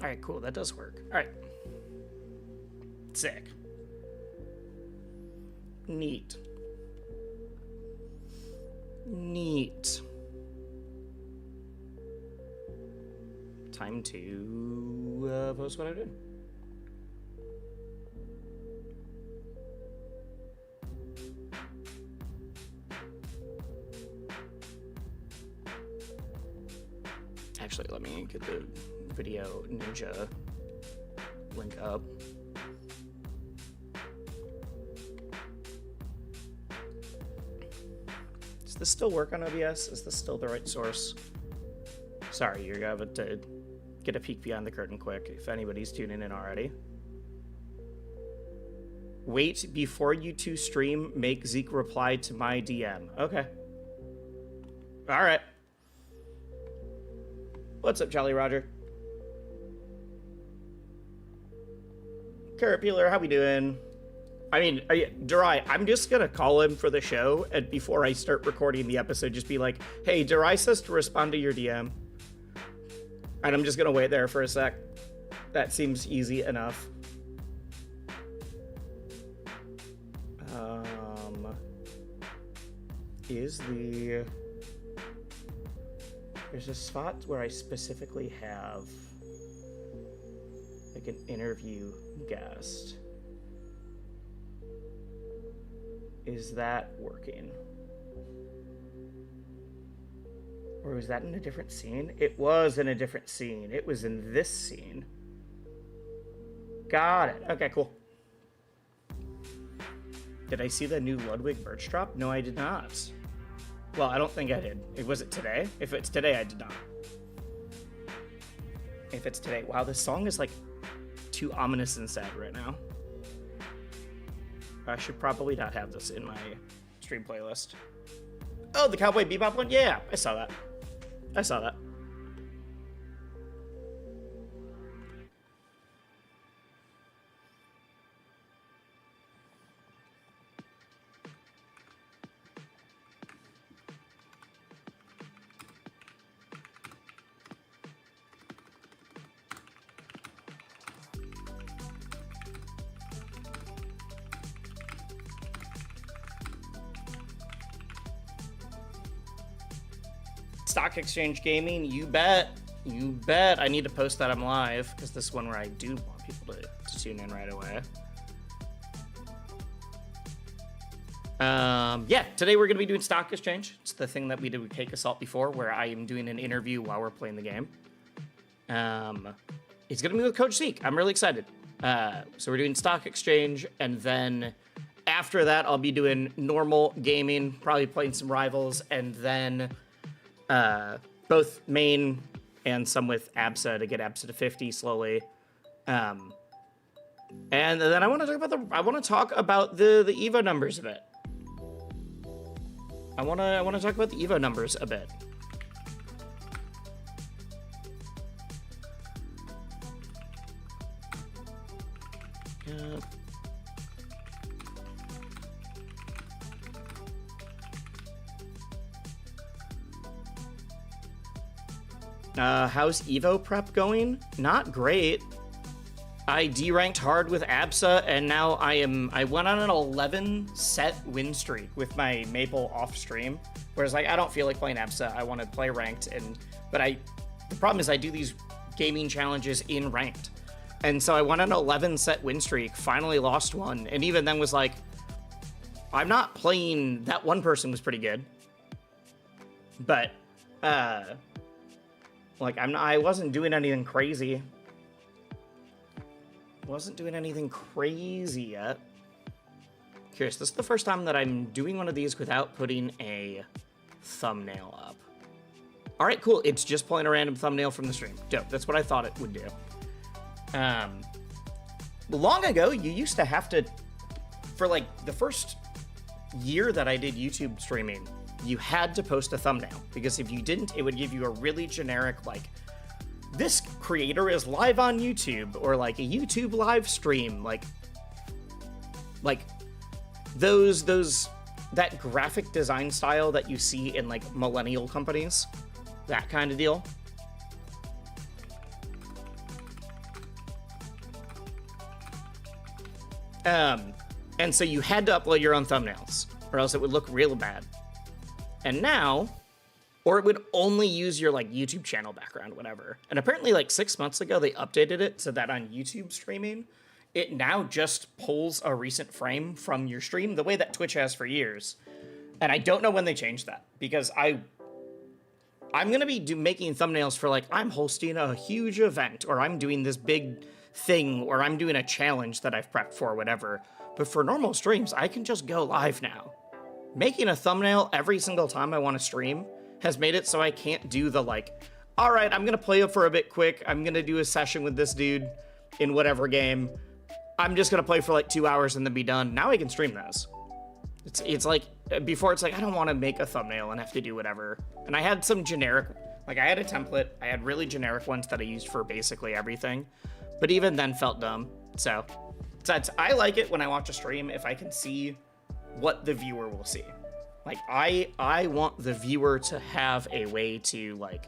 All right, cool. That does work. All right. Sick. Neat. Neat. Time to post what I did. Actually, let me get the video ninja link up. Does this still work on OBS? Is this still the right source? Sorry, you're going to get a peek behind the curtain quick if anybody's tuning in already. Wait before you two stream, make Zeke reply to my DM. Okay. All right. What's up, Jolly Roger? Carrot Peeler, how we doing? I mean, Durai, I'm just gonna call him for the show, and before I start recording the episode, just be like, hey, Durai says to respond to your DM. And I'm just gonna wait there for a sec. That seems easy enough. There's a spot where I specifically have like an interview guest. Is that working? Or was that in a different scene? It was in a different scene. It was in this scene. Got it. Okay, cool. Did I see the new Ludwig merch drop? No, I did not. Well, I don't think I did. Was it today? If it's today, I did not. If it's today. Wow, this song is like too ominous and sad right now. I should probably not have this in my stream playlist. Oh, the Cowboy Bebop one? Yeah, I saw that. I saw that. Stock Exchange Gaming, you bet. You bet. I need to post that I'm live, because this is one where I do want people to tune in right away. Yeah, today we're going to be doing Stock Exchange. It's the thing that we did with Cake Assault before, where I am doing an interview while we're playing the game. It's going to be with Coach Zeke. I'm really excited. So we're doing Stock Exchange, and then after that, I'll be doing normal gaming, probably playing some Rivals, and then both main and some with ABSA to get ABSA to 50 slowly. And then I want to talk about the EVO numbers a bit. I want to talk about the EVO numbers a bit. How's EVO prep going? Not great. I deranked hard with ABSA, and now I went on an 11 set win streak with my Maple off stream. Whereas like I don't feel like playing ABSA. I want to play ranked, but the problem is I do these gaming challenges in ranked. And so I went on an 11 set win streak, finally lost one, and even then was like, I'm not playing, that one person was pretty good. But like I wasn't doing anything crazy. Wasn't doing anything crazy yet. Curious, this is the first time that I'm doing one of these without putting a thumbnail up. All right, cool. It's just pulling a random thumbnail from the stream. Dope. That's what I thought it would do. Long ago, you used to have to, for like the first year that I did YouTube streaming, you had to post a thumbnail, because if you didn't, it would give you a really generic, like, this creator is live on YouTube, or like a YouTube live stream, like that graphic design style that you see in like millennial companies, that kind of deal. And so you had to upload your own thumbnails, or else it would look real bad. And now, or it would only use your like YouTube channel background, whatever. And apparently like 6 months ago, they updated it so that on YouTube streaming, it now just pulls a recent frame from your stream the way that Twitch has for years. And I don't know when they changed that, because I'm going to be making thumbnails for like, I'm hosting a huge event, or I'm doing this big thing, or I'm doing a challenge that I've prepped for, whatever. But for normal streams, I can just go live now. Making a thumbnail every single time I want to stream has made it so I can't do the like, all right, I'm going to play it for a bit quick. I'm going to do a session with this dude in whatever game. I'm just going to play for like 2 hours and then be done. Now I can stream those. It's like, before it's like, I don't want to make a thumbnail and have to do whatever. And I had some generic, like I had a template. I had really generic ones that I used for basically everything. But even then felt dumb. So I like it when I watch a stream if I can see what the viewer will see. Like I want the viewer to have a way to like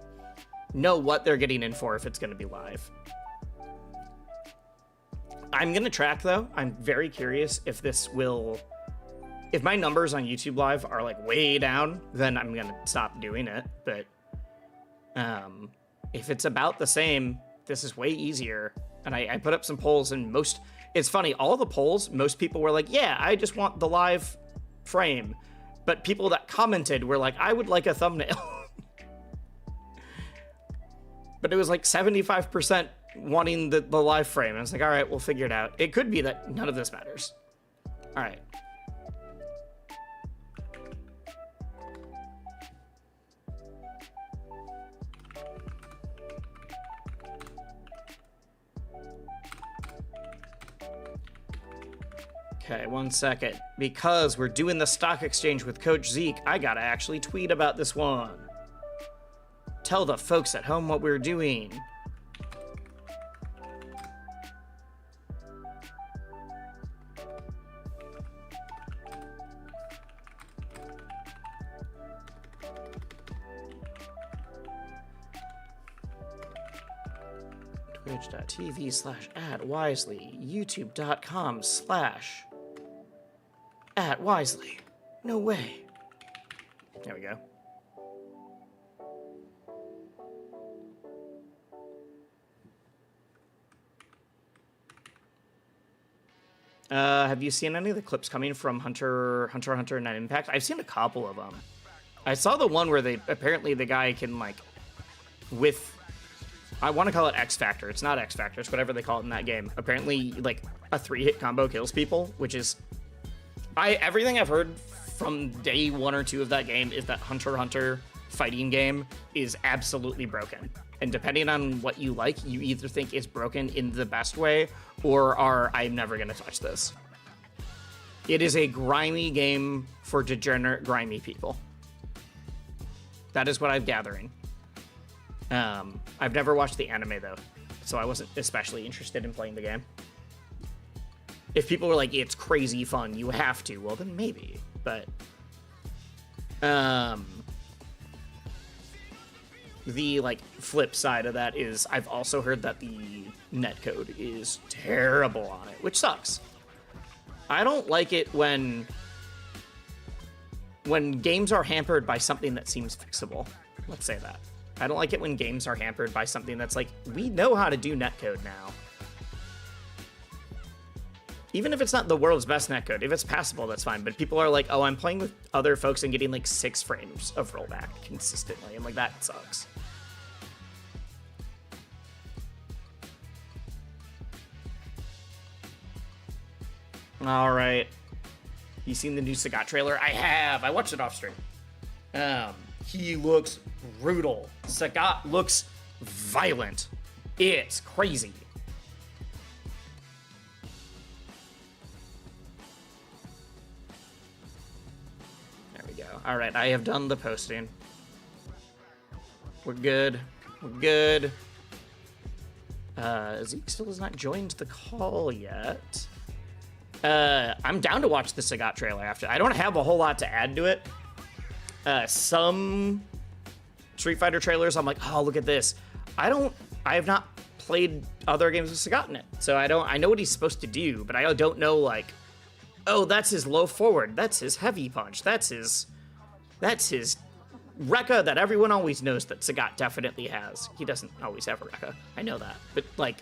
know what they're getting in for if it's going to be live. I'm going to track though. I'm very curious if if my numbers on YouTube Live are like way down, then I'm going to stop doing it. But if it's about the same, this is way easier. And I put up some polls, and it's funny, all the polls, most people were like, yeah, I just want the live frame. But people that commented were like, I would like a thumbnail. But it was like 75% wanting the live frame. And I was like, all right, we'll figure it out. It could be that none of this matters. All right. Okay, 1 second. Because we're doing the stock exchange with Coach Zeke, I gotta actually tweet about this one. Tell the folks at home what we're doing. Twitch.tv/@wisely, youtube.com/@wisely. No way. There we go. Have you seen any of the clips coming from Hunter x Hunter Net Impact? I've seen a couple of them. I saw the one where apparently the guy can like, I want to call it X Factor. It's not X Factor. It's whatever they call it in that game. Apparently, like, a 3-hit combo kills people, which is... Everything I've heard from day 1 or 2 of that game is that Hunter x Hunter fighting game is absolutely broken. And depending on what you like, you either think it's broken in the best way, or I'm never going to touch this. It is a grimy game for degenerate, grimy people. That is what I'm gathering. I've never watched the anime though, so I wasn't especially interested in playing the game. If people were like, it's crazy fun, you have to, well then maybe, but the like flip side of that is I've also heard that the netcode is terrible on it, which sucks. I don't like it when games are hampered by something that seems fixable. Let's say that. I don't like it when games are hampered by something that's like, we know how to do netcode now. Even if it's not the world's best netcode, if it's passable, that's fine. But people are like, oh, I'm playing with other folks and getting like 6 frames of rollback consistently. I'm like, that sucks. All right. You seen the new Sagat trailer? I have. I watched it off stream. He looks brutal. Sagat looks violent. It's crazy. There we go. All right, I have done the posting. We're good. We're good. Zeke still has not joined the call yet. I'm down to watch the Sagat trailer after. I don't have a whole lot to add to it. Some Street Fighter trailers, I'm like, oh, look at this. I have not played other games with Sagat in it. So I know what he's supposed to do, but I don't know, like, oh, that's his low forward, that's his heavy punch, that's his Rekka that everyone always knows that Sagat definitely has. He doesn't always have a Rekka, I know that. But, like,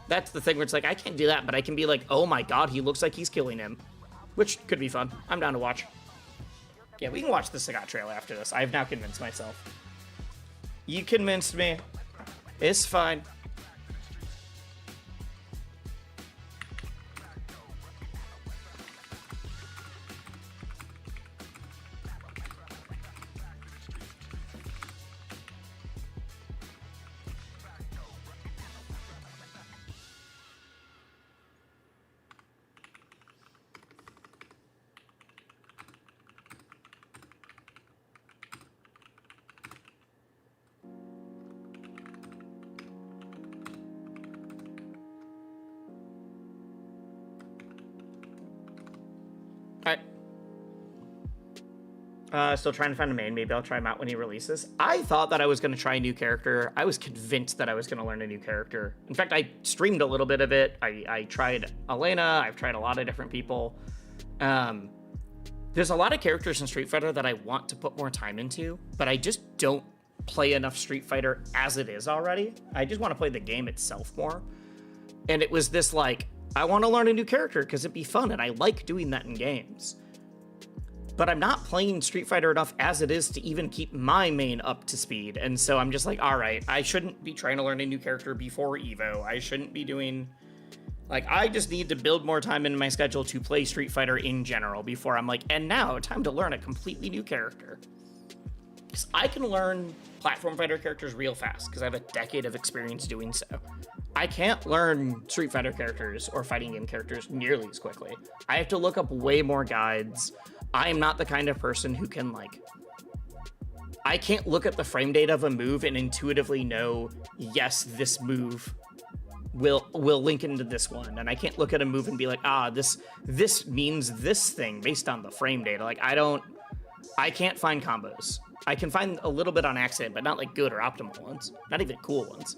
that's the thing where it's like, I can't do that, but I can be like, oh my god, he looks like he's killing him. Which could be fun. I'm down to watch. Yeah, we can watch the Sagat trailer after this. I've now convinced myself. You convinced me. It's fine. Still trying to find a main. Maybe I'll try him out when he releases. I thought that I was going to try a new character. I was convinced that I was going to learn a new character. In fact, I streamed a little bit of it. I tried Elena. I've tried a lot of different people. There's a lot of characters in Street Fighter that I want to put more time into, but I just don't play enough Street Fighter as it is already. I just want to play the game itself more. And it was this, like, I want to learn a new character because it'd be fun, and I like doing that in games. But I'm not playing Street Fighter enough as it is to even keep my main up to speed. And so I'm just like, all right, I shouldn't be trying to learn a new character before EVO. I shouldn't be doing... Like, I just need to build more time in my schedule to play Street Fighter in general before I'm like, and now, time to learn a completely new character. Because I can learn platform fighter characters real fast, because I have a decade of experience doing so. I can't learn Street Fighter characters or fighting game characters nearly as quickly. I have to look up way more guides. I am not the kind of person who can, like... I can't look at the frame data of a move and intuitively know, yes, this move will link into this one. And I can't look at a move and be like, this means this thing based on the frame data. Like, I can't find combos. I can find a little bit on accident, but not, like, good or optimal ones. Not even cool ones.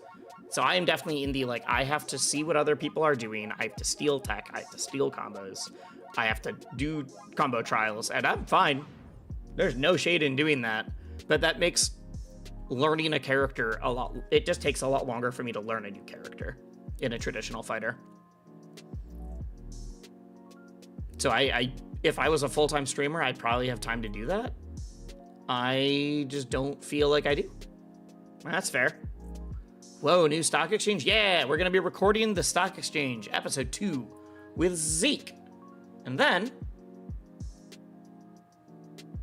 So I am definitely in the, like, I have to see what other people are doing. I have to steal tech. I have to steal combos. I have to do combo trials, and I'm fine. There's no shade in doing that, but that makes learning a character a lot... It just takes a lot longer for me to learn a new character in a traditional fighter. So if I was a full-time streamer, I'd probably have time to do that. I just don't feel like I do. That's fair. Whoa, new stock exchange? Yeah, we're going to be recording the stock exchange, episode 2, with Zeke. And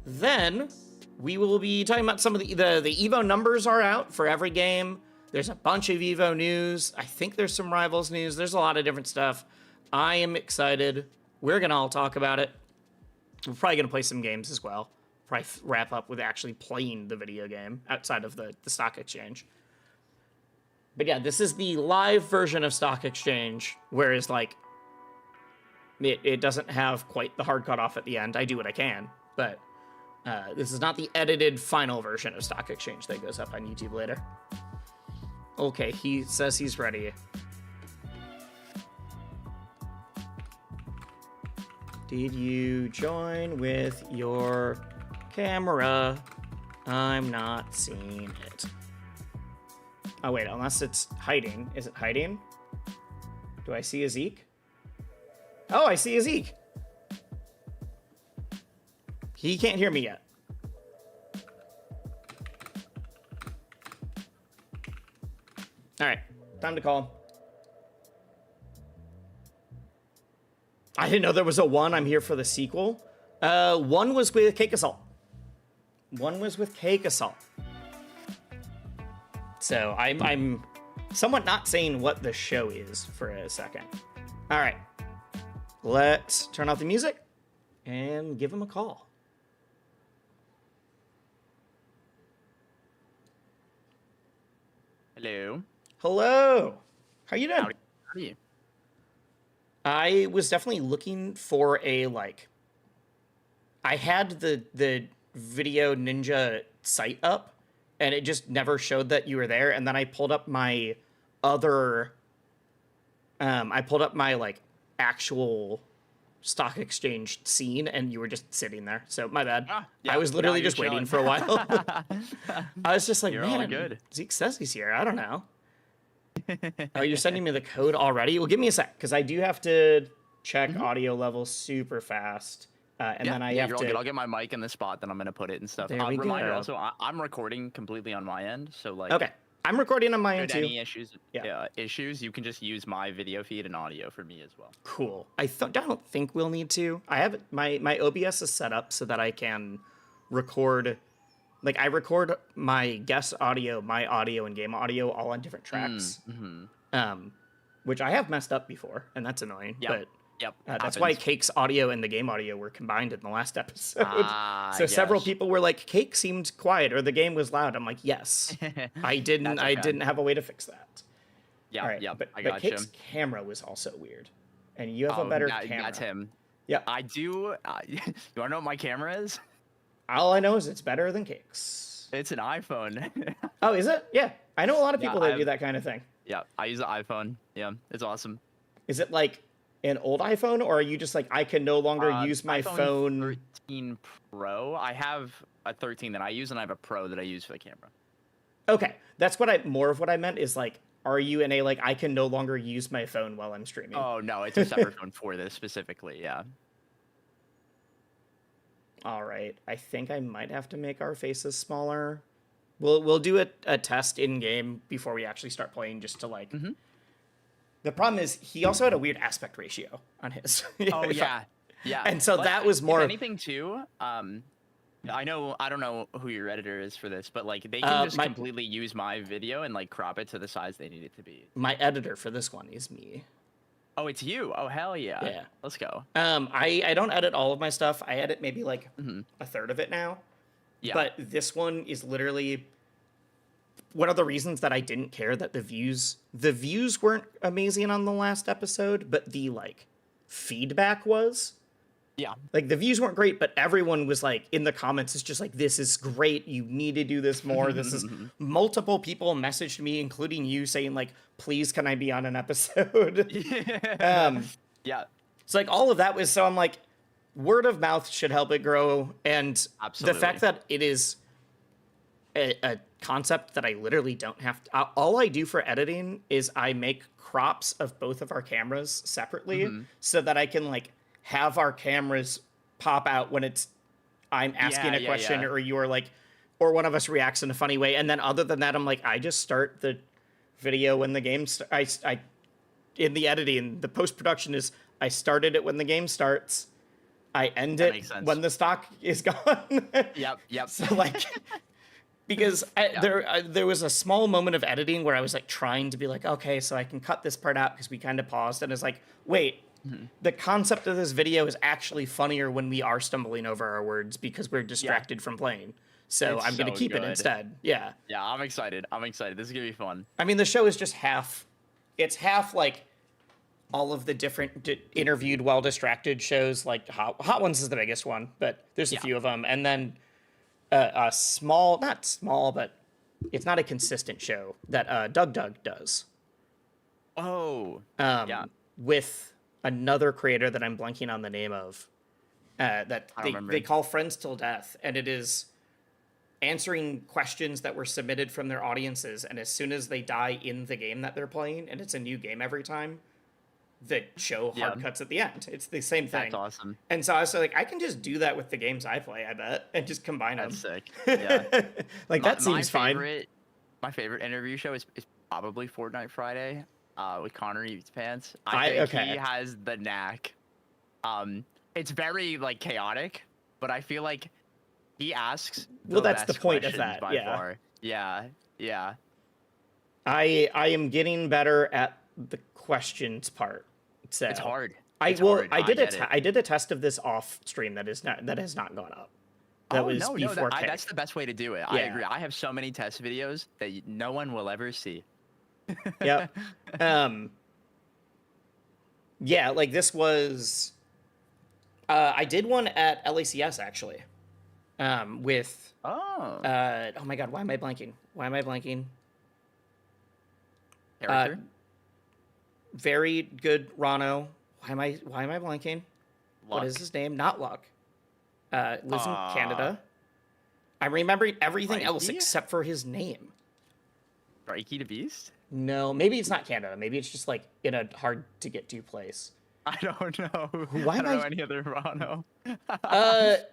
then we will be talking about some of the EVO numbers are out for every game. There's a bunch of EVO news. I think there's some Rivals news. There's a lot of different stuff. I am excited. We're going to all talk about it. We're probably going to play some games as well. Probably wrap up with actually playing the video game outside of the stock exchange. But yeah, this is the live version of stock exchange, whereas, like, it doesn't have quite the hard cutoff at the end. I do what I can, but this is not the edited final version of stock exchange that goes up on YouTube later. Okay, he says he's ready. Did you join with your camera? I'm not seeing it. Oh, wait, unless it's hiding. Is it hiding? Do I see a Zeke? Oh, I see a Zeke. He can't hear me yet. All right, time to call him. I didn't know there was a 1. I'm here for the sequel. 1 was with Cake Assault. 1 was with Cake Assault. So I'm somewhat not saying what the show is for a second. All right. Let's turn off the music and give him a call. Hello. Hello. How you doing? How are you? I was definitely looking for a, like... I had the Video Ninja site up, and it just never showed that you were there, and then I pulled up my other. I pulled up my like actual stock exchange scene, and you were just sitting there. So my bad. Yeah, I was literally just waiting for a while. I was just like, You're all man, good. Zeke says he's here. I don't know. Oh, you're sending me the code already? Well, give me a sec, because I do have to check audio levels super fast. And then I have you're all to. good. I'll get my mic in the spot that I'm gonna put it and stuff. There we Reminder go. also, I'm recording completely on my end, so like. Okay, I'm recording on my end Should too. any issues, you can just use my video feed and audio for me as well. Cool. I don't think we'll need to. I have my OBS is set up so that I can record. Like I record my guest audio, my audio, and game audio all on different tracks. Which I have messed up before, and that's annoying. Yep. But that's why Cake's audio and the game audio were combined in the last episode. So several people were like, "Cake seemed quiet," or "The game was loud." I'm like, "Yes, I didn't. I didn't have a way to fix that." Yeah, all right, yeah. But got Cake's camera was also weird, and you have a better camera. That's him. Yeah, I do. You wanna know what my camera is? All I know is it's better than Cake's. It's an iPhone. Oh, is it? Yeah, I know a lot of people that do that kind of thing. Yeah, I use an iPhone. Yeah, it's awesome. Is it like an old iPhone, or are you just like, I can no longer use my phone? 13 Pro. I have a 13 that I use, and I have a Pro that I use for the camera. Okay, that's what more of what I meant is like, are you in a like, I can no longer use my phone while I'm streaming? Oh no, it's a separate phone for this specifically. Yeah. All right, I think I might have to make our faces smaller. We'll do a test in game before we actually start playing, just to like. The problem is he also had a weird aspect ratio on his. Oh yeah, yeah. And so but that was more. If anything too. I don't know who your editor is for this, but like they can just completely use my video and like crop it to the size they need it to be. My editor for this one is me. Oh, it's you. Oh hell yeah. Yeah. Let's go. I don't edit all of my stuff. I edit maybe like a third of it now. Yeah. But this one is literally one of the reasons that I didn't care that the views weren't amazing on the last episode, but the like feedback was. Yeah. Like the views weren't great, but everyone was like in the comments is just like, this is great. You need to do this more. This is multiple people messaged me, including you, saying like, please, can I be on an episode? Yeah. So like all of that was, so I'm like, word of mouth should help it grow. And Absolutely. The fact that it is a concept that I literally don't have to, all I do for editing is I make crops of both of our cameras separately so that I can like have our cameras pop out when I'm asking a question or you're like, or one of us reacts in a funny way. And then other than that, I'm like, I just start the video when the game, in the editing, the post-production is I started it when the game starts. I end it when the stock is gone. Yep. So like, because there was a small moment of editing where I was like trying to be like, okay, so I can cut this part out because we kind of paused, and it's like, wait, the concept of this video is actually funnier when we are stumbling over our words because we're distracted from playing. So I'm going to keep it instead. Yeah. Yeah, I'm excited. This is going to be fun. I mean, the show is just half. It's half like all of the different interviewed while distracted shows. Like Hot Ones is the biggest one, but there's a few of them. And then a small, not small, but it's not a consistent show that Doug does. Oh. With another creator that I'm blanking on the name of, that they call Friends Till Death, and it is answering questions that were submitted from their audiences, and as soon as they die in the game that they're playing, and it's a new game every time, the show hard cuts at the end. It's the same thing. That's awesome. And so I was like, I can just do that with the games I play, I bet, and just combine them. That's sick. Yeah. Like, that seems fine. My favorite interview show is probably Fortnite Friday. With Connor Eats Pants. I think he has the knack. It's very like chaotic, but I feel like he asks that's the point of that. By far. Yeah. I am getting better at the questions part. So it's hard. I did a test of this off stream that has not gone up. That's the best way to do it. I agree. I have so many test videos that no one will ever see. Yep. Yeah, like this was I did one at LACS actually. With oh my god, why am I blanking? Character? Very good Rano. Why am I blanking? Luck. What is his name? Not Luck. Lives in Canada. I'm remembering everything else except for his name. Strikey the Beast? No, maybe it's not Canada. Maybe it's just like in a hard to get to place. I don't know. Why I don't know any other Rano.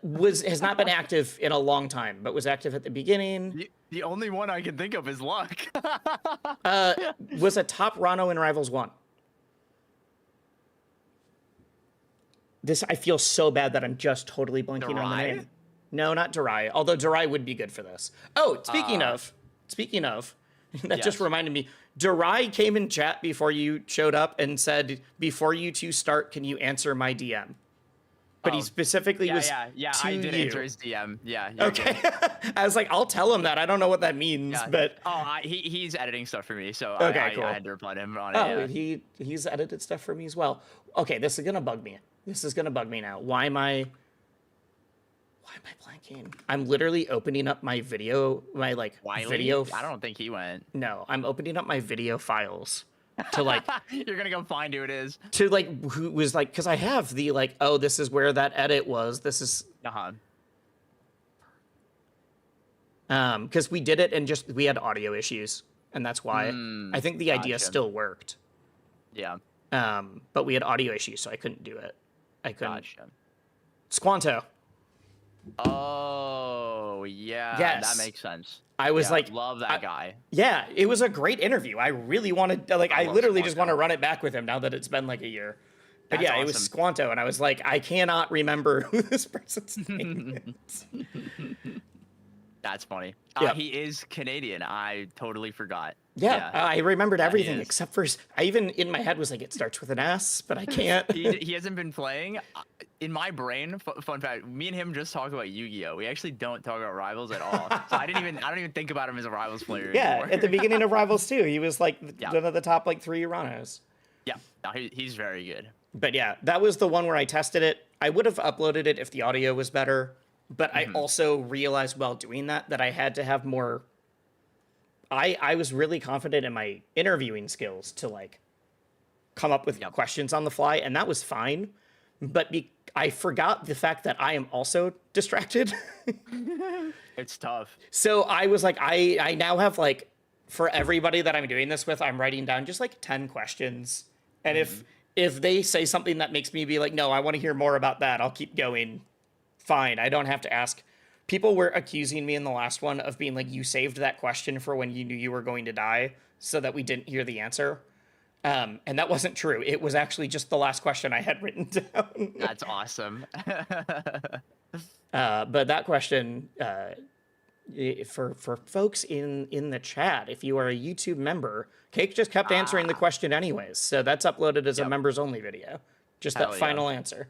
Has not been active in a long time, but was active at the beginning. The only one I can think of is Luck. Was a top Rano in Rivals 1. I feel so bad that I'm just totally blanking on the name. No, not Durai. Although Durai would be good for this. Oh, speaking of, that just reminded me. Durai came in chat before you showed up and said, "Before you two start, can you answer my DM?" But he specifically was yeah. to I did you. answer his DM. Yeah. Okay. I was like, I'll tell him that. I don't know what that means, but he's editing stuff for me, so okay, cool. I had to reply to him on it. Yeah. He's edited stuff for me as well. Okay, this is gonna bug me. Now. Why am I blanking? I'm literally opening up my video, video. I don't think he went. No, I'm opening up my video files to like. You're gonna go find who it is. To like who was like, because I have the like, oh, this is where that edit was. This is. Because we did it and we had audio issues, and that's why I think the idea still worked. Yeah. But we had audio issues, so I couldn't do it. I couldn't. Gotcha. Squanto. Oh, yeah. Yes. That makes sense. I was like, love that guy. Yeah, it was a great interview. I really wanted, I literally just want to run it back with him now that it's been like a year. But yeah, awesome. It was Squanto, and I was like, I cannot remember who this person's name is. That's funny. Yeah. He is Canadian. I totally forgot. Yeah. I remembered everything except for, I even in my head was like, it starts with an S, but I can't. He hasn't been playing. In my brain, fun fact, me and him just talk about Yu-Gi-Oh! We actually don't talk about Rivals at all. So I don't even think about him as a Rivals player anymore. At the beginning of Rivals too, he was like one of the top like 3 Ranos. Yeah, no, he's very good. But yeah, that was the one where I tested it. I would have uploaded it if the audio was better, but I also realized while doing that I had to have more. I was really confident in my interviewing skills to like come up with questions on the fly, and that was fine. But I forgot the fact that I am also distracted. It's tough. So I was like, I now have like, for everybody that I'm doing this with, I'm writing down just like 10 questions. And if they say something that makes me be like, no, I want to hear more about that, I'll keep going. Fine. I don't have to ask. People were accusing me in the last one of being like, you saved that question for when you knew you were going to die so that we didn't hear the answer. And that wasn't true. It was actually just the last question I had written down. That's awesome. But that question, for folks in the chat, if you are a YouTube member, Cake just kept answering the question anyways. So that's uploaded as a members only video. Just that final answer.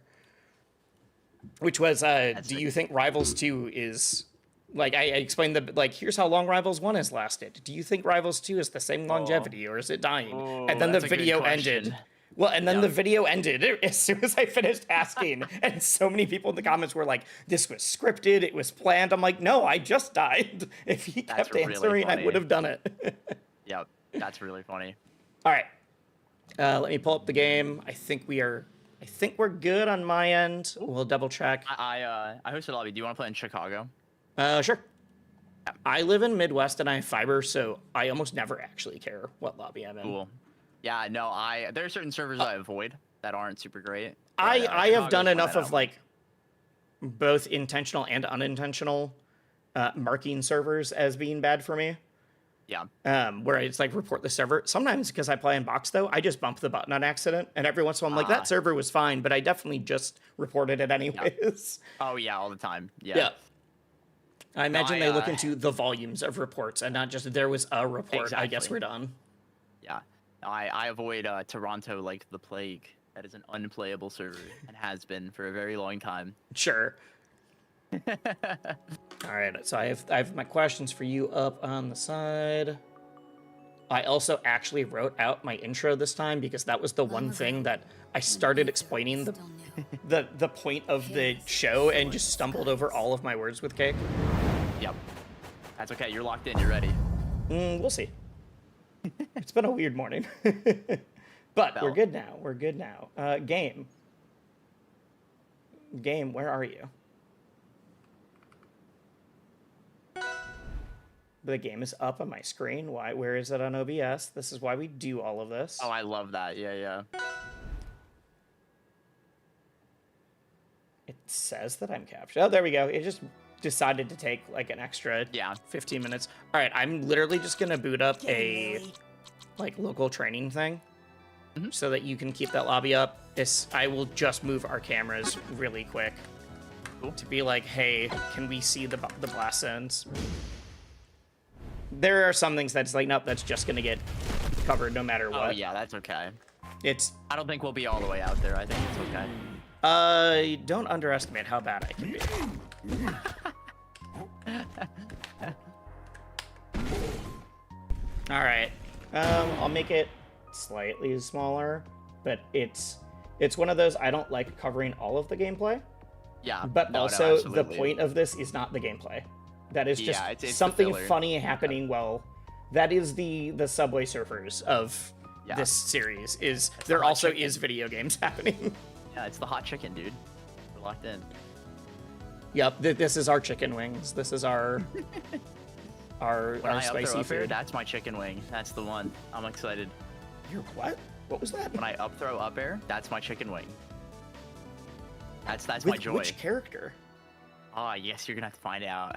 Which was, do you think Rivals 2 is... Like, I explained here's how long Rivals 1 has lasted. Do you think Rivals 2 is the same longevity, or is it dying? And then the video ended. Well, and then the video ended as soon as I finished asking. And so many people in the comments were like, this was scripted, it was planned. I'm like, no, I just died. If he kept answering, I would have done it. Yep, that's really funny. All right. Let me pull up the game. I think we're good on my end. We'll double check. I hosted a lobby. Do you want to play in Chicago? Sure. I live in Midwest and I have fiber, so I almost never actually care what lobby I'm in. Cool. Yeah, no, there are certain servers I avoid that aren't super great. I have done enough of like both intentional and unintentional marking servers as being bad for me. Yeah. Where it's like report the server. Sometimes because I play in box though, I just bump the button on accident, and every once in a while I'm like, that server was fine, but I definitely just reported it anyways. Yeah. Oh yeah, all the time. Yeah. I imagine they look into the volumes of reports and not just there was a report. Exactly. I guess we're done. Yeah. I avoid Toronto like the plague. That is an unplayable server and has been for a very long time. Sure. All right. So I have my questions for you up on the side. I also actually wrote out my intro this time because that was the one thing that I started explaining the point of the show and just stumbled over all of my words with Cake. Yep. That's okay. You're locked in. You're ready. We'll see. It's been a weird morning. But we're good now. We're good now. Game. Game, where are you? The game is up on my screen. Why? Where is it on OBS? This is why we do all of this. Oh, I love that. Yeah, yeah. It says that I'm captured. Oh, there we go. It just decided to take like an extra 15 minutes. All right, I'm literally just gonna boot up a like local training thing so that you can keep that lobby up. I will just move our cameras really quick to be like, hey, can we see the blast zones? There are some things that's like, nope, that's just gonna get covered no matter what. Oh yeah, that's okay. I don't think we'll be all the way out there. I think it's okay. Don't underestimate how bad I can be. All right, I'll make it slightly smaller, but it's one of those, I don't like covering all of the gameplay. Yeah. But also the point of this is not the gameplay. That is just it's something funny happening. Well, that is the Subway Surfers of this series. There also is video games happening. Yeah, it's the hot chicken, dude. We're locked in. Yep, this is our chicken wings. This is our our spicy food. That's my chicken wing. That's the one. I'm excited. Your what? What was that? When I up throw up air, that's my chicken wing. That's my joy. Which character? Oh, yes, you're gonna have to find out.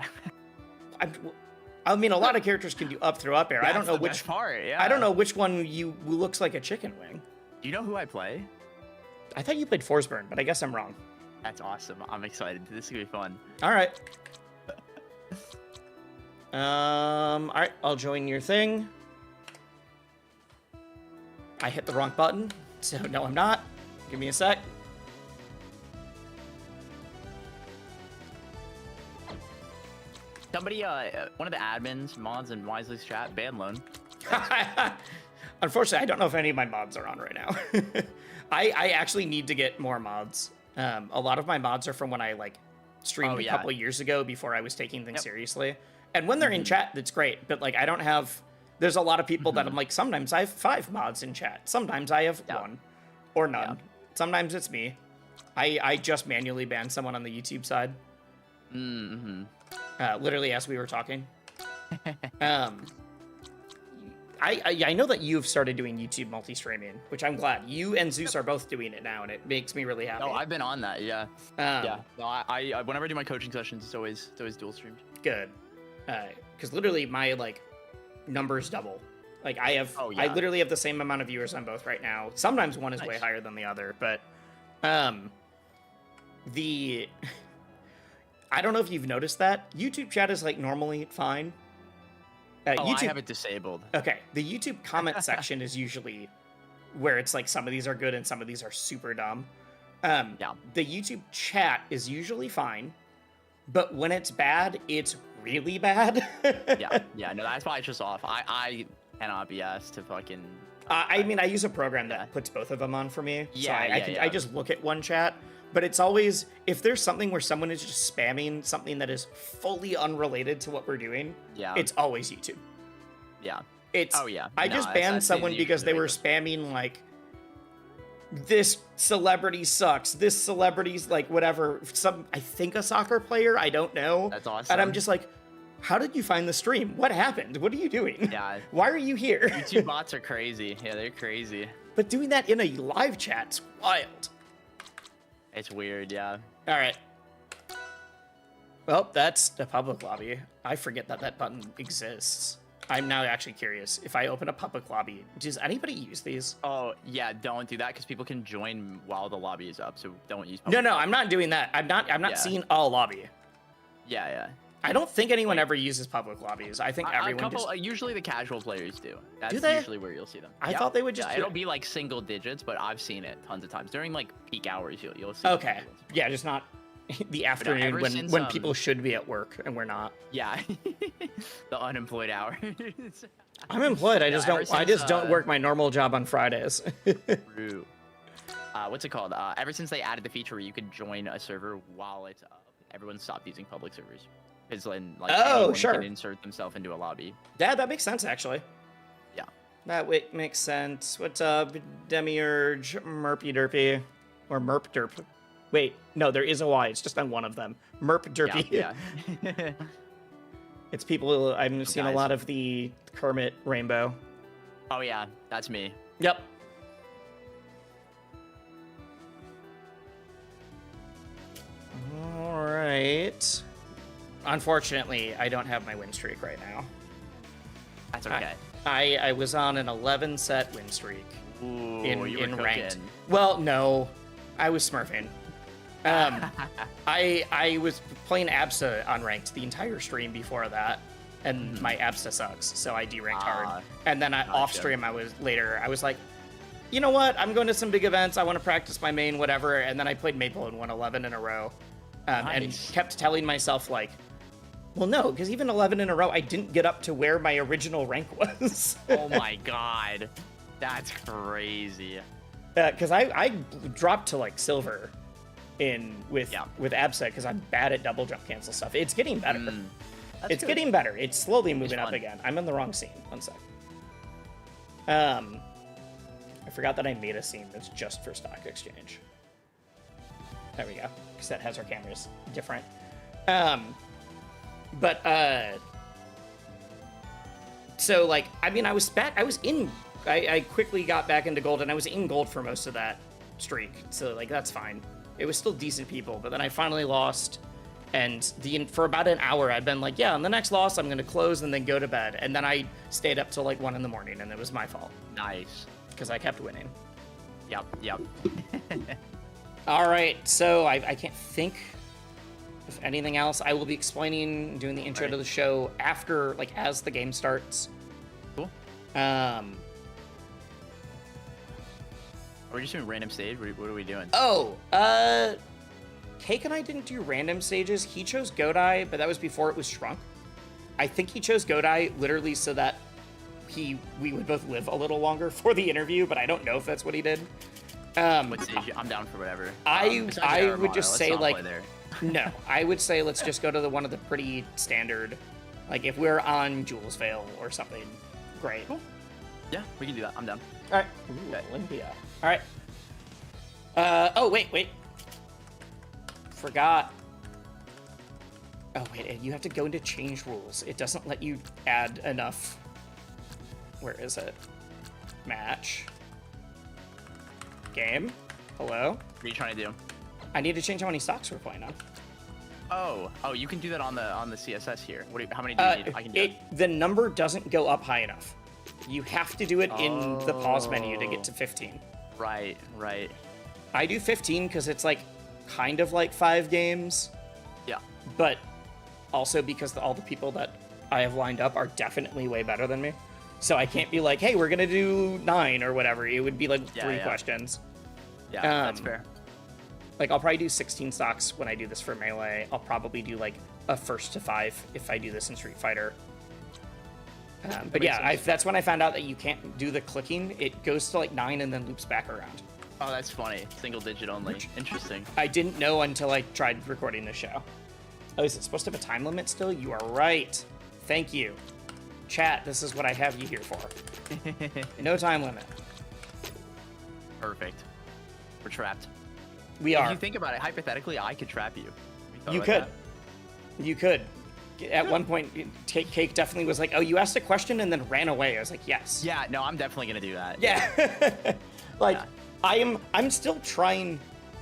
I mean, a lot of characters can do up throw up air. That's I don't know which best part. Yeah. I don't know which one who looks like a chicken wing. Do you know who I play? I thought you played Forsburn, but I guess I'm wrong. That's awesome. I'm excited. This is gonna be fun. All right. All right. I'll join your thing. I hit the wrong button, so no, I'm not. Give me a sec. Somebody, one of the admins, mods in Wisely's chat, ban loan. Unfortunately, I don't know if any of my mods are on right now. I actually need to get more mods. A lot of my mods are from when I like streamed a couple of years ago before I was taking things seriously. And when they're in chat, that's great. But like, I don't have. There's a lot of people that I'm like. Sometimes I have 5 mods in chat. Sometimes I have 1 or none. Sometimes it's me. I just manually banned someone on the YouTube side. Literally as we were talking. I know that you've started doing YouTube multi-streaming, which I'm glad. You and Zeus are both doing it now, and it makes me really happy. Oh, I've been on that, yeah. Yeah. No, I whenever I do my coaching sessions, it's always dual streamed. Good. Because literally my like numbers double. Like I have, I literally have the same amount of viewers on both right now. Sometimes one is way higher than the other, but I don't know if you've noticed that YouTube chat is like normally fine. YouTube, I have it disabled. Okay, the YouTube comment section is usually where it's like some of these are good and some of these are super dumb. The YouTube chat is usually fine, but when it's bad, it's really bad. No, that's why it's just off. I cannot be asked to fucking. I mean, I use a program that puts both of them on for me. I just look at one chat. But it's always, if there's something where someone is just spamming something that is fully unrelated to what we're doing, it's always YouTube. Yeah. I just banned someone because they were spamming, like, this celebrity sucks. This celebrity's, like, whatever. I think a soccer player. I don't know. That's awesome. And I'm just like, how did you find the stream? What happened? What are you doing? Yeah. Why are you here? YouTube bots are crazy. Yeah, they're crazy. But doing that in a live chat's wild. It's weird, yeah. All right. Well, that's the public lobby. I forget that that button exists. I'm now actually curious. If I open a public lobby, does anybody use these? Oh, yeah, don't do that because people can join while the lobby is up, so don't use public No, I'm not doing that. I'm not seeing all lobby. Yeah. I don't think anyone ever uses public lobbies. I think everyone usually the casual players do. That's do they? Usually where you'll see them. I thought they would just it'll be like single digits, but I've seen it tons of times. During like peak hours, you'll see okay. Yeah, just not the afternoon when people should be at work and we're not. Yeah. The unemployed hours. I'm employed. I just don't work my normal job on Fridays. True. What's it called? Ever since they added the feature where you could join a server while it's up, everyone stopped using public servers. Because then, like, anyone can insert themselves into a lobby. Yeah, that makes sense, actually. Yeah. That makes sense. What's up, Demiurge, Merpy Derpy, or Merp Derp? Wait, no, there is a Y. It's just on one of them. Merp Derpy. Yeah. It's people. I've seen a lot of the Kermit rainbow. Oh yeah, that's me. Yep. All right. Unfortunately, I don't have my win streak right now. That's okay. I was on an 11 set win streak. Ooh, in ranked. Well, no, I was smurfing. I was playing ABSA on ranked the entire stream before that, and my ABSA sucks, so I deranked hard. And then off stream, I was like, you know what? I'm going to some big events. I want to practice my main, whatever. And then I played Maple and won 11 in a row, and kept telling myself like, well, no, because even 11 in a row, I didn't get up to where my original rank was. Oh my god, that's crazy. Because I dropped to like silver with ABSA because I'm bad at double jump cancel stuff. It's getting better. It's getting better. It's slowly moving up again. I'm in the wrong scene. One sec. I forgot that I made a scene that's just for stock exchange. There we go. Because that has our cameras different. So like, I mean, I quickly got back into gold, and I was in gold for most of that streak. So like, that's fine. It was still decent people, but then I finally lost, and for about an hour, I'd been like, yeah, on the next loss, I'm gonna close and then go to bed. And then I stayed up till like 1 in the morning, and it was my fault. Nice. Because I kept winning. Yep. All right, so I can't think of anything else. I will be doing the intro to the show after, like, as the game starts. Cool. Are we just doing random stage? What are we doing? Oh, Cake and I didn't do random stages. He chose Godai, but that was before it was shrunk. I think he chose Godai literally so that we would both live a little longer for the interview, but I don't know if that's what he did. What stage? I'm down for whatever. I would just say, like, no, I would say let's just go to one of the pretty standard, like if we're on Jules Vale or something. Great. Cool. Yeah, we can do that. I'm down. All right. Ooh, Olympia. All right. Oh, wait. Forgot. Oh, wait, you have to go into change rules. It doesn't let you add enough. Where is it? Match. Game. Hello? What are you trying to do? I need to change how many stocks we're playing on. Oh, you can do that on the CSS here. How many do you need? I can do it. The number doesn't go up high enough. You have to do it in the pause menu to get to 15. Right. I do 15 because it's like kind of like 5 games. Yeah. But also because all the people that I have lined up are definitely way better than me. So I can't be like, hey, we're going to do 9 or whatever. It would be like 3 questions. Yeah, that's fair. Like, I'll probably do 16 stocks when I do this for Melee. I'll probably do, like, a 1st to 5 if I do this in Street Fighter. But yeah, that's when I found out that you can't do the clicking. It goes to, like, 9 and then loops back around. Oh, that's funny. Single digit only. Interesting. I didn't know until I tried recording the show. Oh, is it supposed to have a time limit still? You are right. Thank you. Chat, this is what I have you here for. No time limit. Perfect. We're trapped. We are. If you think about it, hypothetically, I could trap you. You could. You could. At one point, Cake definitely was like, oh, you asked a question and then ran away. I was like, yes. Yeah, no, I'm definitely going to do that. Yeah. Like, yeah. I'm still trying,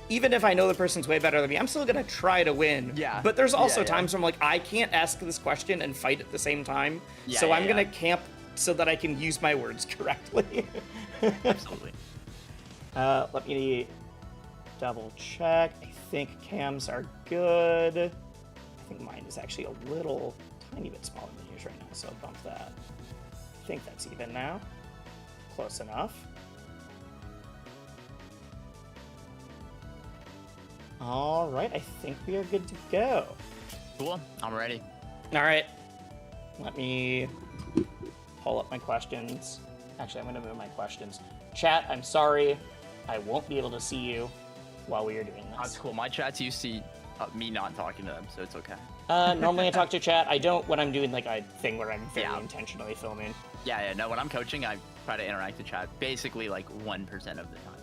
even if I know the person's way better than me, I'm still going to try to win. Yeah. But there's also times where I'm like, I can't ask this question and fight at the same time. Yeah, so I'm going to camp so that I can use my words correctly. Absolutely. Let me double check. I think cams are good. I think mine is actually a little tiny bit smaller than yours right now, so I'll bump that. I think that's even now. Close enough. All right, I think we are good to go. Cool, I'm ready. All right, let me pull up my questions. Actually, I'm gonna move my questions. Chat, I'm sorry. I won't be able to see you while we are doing this. That's cool. My chat's used to me not talking to them, so it's okay. Normally I don't when I'm doing like a thing where I'm very intentionally filming. Yeah, no, when I'm coaching, try to interact in chat basically like 1% of the time.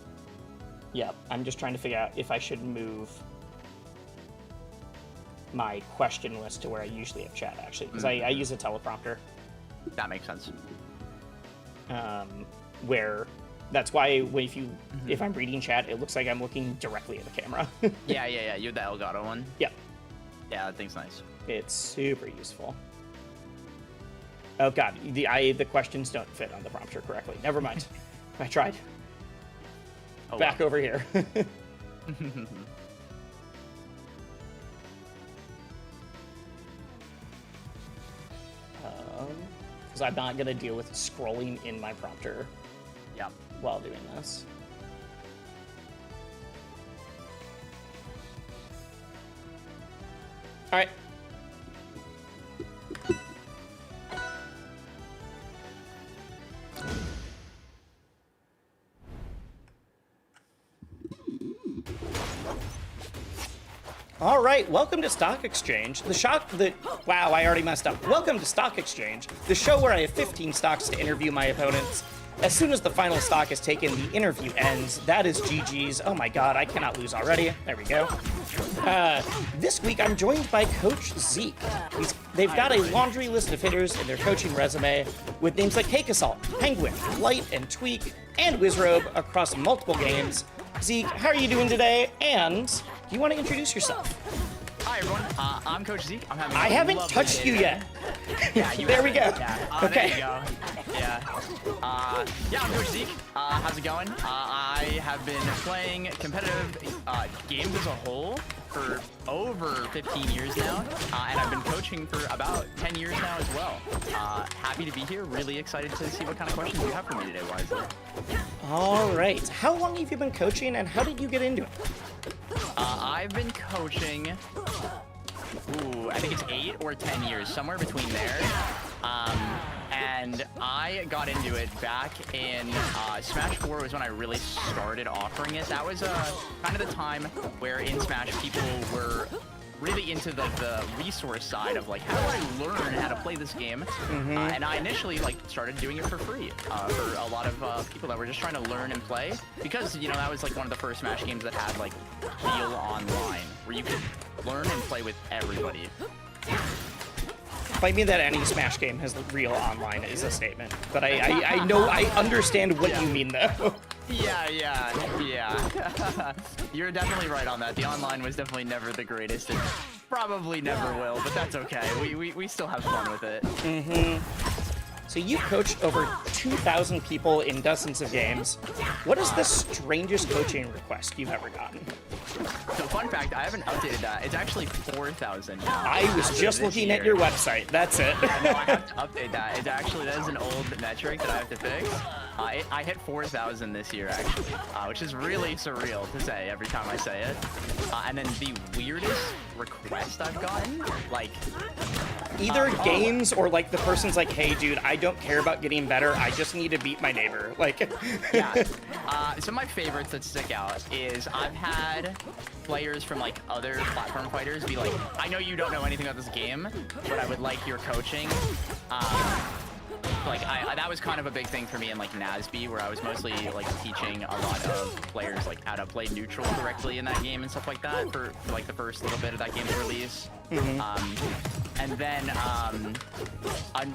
Yeah, I'm just trying to figure out if I should move my question list to where I usually have chat, actually, because I use a teleprompter. That makes sense. Where that's why if I'm reading chat, it looks like I'm looking directly at the camera. yeah. You're the Elgato one. Yeah. Yeah, that thing's nice. It's super useful. Oh god, the questions don't fit on the prompter correctly. Never mind. I tried. Oh, Back over here. Because I'm not gonna deal with scrolling in my prompter. Yeah. While doing this. All right. All right, welcome to Stock Exchange. Wow, I already messed up. Welcome to Stock Exchange, the show where I have 15 stocks to interview my opponents. As soon as the final stock is taken, the interview ends. That is GG's. Oh my god, I cannot lose already. There we go. This week, I'm joined by Coach Zeke. They've got a laundry list of hitters in their coaching resume with names like Cake Assault, Penguin, Light, and Tweak, and Wizrobe across multiple games. Zeke, how are you doing today? And do you want to introduce yourself? Hi everyone, I'm Coach Zeke. I haven't touched you yet. Yeah, there we go. Yeah. Okay. There you go. Yeah. Yeah, I'm Coach Zeke. How's it going? I have been playing competitive games as a whole for over 15 years now, and I've been coaching for about 10 years now as well. Happy to be here. Really excited to see what kind of questions you have for me today, Wisely. All right. How long have you been coaching, and how did you get into it? I've been coaching, I think it's 8 or 10 years, somewhere between there. And I got into it back in Smash 4 was when I really started offering it. That was kind of the time where in Smash people were really into the resource side of like, how do I learn how to play this game? And I initially like started doing it for free for a lot of people that were just trying to learn and play, because you know that was like one of the first Smash games that had like real online where you could learn and play with everybody. By me that any Smash game has real online is a statement, but I know I understand what you mean though. Yeah. You're definitely right on that. The online was definitely never the greatest, and probably never will, but that's okay. We still have fun with it. So you've coached over 2,000 people in dozens of games. What is the strangest coaching request you've ever gotten? So fun fact, I haven't updated that. It's actually 4,000 now. I was just looking at your website. That's it. Yeah, no, I have to update that. It's actually, that is an old metric that I have to fix. I hit 4,000 this year, actually, which is really surreal to say every time I say it. And then the weirdest request I've gotten, like... Either games or like the person's like, hey dude, I don't care about getting better, I just need to beat my neighbor. Like... Yeah. Some of my favorites that stick out is I've had players from like other platform fighters be like, I know you don't know anything about this game, but I would like your coaching. Like that was kind of a big thing for me in like NASB, where I was mostly like teaching a lot of players like how to play neutral correctly in that game and stuff like that for like the first little bit of that game's release. And then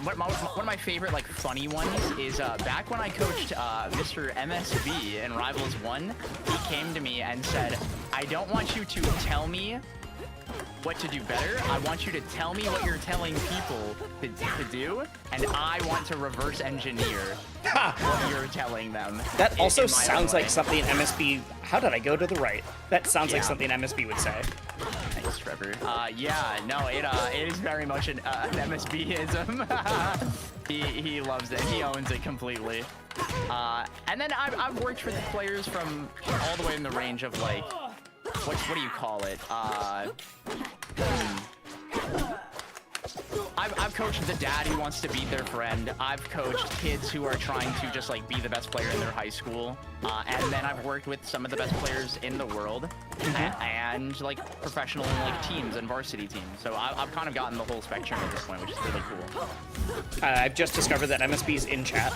one of my favorite like funny ones is back when I coached Mr. MSB in Rivals 1, he came to me and said, I don't want you to tell me what to do better. I want you to tell me what you're telling people to do, and I want to reverse engineer what you're telling them. That also sounds like something MSB... How did I go to the right? That sounds like something MSB would say. Thanks, Trevor. Yeah, no, it is very much an MSB-ism. He loves it. He owns it completely. And then I've worked with players from all the way in the range of like, what do you call it? I've coached the dad who wants to beat their friend. I've coached kids who are trying to just like be the best player in their high school. And then I've worked with some of the best players in the world and like professional like teams and varsity teams. So I've kind of gotten the whole spectrum at this point, which is really cool. I've just discovered that MSB's in chat.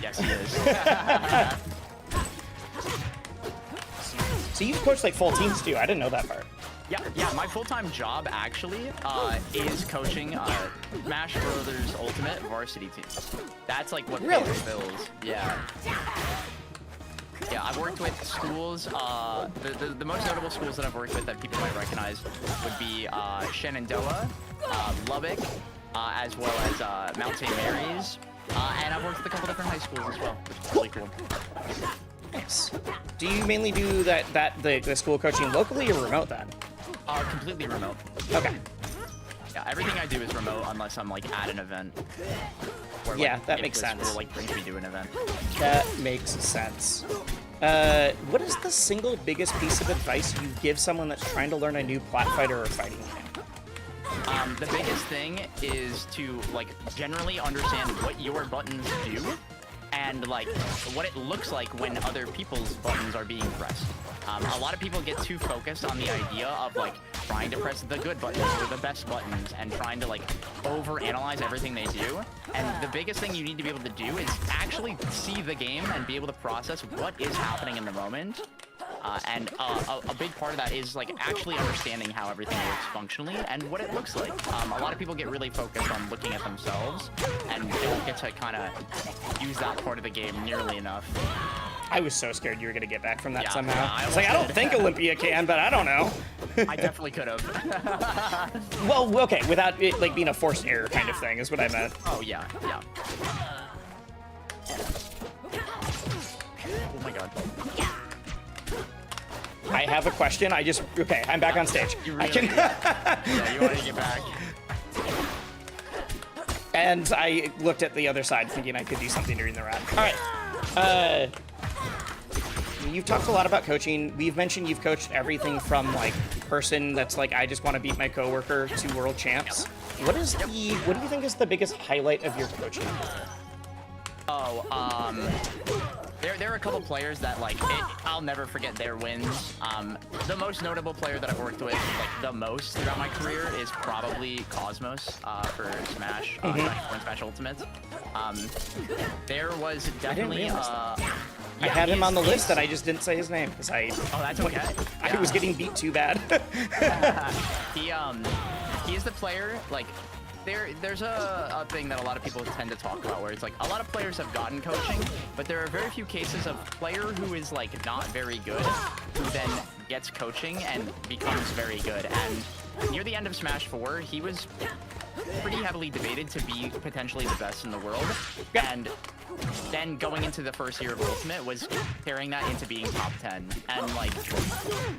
Yes, he is. So you've coached like full teams too. I didn't know that part. Yeah. My full-time job actually is coaching Smash Brothers Ultimate varsity team. That's like what really pays the bills. Yeah. Yeah, I've worked with schools. The most notable schools that I've worked with that people might recognize would be Shenandoah, Lubbock, as well as Mount St. Mary's. And I've worked with a couple different high schools as well, which is really cool. Nice. Do you mainly do the school coaching locally or remote then? Completely remote. Okay. Yeah, everything I do is remote unless I'm like at an event. Where, yeah, like, that makes sense. School, like brings me to an event. That makes sense. What is the single biggest piece of advice you give someone that's trying to learn a new plat fighter or fighting game? The biggest thing is to like generally understand what your buttons do and like what it looks like when other people's buttons are being pressed. A lot of people get too focused on the idea of like trying to press the good buttons or the best buttons and trying to like overanalyze everything they do. And the biggest thing you need to be able to do is actually see the game and be able to process what is happening in the moment. And a big part of that is like actually understanding how everything works functionally and what it looks like. A lot of people get really focused on looking at themselves and don't get to kind of use that part of the game nearly enough. I was so scared you were going to get back from that somehow. Yeah, I was like, I don't think Olympia can, but I don't know. I definitely could have. Well, okay, without it like being a forced error kind of thing is what I meant. Oh, yeah. Oh my god. I have a question. Okay, I'm back on stage. You really, I can. Yeah, you want to get back. And I looked at the other side thinking I could do something during the round. All right. You've talked a lot about coaching. We've mentioned you've coached everything from like person that's like, I just want to beat my coworker to world champs. What do you think is the biggest highlight of your coaching? There are a couple players that like I'll never forget their wins. The most notable player that I've worked with like the most throughout my career is probably Cosmos for Smash, Smash Ultimate. There was definitely I had him on the list and I just didn't say his name because oh, that's okay. I was getting beat too bad. He is the player like. There's a thing that a lot of people tend to talk about where it's like a lot of players have gotten coaching, but there are very few cases of player who is like not very good who then gets coaching and becomes very good. And near the end of Smash 4, he was pretty heavily debated to be potentially the best in the world. And then going into the first year of Ultimate was carrying that into being top 10. And like,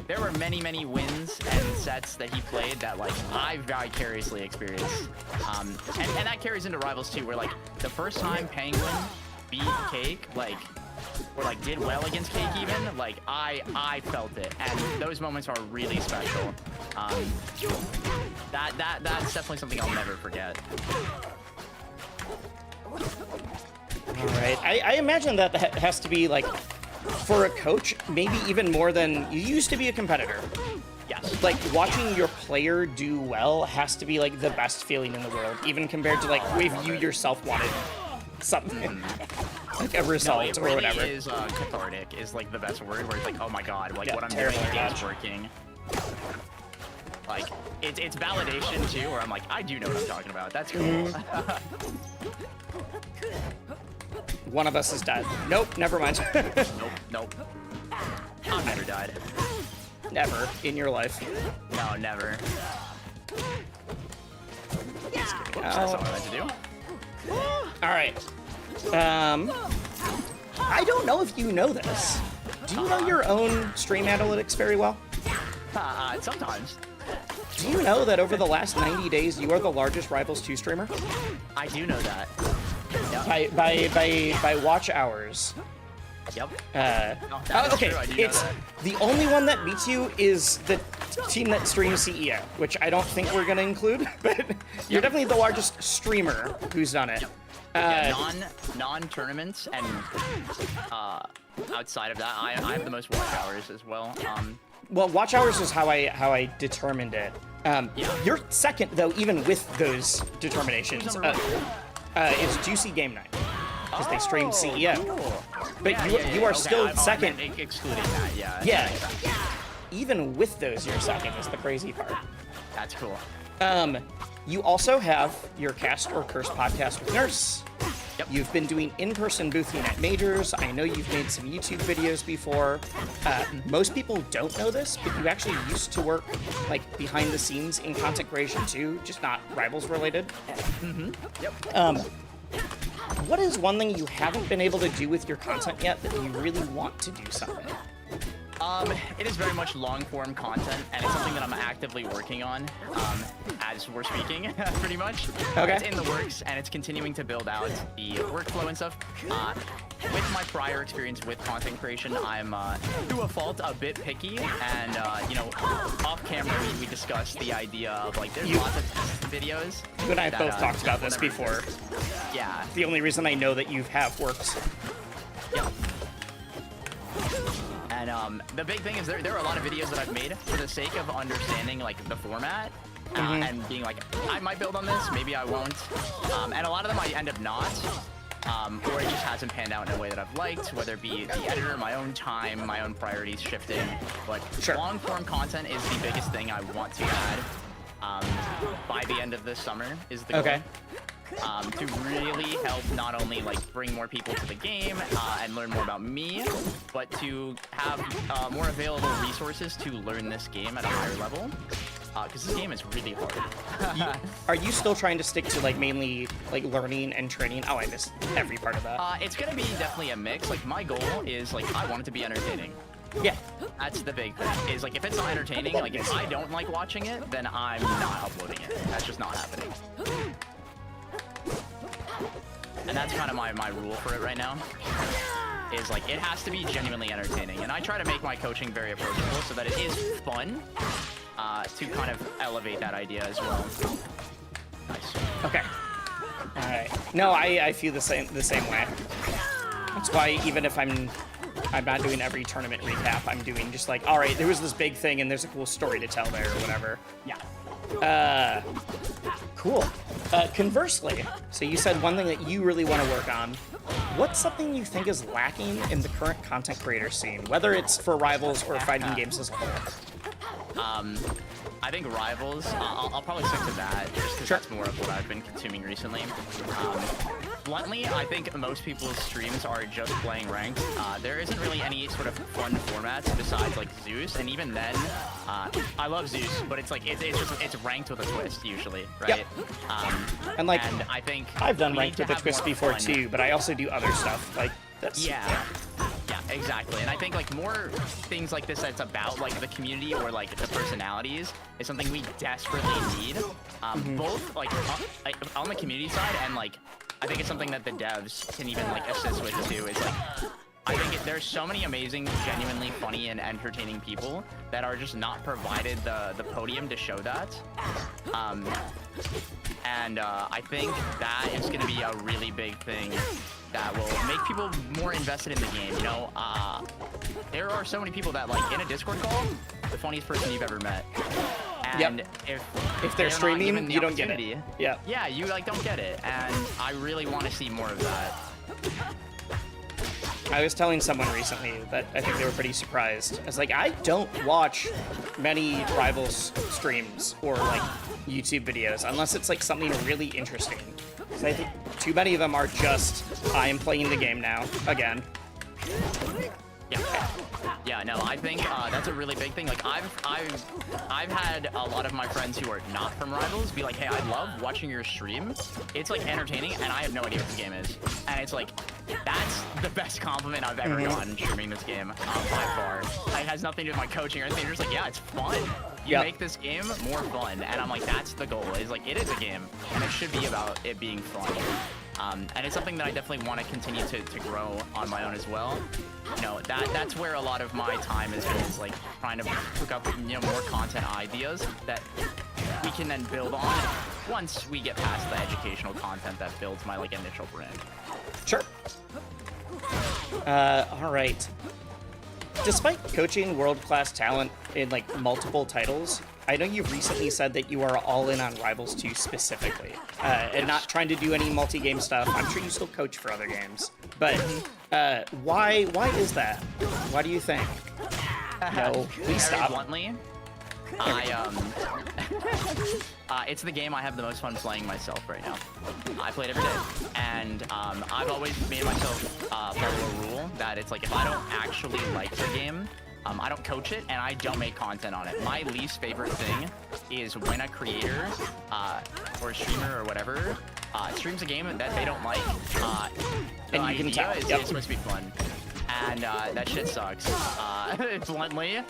there were many wins and sets that he played that like I vicariously experienced. And that carries into Rivals too, where like the first time Penguin beat Cake, like, or like did well against Cake even, like I felt it. And those moments are really special. That's definitely something I'll never forget. All right. I imagine that has to be like, for a coach, maybe even more than you used to be a competitor. Yes. Like watching your player do well has to be like the best feeling in the world, even compared to like if you yourself wanted something, like a result or whatever. It really is cathartic is like the best word where it's like, oh my god, like what I'm doing is working. Like it's validation too, where I'm like, I do know what I'm talking about. That's cool. One of us is dead. Nope, never mind. Nope. I've never died. Never in your life. No, never. Oops, that's all I meant to do. All right. I don't know if you know this. Do you know your own stream analytics very well? Sometimes. Do you know that over the last 90 days, you are the largest Rivals 2 streamer? I do know that. Yep. By watch hours. Yep. Okay, it's the only one that beats you is the team that streams CEO, which I don't think we're gonna include, but you're definitely the largest streamer who's done it. Non-tournaments and outside of that, I have the most watch hours as well. Well, watch hours is how I determined it. You're second though, even with those determinations. It's Juicy Game Night. because they streamed CEO. Cool. But you are still second. Excluding that, yeah. Yeah. Even with those, you're second is the crazy part. That's cool. You also have your Cast or Curse podcast with Nurse. Yep. You've been doing in-person boothing at majors. I know you've made some YouTube videos before. Most people don't know this, but you actually used to work like behind the scenes in content creation too, just not Rivals related. Yep. What is one thing you haven't been able to do with your content yet that you really want to do something? It is very much long-form content, and it's something that I'm actively working on as we're speaking, pretty much. Okay. It's in the works, and it's continuing to build out the workflow and stuff. With my prior experience with content creation, I'm, to a fault, a bit picky, and, you know, off camera, we discussed the idea of, like, there's lots of test videos. You and I have both talked about this before. Yeah. The only reason I know that you have worked. Yep. And the big thing is there are a lot of videos that I've made for the sake of understanding like the format and being like, I might build on this, maybe I won't. And a lot of them I end up not, or it just hasn't panned out in a way that I've liked, whether it be the editor, my own time, my own priorities shifting. But long form content is the biggest thing I want to add by the end of this summer is the goal. Okay. To really help not only like bring more people to the game and learn more about me, but to have more available resources to learn this game at a higher level. Because this game is really hard. Are you still trying to stick to like mainly like learning and training? Oh, I missed every part of that. It's gonna be definitely a mix. Like my goal is like I want it to be entertaining. Yeah. That's the big thing. Is like if it's not entertaining, like if I don't like watching it, then I'm not uploading it. That's just not happening. And that's kind of my rule for it right now. Is like it has to be genuinely entertaining, and I try to make my coaching very approachable so that it is fun to kind of elevate that idea as well. Nice. Okay. All right. No, I feel the same way. That's why even if I'm not doing every tournament recap, I'm doing just like, all right, there was this big thing and there's a cool story to tell there or whatever. Yeah. Cool. Conversely, so you said one thing that you really want to work on. What's something you think is lacking in the current content creator scene, whether it's for Rivals or fighting games as a whole? I think Rivals, I'll probably stick to that, just because that's more of what I've been consuming recently. Bluntly, I think most people's streams are just playing ranked. There isn't really any sort of fun formats besides like Zeus, and even then, I love Zeus, but it's like it's ranked with a twist usually, right? Yep. And I think I've done ranked with a twist before too, but I also do other stuff like this. Yeah, exactly. And I think like more things like this that's about like the community or like the personalities is something we desperately need. Both like on the community side and like I think it's something that the devs can even like assist with too. Is like I think there's so many amazing, genuinely funny and entertaining people that are just not provided the podium to show that. I think that is going to be a really big thing that will make people more invested in the game. You know, there are so many people that like in a Discord call, the funniest person you've ever met. And if they're streaming, you don't get it. Yeah, you like don't get it, and I really want to see more of that. I was telling someone recently that I think they were pretty surprised. I was like, I don't watch many Rivals streams or like YouTube videos unless it's like something really interesting. So I think too many of them are just, I am playing the game now, again. Yeah, no, I think that's a really big thing. Like I've had a lot of my friends who are not from Rivals be like, hey, I love watching your stream. It's like entertaining, and I have no idea what this game is. And it's like, that's the best compliment I've ever gotten streaming this game by far. It has nothing to do with my coaching or anything. You're just like, yeah, it's fun. You make this game more fun, and I'm like, that's the goal. Is like, it is a game, and it should be about it being fun. And it's something that I definitely want to continue to grow on my own as well. You know, that's where a lot of my time is like trying to cook up, you know, more content ideas that we can then build on once we get past the educational content that builds my like initial brand. Sure. All right. Despite coaching world-class talent in like multiple titles, I know you recently said that you are all in on Rivals 2 specifically, and not trying to do any multi-game stuff. I'm sure you still coach for other games, but why is that? Why do you think? No, please stop. Bluntly, it's the game I have the most fun playing myself right now. I play it every day, and I've always made myself follow a rule that it's like if I don't actually like the game, I don't coach it and I don't make content on it. My least favorite thing is when a creator or a streamer or whatever streams a game that they don't like. And you can tell. It's supposed to be fun. And that shit sucks. Bluntly,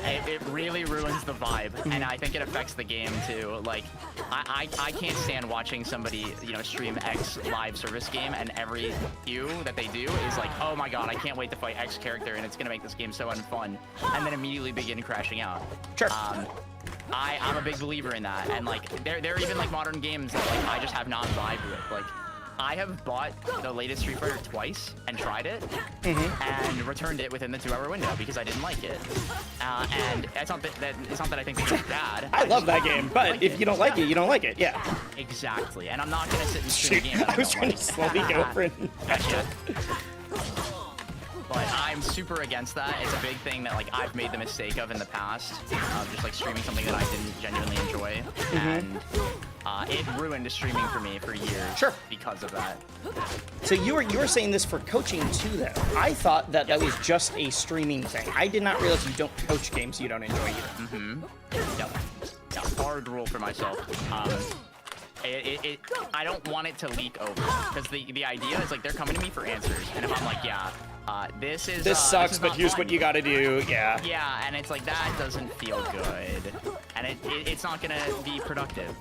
it really ruins the vibe, and I think it affects the game too. Like, I can't stand watching somebody, you know, stream X live service game, and every view that they do is like, oh my god, I can't wait to fight X character, and it's gonna make this game so unfun, and then immediately begin crashing out. Sure. I'm a big believer in that, and like, there are even like modern games that like I just have not vibed with, like. I have bought the latest Street Fighter twice and tried it, and returned it within the 2-hour window because I didn't like it. And it's not that I think it's bad. I love that game, but if you don't like it, you don't like it. Yeah. Exactly. And I'm not gonna sit and stream a game that I was trying to slowly go for it. Gotcha. But I'm super against that. It's a big thing that like I've made the mistake of in the past, just like streaming something that I didn't genuinely enjoy, and it ruined streaming for me for years. Sure. Because of that. So you were saying this for coaching too, though. I thought that was just a streaming thing. I did not realize you don't coach games you don't enjoy either. Yep. Yeah, hard rule for myself. I don't want it to leak over, because the idea is like they're coming to me for answers, and if I'm like, yeah, this sucks, but here's fun. what you got to do. Yeah. Yeah, and it's like that doesn't feel good, and it's not gonna be productive.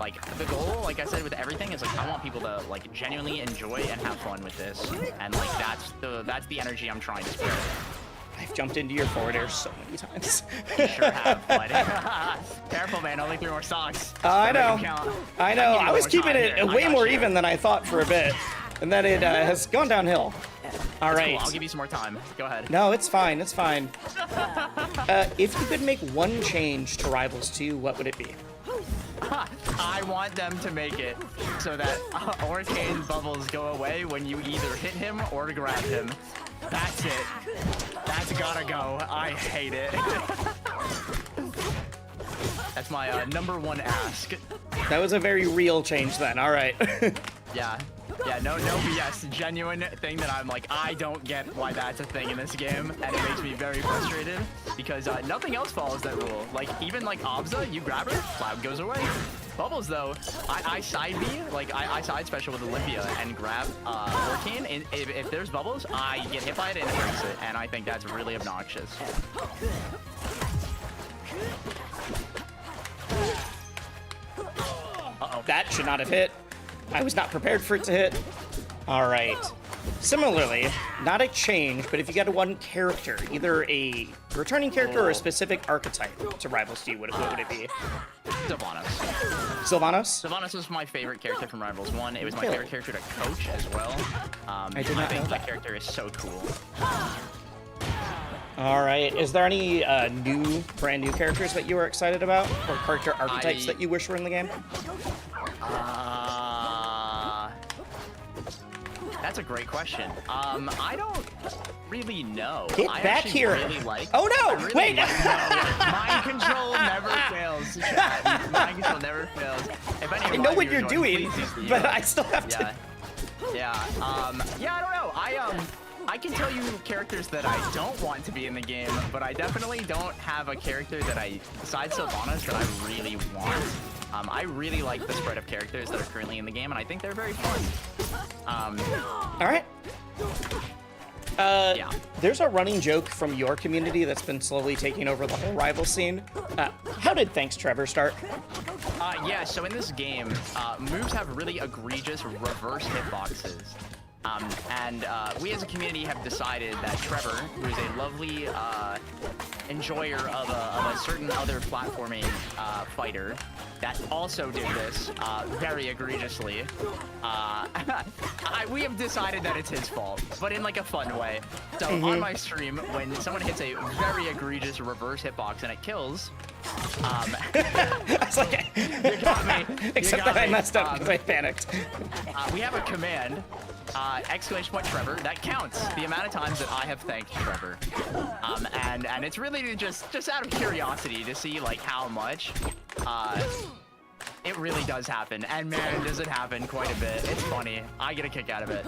Like the goal, like I said, with everything is like I want people to like genuinely enjoy and have fun with this, and like that's the energy I'm trying to spread. I've jumped into your forward air so many times. You sure have, bud. Careful, man. Only 3 more stocks. I know. I was keeping it way more even than I thought for a bit, and then it has gone downhill. All right. Cool. I'll give you some more time. Go ahead. No, it's fine. It's fine. If you could make one change to Rivals 2, what would it be? I want them to make it so that Arcane bubbles go away when you either hit him or grab him. That's it. That's gotta go. I hate it. That's my #1 ask. That was a very real change then. All right. Yeah. Yeah, no BS. Genuine thing that I'm like, I don't get why that's a thing in this game, and it makes me very frustrated because nothing else follows that rule. Like, even like Obza, you grab her, Cloud goes away. Bubbles though, I side B, like I side special with Olympia and grab Arcane, and if there's Bubbles, I get hit by it and it hurts it, and I think that's really obnoxious. Uh-oh, that should not have hit. I was not prepared for it to hit. All right. Similarly, not a change, but if you got one character, either a returning character or a specific archetype to Rivals 2, what would it be? Sylvanas. Sylvanas? Sylvanas was my favorite character from Rivals 1. It was my favorite character to coach as well. I think that character is so cool. All right. Is there any brand new characters that you were excited about, or character archetypes that you wish were in the game? That's a great question. I don't really know. Get back here! Really like, oh no! Really Wait! Mind control never fails. Chat. Mind control never fails. If any I know what you're doing, but I still have to. Yeah. Yeah. I don't know. I can tell you characters that I don't want to be in the game, but I definitely don't have a character that besides Sylvanas, that I really want. I really like the spread of characters that are currently in the game, and I think they're very fun. All right. Yeah. There's a running joke from your community that's been slowly taking over the whole rival scene. How did Thanks Trevor start? Yeah, so in this game, moves have really egregious reverse hitboxes. And we as a community have decided that Trevor, who is a lovely enjoyer of a certain other platforming fighter, that also did this very egregiously. We have decided that it's his fault, but in like a fun way. So on my stream, when someone hits a very egregious reverse hitbox and it kills, I was like, you got me. Except that I messed up because I panicked. We have a command, exclamation point Trevor, that counts the amount of times that I have thanked Trevor. And it's really just out of curiosity to see like how much it really does happen. And man, does it happen quite a bit. It's funny. I get a kick out of it.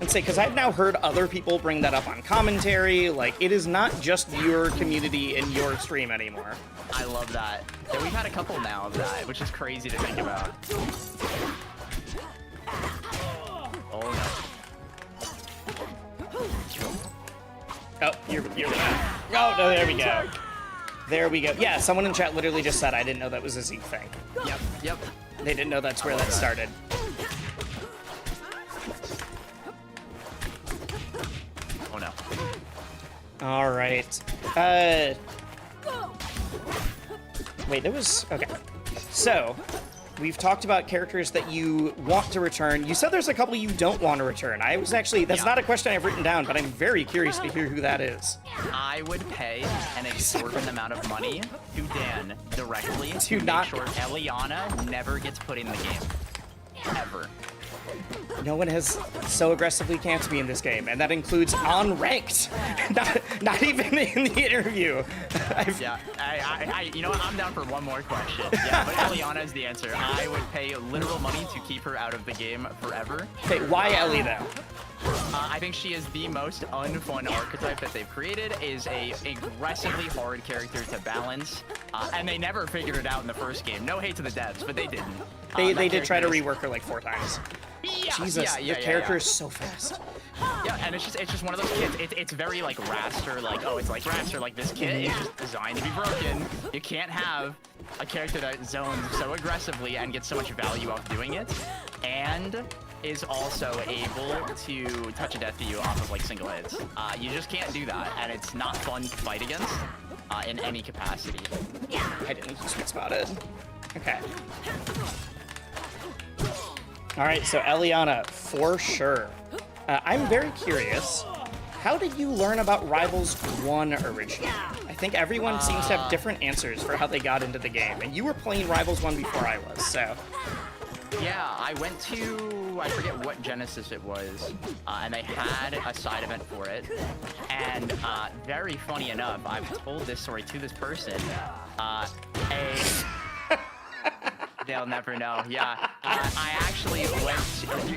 And say, because I've now heard other people bring that up on commentary. Like, it is not just your community in your stream anymore. I love that. Yeah, we've had a couple now of that, which is crazy to think about. Oh no. Oh, you're gonna. Oh no, there we go. There we go. Yeah, someone in chat literally just said I didn't know that was a Zeke thing. Yep. They didn't know that's where that started. Oh no. All right. Wait, there was... Okay. So, we've talked about characters that you want to return. You said there's a couple you don't want to return. I was actually... That's not a question I've written down, but I'm very curious to hear who that is. I would pay an exorbitant amount of money to Dan directly to make sure Eliana never gets put in the game. Ever. No one has so aggressively camped me in this game, and that includes on ranked. Not even in the interview. You know what? I'm down for one more question. Yeah, but Eliana is the answer. I would pay literal money to keep her out of the game forever. Okay, why Ellie though? I think she is the most unfun archetype that they've created, is a aggressively hard character to balance, and they never figured it out in the first game. No hate to the devs, but they didn't. They did try to rework her like 4 times. Yeah, Jesus, the character is so fast. Yeah, and it's just one of those kids. It's very like Raster, like, oh, it's like Raster, like this kid is just designed to be broken. You can't have a character that zones so aggressively and gets so much value off doing it, and is also able to touch a death to you off of like single hits. You just can't do that, and it's not fun to fight against in any capacity. I didn't sweet spot it. Okay. All right, so Eliana, for sure. I'm very curious. How did you learn about Rivals 1 originally? I think everyone seems to have different answers for how they got into the game, and you were playing Rivals 1 before I was, so. Yeah, I went to, I forget what Genesis it was, and they had a side event for it. And very funny enough, I've told this story to this person. They'll never know. Yeah, I actually went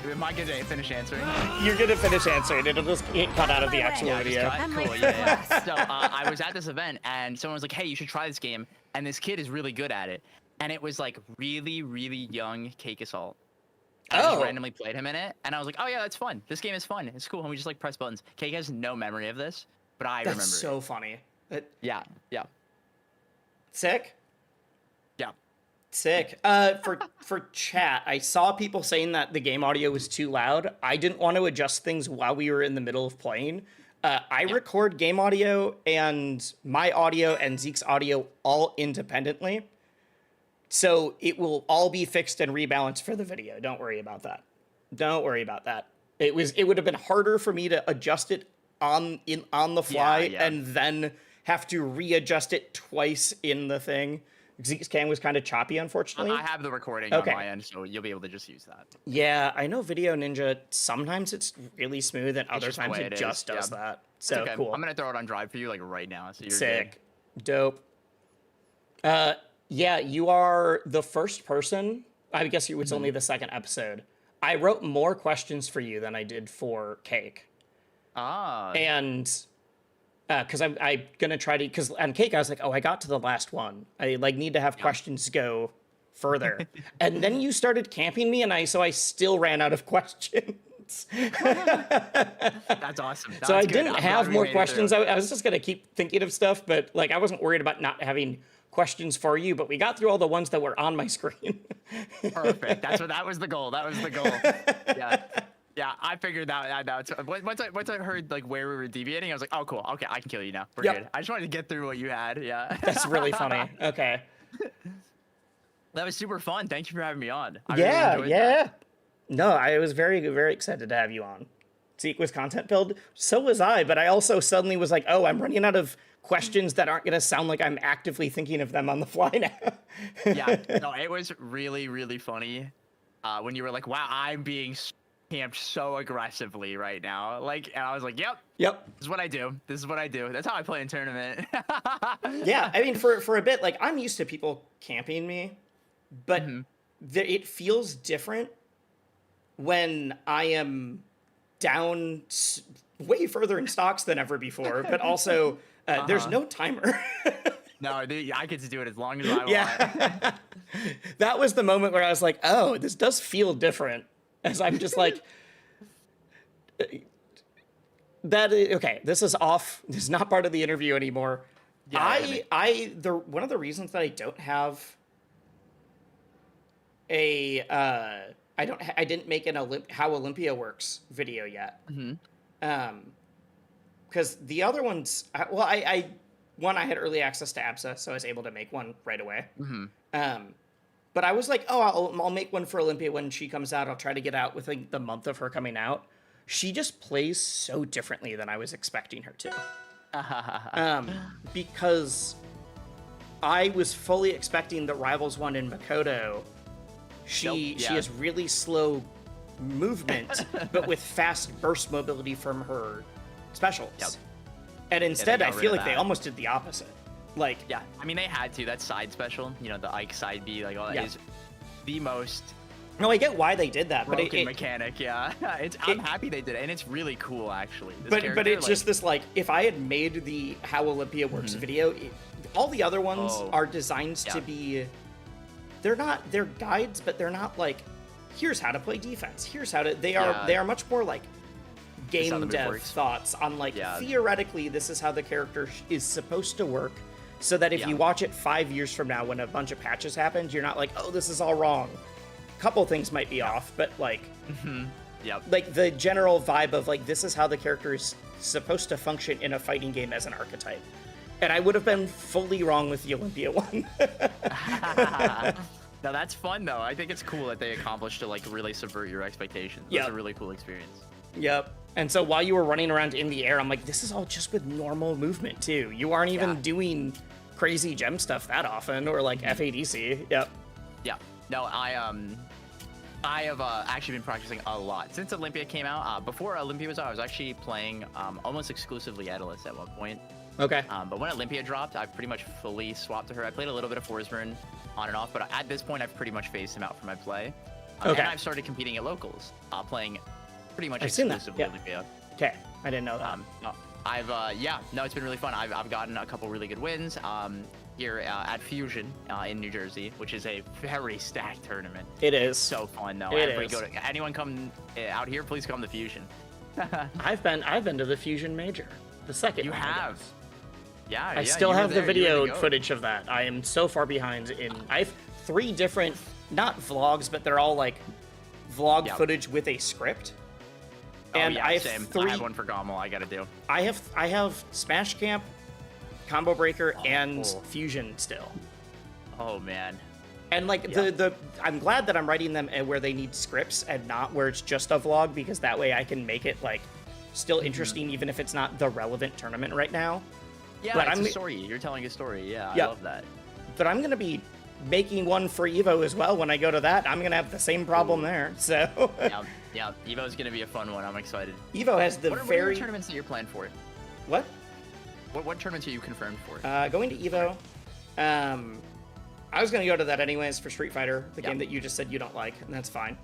to, am I gonna finish answering? You're gonna finish answering. It'll just get cut out of the actual video. Cool, yeah. So I was at this event, and someone was like, hey, you should try this game. And this kid is really good at it. And it was like really, really young Cake Assault. I just randomly played him in it, and I was like, oh yeah, that's fun. This game is fun. It's cool, and we just like press buttons. Cake has no memory of this, but I remember it. That's so funny. Yeah. Sick? Yeah. Sick. For chat, I saw people saying that the game audio was too loud. I didn't want to adjust things while we were in the middle of playing. I record game audio and my audio and Zeke's audio all independently. So it will all be fixed and rebalanced for the video. Don't worry about that. Don't worry about that. It would have been harder for me to adjust it on the fly and then have to readjust it twice in the thing. Zeke's cam was kind of choppy, unfortunately. I have the recording on my end, so you'll be able to just use that. Yeah, I know Video Ninja, sometimes it's really smooth, and other times it just does that. So okay. Cool. I'm going to throw it on Drive for you, like, right now. So you're sick. Good. Dope. Yeah, you are the first person. I guess it's only the second episode. I wrote more questions for you than I did for Cake. And... because I'm gonna try to, because on Cake I was like, oh, I got to the last one. I like need to have questions go further, and then you started camping me, and I still ran out of questions. That's awesome. So I didn't have more questions. I was just gonna keep thinking of stuff, but like I wasn't worried about not having questions for you. But we got through all the ones that were on my screen. Perfect. That was the goal. That was the goal. Yeah. Yeah, I figured that out. Once I heard like where we were deviating, I was like, oh, cool. Okay, I can kill you now. We're good. I just wanted to get through what you had. Yeah. That's really funny. Okay. That was super fun. Thank you for having me on. I yeah, really enjoyed that. No, I was very, very excited to have you on. Zeke was content build. So was I, but I also suddenly was like, oh, I'm running out of questions that aren't going to sound like I'm actively thinking of them on the fly now. Yeah, no, it was really, really funny when you were like, wow, I'm being camped so aggressively right now. Like, and I was like, yep. This is what I do. This is what I do. That's how I play in tournament. Yeah, I mean, for a bit, like, I'm used to people camping me, but it feels different when I am down way further in stocks than ever before, but also there's no timer. No, I get to do it as long as I want. That was the moment where I was like, oh, this does feel different. As I'm just like, okay, this is off. This is not part of the interview anymore. Yeah, one of the reasons that I don't have I didn't make an how Olympia works video yet. Because the other ones, well, I had early access to ABSA, so I was able to make one right away. But I was like, oh, I'll make one for Olympia when she comes out. I'll try to get out within the month of her coming out. She just plays so differently than I was expecting her to. Because I was fully expecting the Rivals one in Makoto. She has really slow movement, but with fast burst mobility from her specials. And instead, I feel like they almost did the opposite. Like, yeah, I mean, they had to. That side special, you know, the Ike side B, like all that is the most. No, I get why they did that, but mechanic, I'm happy they did it, and it's really cool actually. But it's like, just this like, if I had made the How Olympia Works video, all the other ones are designed to be. They're guides, but they're not like, here's how to play defense. Here's how to. They are much more like game dev thoughts on like theoretically this is how the character is supposed to work. So that if you watch it 5 years from now when a bunch of patches happen, you're not like, oh, this is all wrong. A couple things might be off, but like, like the general vibe of like, this is how the character is supposed to function in a fighting game as an archetype. And I would have been fully wrong with the Olympia one. No, that's fun though. I think it's cool that they accomplished to like really subvert your expectations. That's a really cool experience. Yep. And so while you were running around in the air, I'm like, this is all just with normal movement too. You aren't even doing crazy gem stuff that often, or like FADC. Yep. Yeah. No, I have actually been practicing a lot since Olympia came out. Before Olympia was out, I was actually playing almost exclusively Edelus at one point. Okay. But when Olympia dropped, I pretty much fully swapped to her. I played a little bit of Forsburn on and off, but at this point, I've pretty much phased him out for my play. And I've started competing at locals, playing pretty much exclusively Olympia. Okay, I didn't know that. It's been really fun. I've gotten a couple really good wins here at Fusion in New Jersey, which is a very stacked tournament. It is so fun though. Anyone come out here, please come to Fusion. I've been to the Fusion Major, the second. You have. Yeah, I still have the video footage of that. I am so far behind I have 3 different, not vlogs, but they're all like vlog footage with a script. And I have same. I have one for Gommel I gotta do. I have Smash Camp, Combo Breaker, and Fusion still. Oh man. And like I'm glad that I'm writing them where they need scripts and not where it's just a vlog, because that way I can make it like still interesting even if it's not the relevant tournament right now. Yeah, but it's a story. You're telling a story. Yeah, I love that. But I'm gonna be making one for EVO as well when I go to that. I'm gonna have the same problem there. So yeah, EVO is gonna be a fun one. I'm excited. EVO has the what are the tournaments that you're planned for? What tournaments are you confirmed for? Going to EVO. I was gonna go to that anyways for Street Fighter, the game that you just said you don't like, and that's fine.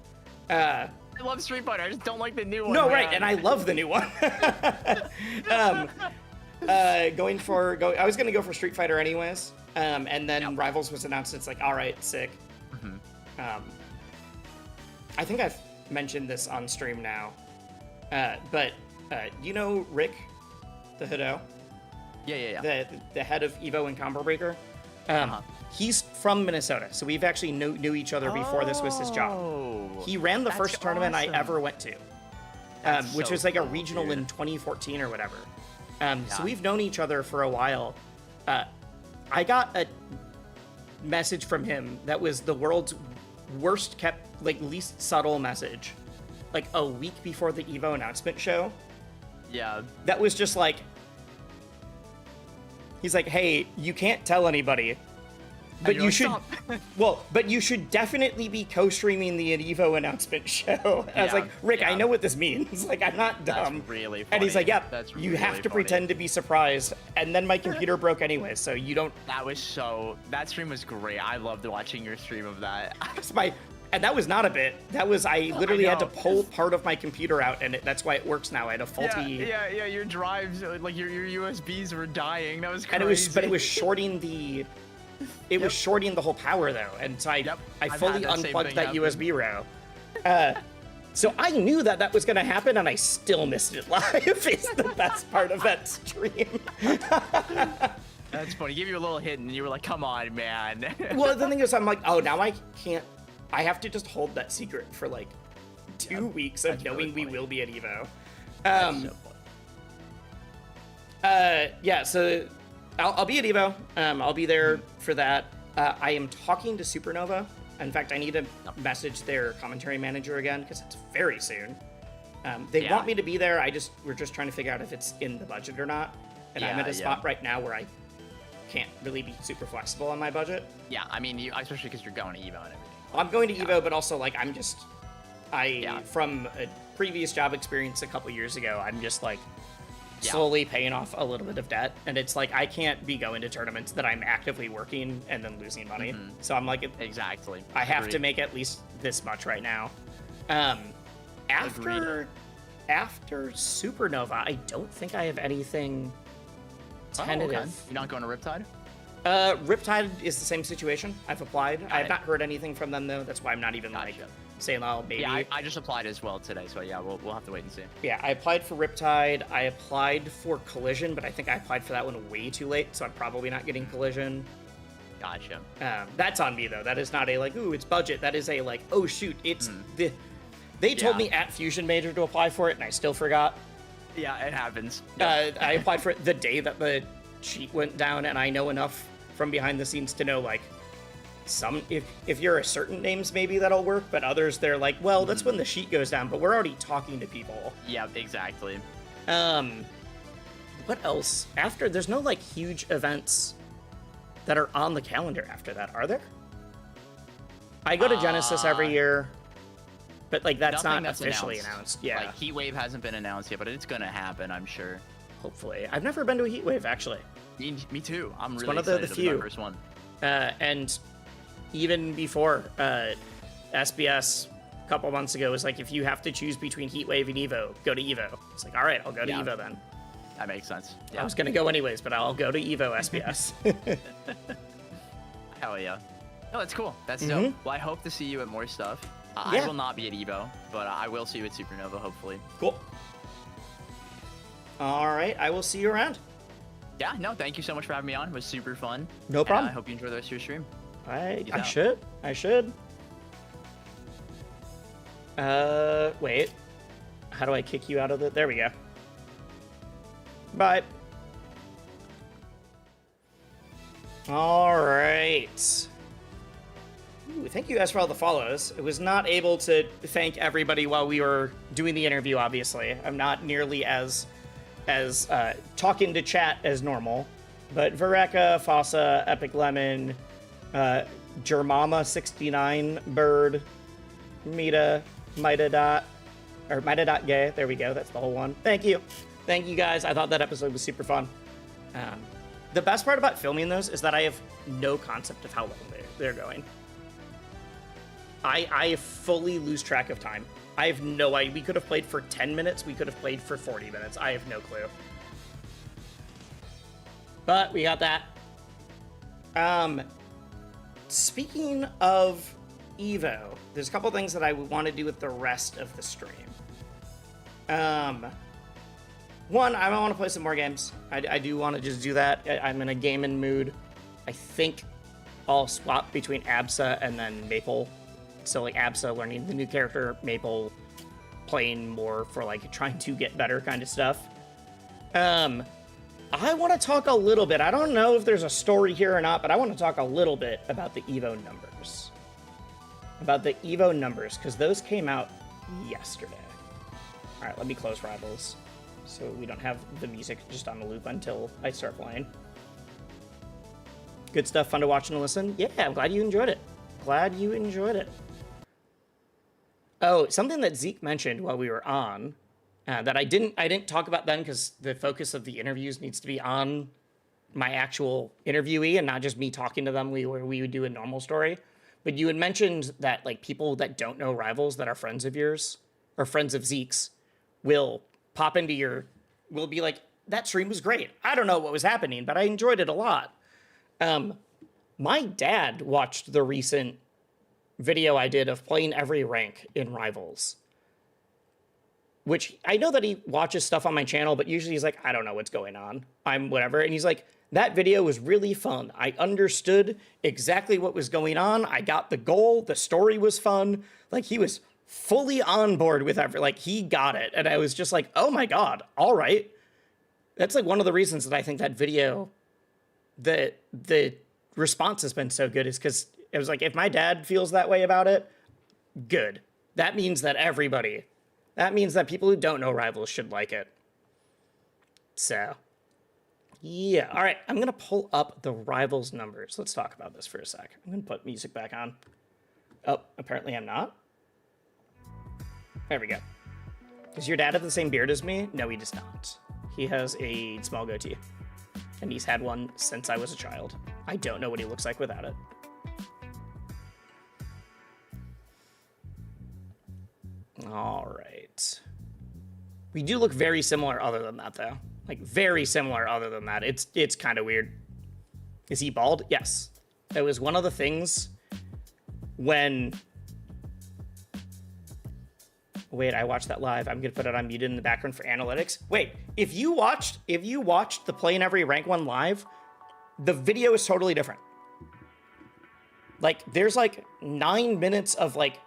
I love Street Fighter. I just don't like the new one. No, right, and I love the new one. I was gonna go for Street Fighter anyways, and then Rivals was announced. It's like, all right, sick. I think I've mentioned this on stream now, but you know Rick, the Hado? Yeah. The head of EVO and Combo Breaker. He's from Minnesota, so we've actually knew each other before this was his job. He ran the first tournament I ever went to, which was like a regional in 2014 or whatever. So we've known each other for a while. I got message from him that was the world's worst kept, like, least subtle message, like a week before the EVO announcement show. Yeah. That was just like, he's like, hey, you can't tell anybody, but you should, but you should definitely be co-streaming the EVO announcement show. I was like, Rick, I know what this means. Like, I'm not dumb. That's really funny. And he's like, you have to pretend to be surprised. And then my computer broke anyway, so you don't. That stream was great. I loved watching your stream of that. And that was not a bit. That was, I literally had to pull part of my computer out, and that's why it works now. I had a faulty. Yeah. Your drives, like your USBs were dying. That was crazy. But it was shorting the. It was shorting the whole power though, and so I fully unplugged that USB row. So I knew that was going to happen, and I still missed it live. It's the best part of that stream. That's funny. He gave you a little hint, and you were like, "Come on, man." Well, the thing is, I'm like, oh, now I can't. I have to just hold that secret for like 2 weeks of knowing we will be at EVO. So I'll be at EVO. I'll be there for that. I am talking to Supernova. In fact, I need to message their commentary manager again because it's very soon. They want me to be there. We're just trying to figure out if it's in the budget or not. And I'm at a spot right now where I can't really be super flexible on my budget. Yeah, I mean, especially because you're going to EVO and everything. I'm going to EVO, but also like from a previous job experience a couple years ago, I'm just like slowly paying off a little bit of debt, and it's like I can't be going to tournaments that I'm actively working and then losing money. So I'm like, exactly. I have to make at least this much right now. After Supernova, I don't think I have anything tentative. Okay. You're not going to Riptide? Riptide is the same situation. I've applied. I have not heard anything from them though. That's why I'm not even like saying, oh, maybe. Yeah, I just applied as well today, so yeah, we'll have to wait and see. Yeah, I applied for Riptide. I applied for Collision, but I think I applied for that one way too late, so I'm probably not getting Collision. Gotcha. That's on me though. That is not a like, ooh, it's budget. That is a like, oh shoot, it's They told me at Fusion Major to apply for it, and I still forgot. Yeah, it happens. I applied for it the day that the sheet went down, and I know enough from behind the scenes to know like if you're a certain names maybe that'll work, but others they're like, well, that's when the sheet goes down, but we're already talking to people. Yeah, exactly. What else? After there's no like huge events that are on the calendar after that, are there? I go to Genesis every year, but like that's not officially announced. Yeah, like Heatwave hasn't been announced yet, but it's gonna happen, I'm sure. Hopefully. I've never been to a Heatwave actually. Me too. I'm really one of excited the to few. be my first one. And even before SBS a couple months ago was like, if you have to choose between Heatwave and EVO, go to EVO. It's like, all right, I'll go to EVO then. That makes sense. Yeah. I was gonna go anyways, but I'll go to EVO SBS. Hell yeah. No, that's cool. That's dope. Well, I hope to see you at more stuff. I will not be at EVO, but I will see you at Supernova, hopefully. Cool. All right, I will see you around. Yeah, no, thank you so much for having me on. It was super fun. No problem. I hope you enjoy the rest of your stream. I should. Wait. How do I kick you out of the... There we go. Bye. All right. Ooh, thank you guys for all the follows. I was not able to thank everybody while we were doing the interview, obviously. I'm not nearly as talking to chat as normal. But Vereka, Fossa, Epic Lemon, Germama69, Bird, Mita, Gay. There we go. That's the whole one. Thank you. Thank you guys. I thought that episode was super fun. The best part about filming those is that I have no concept of how long they're going. I fully lose track of time. I have no idea. We could have played for 10 minutes. We could have played for 40 minutes. I have no clue. But we got that. Speaking of EVO, there's a couple things that I want to do with the rest of the stream. One, I want to play some more games. I do want to just do that. I'm in a gaming mood. I think I'll swap between Absa and then Maple. So like Absa learning the new character, Maple playing more for like trying to get better kind of stuff. I want to talk a little bit. I don't know if there's a story here or not, but I want to talk a little bit about the EVO numbers. Because those came out yesterday. All right, let me close Rivals so we don't have the music just on the loop until I start playing. Good stuff, fun to watch and listen. Yeah, I'm glad you enjoyed it. Oh, something that Zeke mentioned while we were on, that I didn't talk about then because the focus of the interviews needs to be on my actual interviewee and not just me talking to them where we would do a normal story. But you had mentioned that like people that don't know Rivals that are friends of yours or friends of Zeke's will pop into will be like, that stream was great. I don't know what was happening, but I enjoyed it a lot. My dad watched the recent video I did of playing every rank in Rivals, which I know that he watches stuff on my channel, but usually he's like, I don't know what's going on. I'm whatever. And he's like, that video was really fun. I understood exactly what was going on. I got the goal. The story was fun. Like he was fully on board with like he got it. And I was just like, oh my God. All right. That's like one of the reasons that I think that video, the response has been so good is because it was like, if my dad feels that way about it, good. That means that people who don't know Rivals should like it. So, yeah. All right, I'm going to pull up the Rivals numbers. Let's talk about this for a sec. I'm going to put music back on. Oh, apparently I'm not. There we go. Does your dad have the same beard as me? No, he does not. He has a small goatee. And he's had one since I was a child. I don't know what he looks like without it. All right. We do look very similar other than that, though. Like, very similar other than that. It's kind of weird. Is he bald? Yes. It was one of the things when... Wait, I watched that live. I'm going to put it on muted in the background for analytics. Wait, if you watched the Play in Every Rank one live, the video is totally different. Like, there's like 9 minutes of like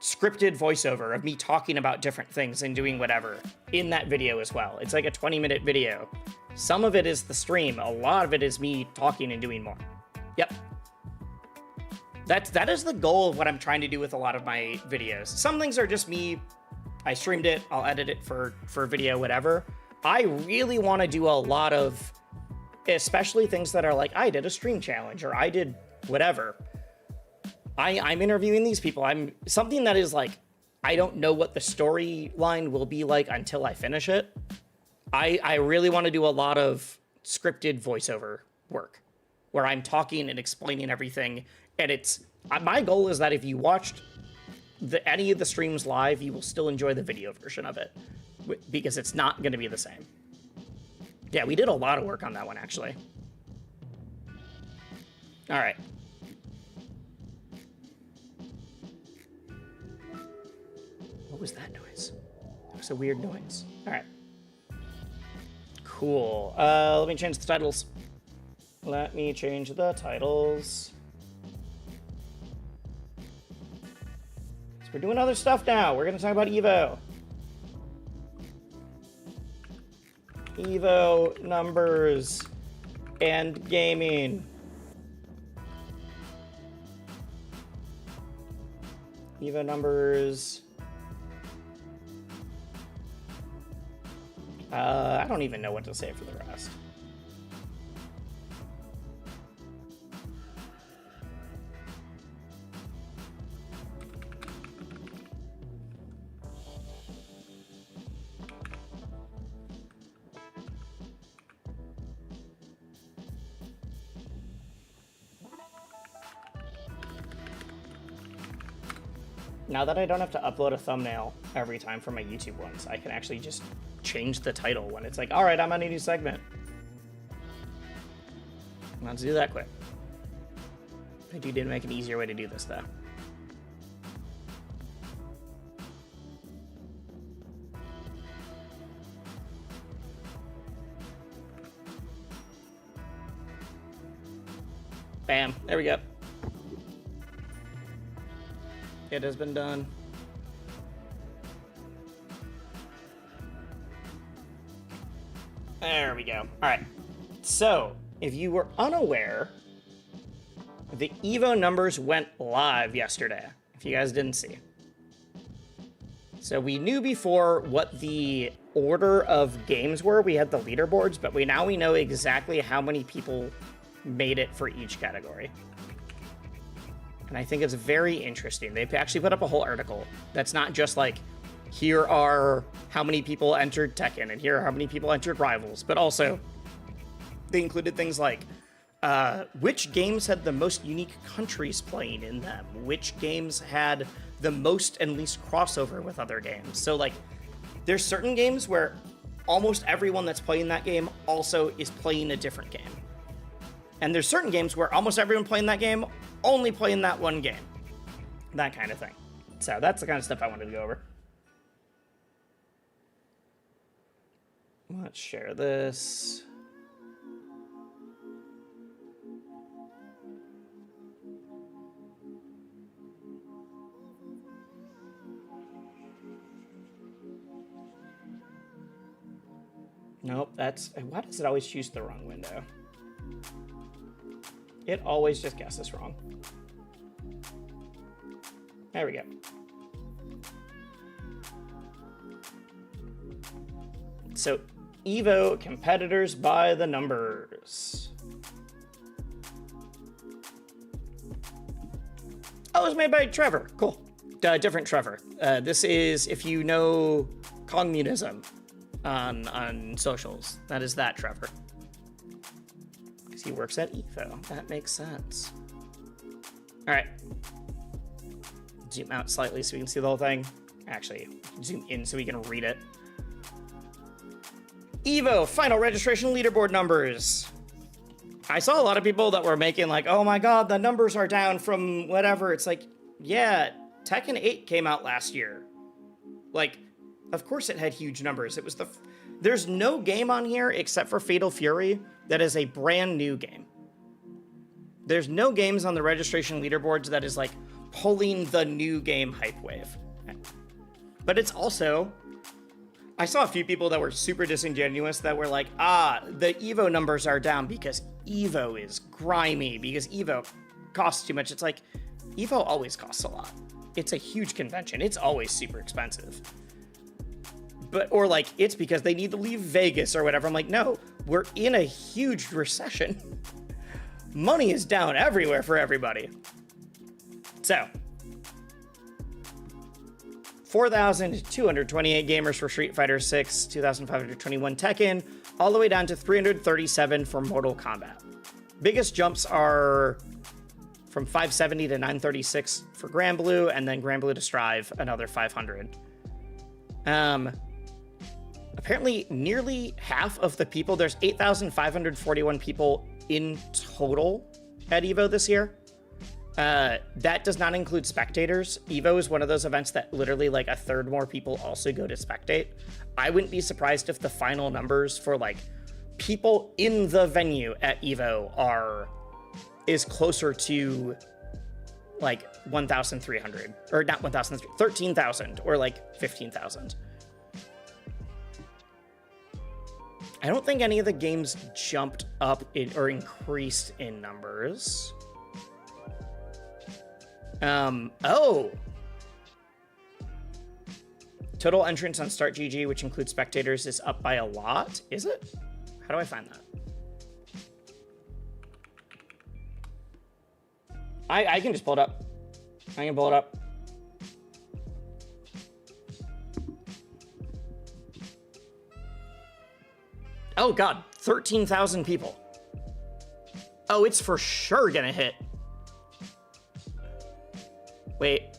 scripted voiceover of me talking about different things and doing whatever in that video as well. It's like a 20-minute video. Some of it is the stream. A lot of it is me talking and doing more. Yep. That is the goal of what I'm trying to do with a lot of my videos. Some things are just me. I streamed it. I'll edit it for video, whatever. I really want to do a lot of, especially things that are like, I did a stream challenge or I did whatever. I'm interviewing these people. I'm something that is like, I don't know what the storyline will be like until I finish it. I really want to do a lot of scripted voiceover work where I'm talking and explaining everything. And it's, my goal is that if you watched any of the streams live, you will still enjoy the video version of it because it's not going to be the same. Yeah, we did a lot of work on that one, actually. All right. What was that noise? That was a weird noise. All right. Cool. Let me change the titles. So we're doing other stuff now. We're going to talk about EVO. EVO numbers and gaming. EVO numbers. I don't even know what to say for the rest. Now that I don't have to upload a thumbnail every time for my YouTube ones, I can actually just change the title when it's like, all right, I'm on a new segment. Let's do that quick. I do need to make an easier way to do this, though. Bam, there we go. It has been done. There we go. All right. So, if you were unaware, the EVO numbers went live yesterday, if you guys didn't see. So we knew before what the order of games were. We had the leaderboards, but we know exactly how many people made it for each category. And I think it's very interesting. They've actually put up a whole article that's not just like, here are how many people entered Tekken, and here are how many people entered Rivals, but also they included things like which games had the most unique countries playing in them, which games had the most and least crossover with other games. So like, there's certain games where almost everyone that's playing that game also is playing a different game. And there's certain games where almost everyone playing that game only playing that one game. That kind of thing. So that's the kind of stuff I wanted to go over. Let's share this. Nope, that's... Why does it always choose the wrong window? It always just guesses wrong. There we go. So, EVO competitors by the numbers. Oh, it was made by Trevor. Cool. Different Trevor. This is, if you know communism on socials, that is that Trevor. Because he works at EVO. That makes sense. All right. Zoom out slightly so we can see the whole thing. Actually, zoom in so we can read it. EVO final registration leaderboard numbers. I saw a lot of people that were making like, oh my god, the numbers are down from whatever. It's like, yeah, Tekken 8 came out last year. Like, of course it had huge numbers. It was there's no game on here except for Fatal Fury that is a brand new game. There's no games on the registration leaderboards that is like pulling the new game hype wave. But it's also, I saw a few people that were super disingenuous that were like, the EVO numbers are down because EVO is grimy, because EVO costs too much. It's like, EVO always costs a lot. It's a huge convention. It's always super expensive. Or like, it's because they need to leave Vegas or whatever. I'm like, no, we're in a huge recession. Money is down everywhere for everybody. So, 4,228 gamers for Street Fighter 6, 2,521 Tekken, all the way down to 337 for Mortal Kombat. Biggest jumps are from 570 to 936 for Granblue, and then Granblue to Strive, another 500. Apparently, nearly half of the people, there's 8,541 people in total at EVO this year. That does not include spectators. EVO is one of those events that literally like a third more people also go to spectate. I wouldn't be surprised if the final numbers for like people in the venue at EVO is closer to like 1,300 or not 1,000, 13,000 or like 15,000. I don't think any of the games jumped up or increased in numbers. Oh! Total entrance on Start GG, which includes spectators, is up by a lot. Is it? How do I find that? I can just pull it up. I can pull it up. Oh god, 13,000 people. Oh, it's for sure gonna hit. Wait,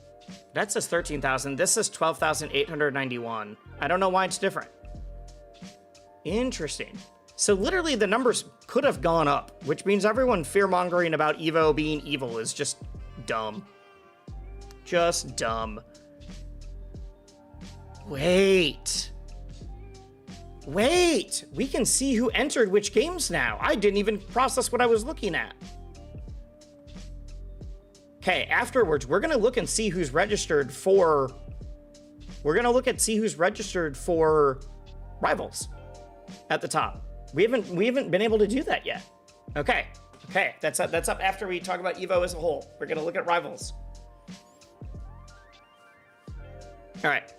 that says 13,000. This says 12,891. I don't know why it's different. Interesting. So literally the numbers could have gone up, which means everyone fear-mongering about EVO being evil is just dumb. Just dumb. Wait, we can see who entered which games now. I didn't even process what I was looking at. Okay, afterwards, we're gonna look and see who's registered for... see who's registered for Rivals at the top. We haven't been able to do that yet. Okay. That's up after we talk about EVO as a whole. We're gonna look at rivals. All right.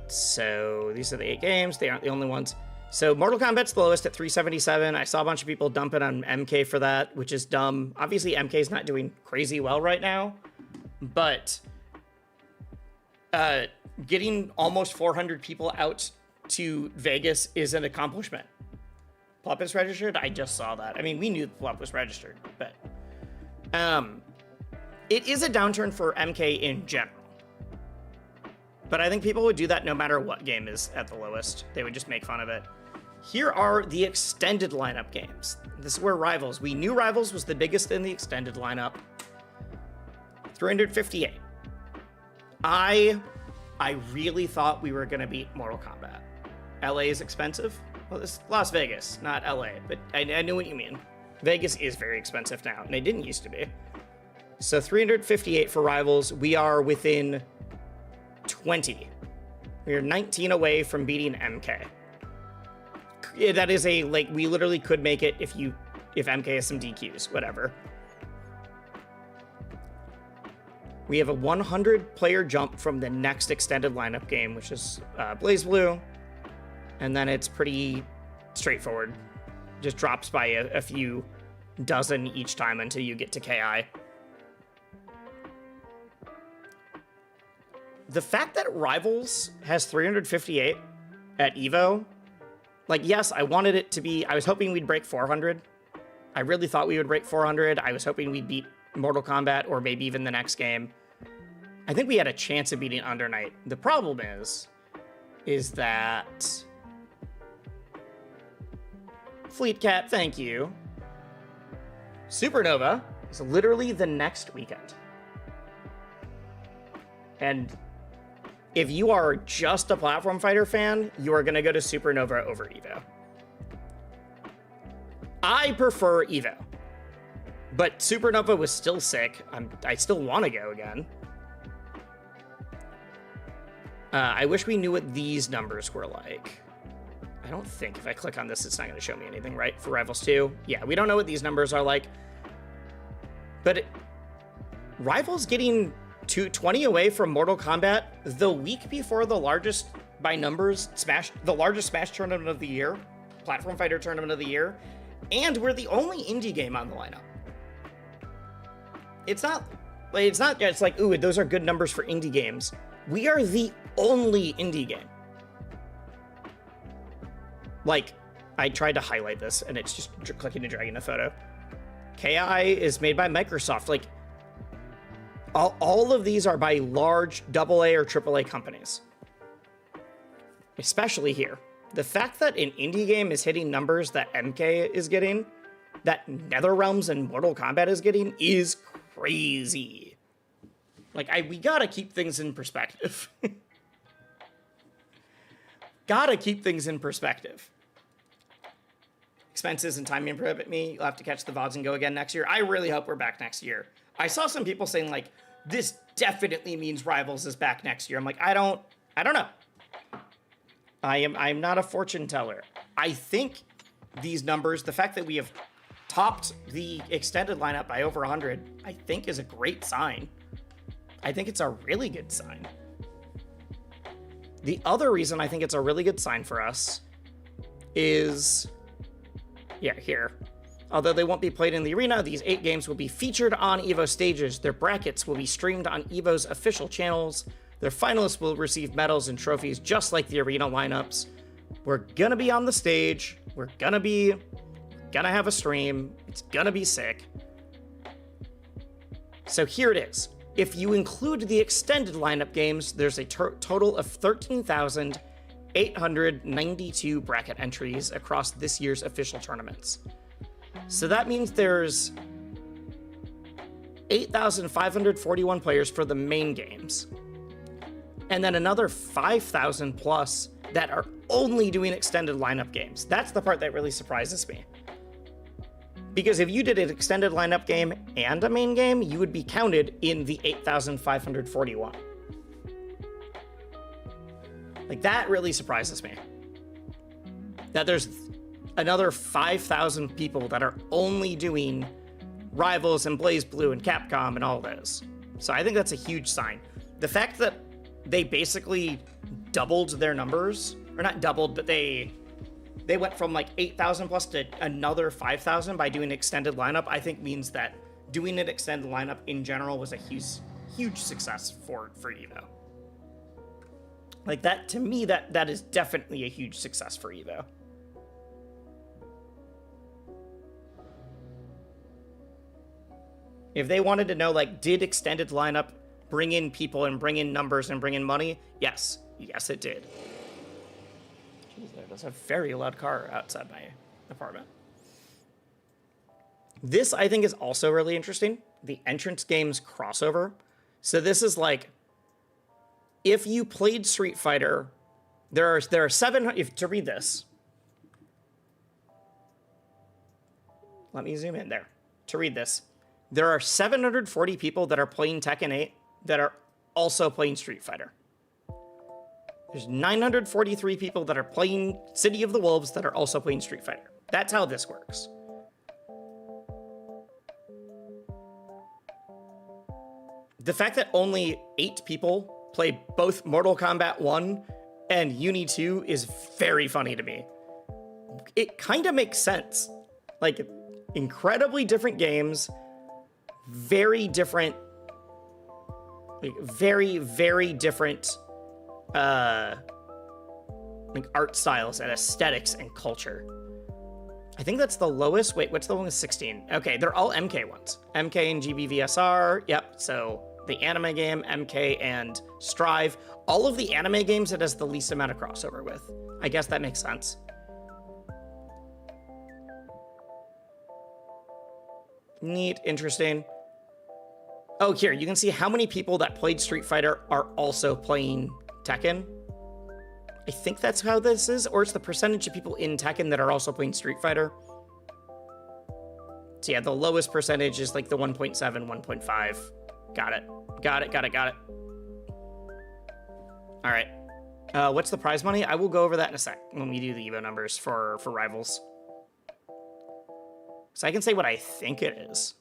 So these are the 8 games. They aren't the only ones. So Mortal Kombat's the lowest at 377. I saw a bunch of people dumping on MK for that, which is dumb. Obviously, MK's not doing crazy well right now, but getting almost 400 people out to Vegas is an accomplishment. Plup is registered? I just saw that. I mean, we knew Plup was registered, but it is a downturn for MK in general. But I think people would do that no matter what game is at the lowest. They would just make fun of it. Here are the extended lineup games. This is where Rivals. We knew Rivals was the biggest in the extended lineup. 358. I really thought we were going to beat Mortal Kombat. LA is expensive. Well, it's Las Vegas, not LA, but I knew what you mean. Vegas is very expensive now, and it didn't used to be. So 358 for Rivals. We are within 20. We are 19 away from beating MK. That is we literally could make it if MK has some DQs, whatever. We have a 100 player jump from the next extended lineup game, which is Blaze Blue. And then it's pretty straightforward. Just drops by a few dozen each time until you get to KI. The fact that Rivals has 358 at EVO, yes, I wanted it to be, I was hoping we'd break 400. I really thought we would break 400. I was hoping we'd beat Mortal Kombat or maybe even the next game. I think we had a chance of beating Under Night. The problem is that Fleet Cat, thank you. Supernova is literally the next weekend. And if you are just a platform fighter fan, you are going to go to Supernova over EVO. I prefer EVO, but Supernova was still sick. I still want to go again. I wish we knew what these numbers were like. I don't think if I click on this, it's not going to show me anything, right? For Rivals 2. Yeah, we don't know what these numbers are like. But Rivals getting 20 away from Mortal Kombat the week before the largest, by numbers, the largest Smash tournament of the year, platform fighter tournament of the year, and we're the only indie game on the lineup. It's like, ooh, those are good numbers for indie games. We are the only indie game. I tried to highlight this, and it's just clicking and dragging a photo. KI is made by Microsoft. All of these are by large AA or AAA companies. Especially here. The fact that an indie game is hitting numbers that MK is getting, that NetherRealms and Mortal Kombat is getting, is crazy. We gotta keep things in perspective. Gotta keep things in perspective. Expenses and timing prohibit me. You'll have to catch the VODs and go again next year. I really hope we're back next year. I saw some people saying this definitely means Rivals is back next year. I'm like, I don't know. I'm not a fortune teller. I think these numbers, the fact that we have topped the extended lineup by over 100, I think is a great sign. I think it's a really good sign. The other reason I think it's a really good sign for us is, here. Although they won't be played in the arena, these 8 games will be featured on EVO stages. Their brackets will be streamed on EVO's official channels. Their finalists will receive medals and trophies just like the arena lineups. We're gonna be on the stage. We're gonna have a stream. It's gonna be sick. So here it is. If you include the extended lineup games, there's a total of 13,892 bracket entries across this year's official tournaments. So that means there's 8,541 players for the main games. And then another 5,000 plus that are only doing extended lineup games. That's the part that really surprises me. Because if you did an extended lineup game and a main game, you would be counted in the 8,541. Like, that really surprises me. That there's another 5,000 people that are only doing Rivals and BlazBlue and Capcom and all those. So I think that's a huge sign. The fact that they basically doubled their numbers, or not doubled, but they went from like 8,000 plus to another 5,000 by doing extended lineup, I think means that doing an extended lineup in general was a huge success for EVO. Like, that, to me, that is definitely a huge success for EVO. If they wanted to know, like, did extended lineup bring in people and bring in numbers and bring in money? Yes. Yes, it did. Jeez, there's a very loud car outside my apartment. This, I think, is also really interesting. The entrance games crossover. So this is like, if you played Street Fighter, there are 700, to read this. Let me zoom in there. To read this. There are 740 people that are playing Tekken 8 that are also playing Street Fighter. There's 943 people that are playing City of the Wolves that are also playing Street Fighter. That's how this works. The fact that only 8 people play both Mortal Kombat 1 and Uni 2 is very funny to me. It kind of makes sense. Like, incredibly different games, very different, like, very different like art styles and aesthetics and culture. I think that's the lowest. Wait, what's the one with 16? Okay, they're all MK ones. MK and GBVSR. Yep, so the anime game, MK and Strive. All of the anime games it has the least amount of crossover with. I guess that makes sense. Neat, interesting. Oh, here, you can see how many people that played Street Fighter are also playing Tekken. I think that's how this is, or it's the percentage of people in Tekken that are also playing Street Fighter. So yeah, the lowest percentage is like the 1.7, 1.5. Got it. All right. What's the prize money? I will go over that in a sec when we do the EVO numbers for Rivals. So I can say what I think it is,